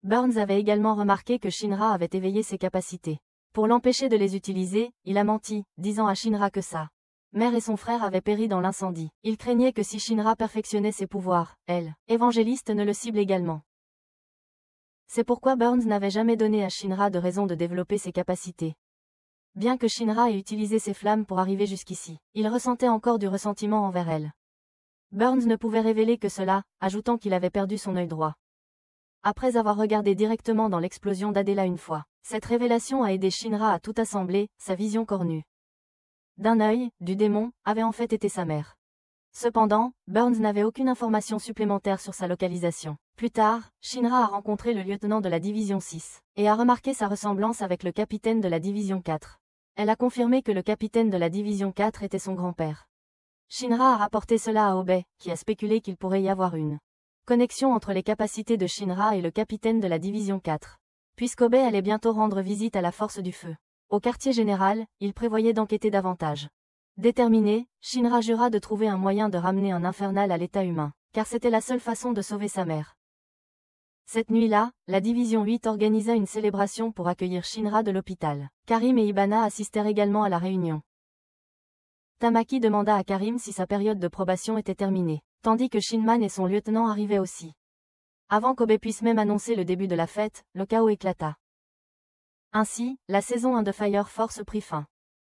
[SPEAKER 1] Burns avait également remarqué que Shinra avait éveillé ses capacités. Pour l'empêcher de les utiliser, il a menti, disant à Shinra que sa mère et son frère avaient péri dans l'incendie. Il craignait que si Shinra perfectionnait ses pouvoirs, elle, évangéliste, ne le cible également. C'est pourquoi Burns n'avait jamais donné à Shinra de raison de développer ses capacités. Bien que Shinra ait utilisé ses flammes pour arriver jusqu'ici, il ressentait encore du ressentiment envers elle. Burns ne pouvait révéler que cela, ajoutant qu'il avait perdu son œil droit. Après avoir regardé directement dans l'explosion d'Adela une fois, cette révélation a aidé Shinra à tout assembler, sa vision cornue d'un œil, du démon, avait en fait été sa mère. Cependant, Burns n'avait aucune information supplémentaire sur sa localisation. Plus tard, Shinra a rencontré le lieutenant de la division 6, et a remarqué sa ressemblance avec le capitaine de la division 4. Elle a confirmé que le capitaine de la division 4 était son grand-père. Shinra a rapporté cela à Obey, qui a spéculé qu'il pourrait y avoir une connexion entre les capacités de Shinra et le capitaine de la division 4. Puisqu'Obey allait bientôt rendre visite à la force du feu au quartier général, il prévoyait d'enquêter davantage. Déterminé, Shinra jura de trouver un moyen de ramener un infernal à l'état humain, car c'était la seule façon de sauver sa mère. Cette nuit-là, la division 8 organisa une célébration pour accueillir Shinra de l'hôpital. Karim et Ibana assistèrent également à la réunion. Tamaki demanda à Karim si sa période de probation était terminée, tandis que Shinman et son lieutenant arrivaient aussi. Avant qu'Obey puisse même annoncer le début de la fête, le chaos éclata. Ainsi, la saison 1 de Fire Force prit fin.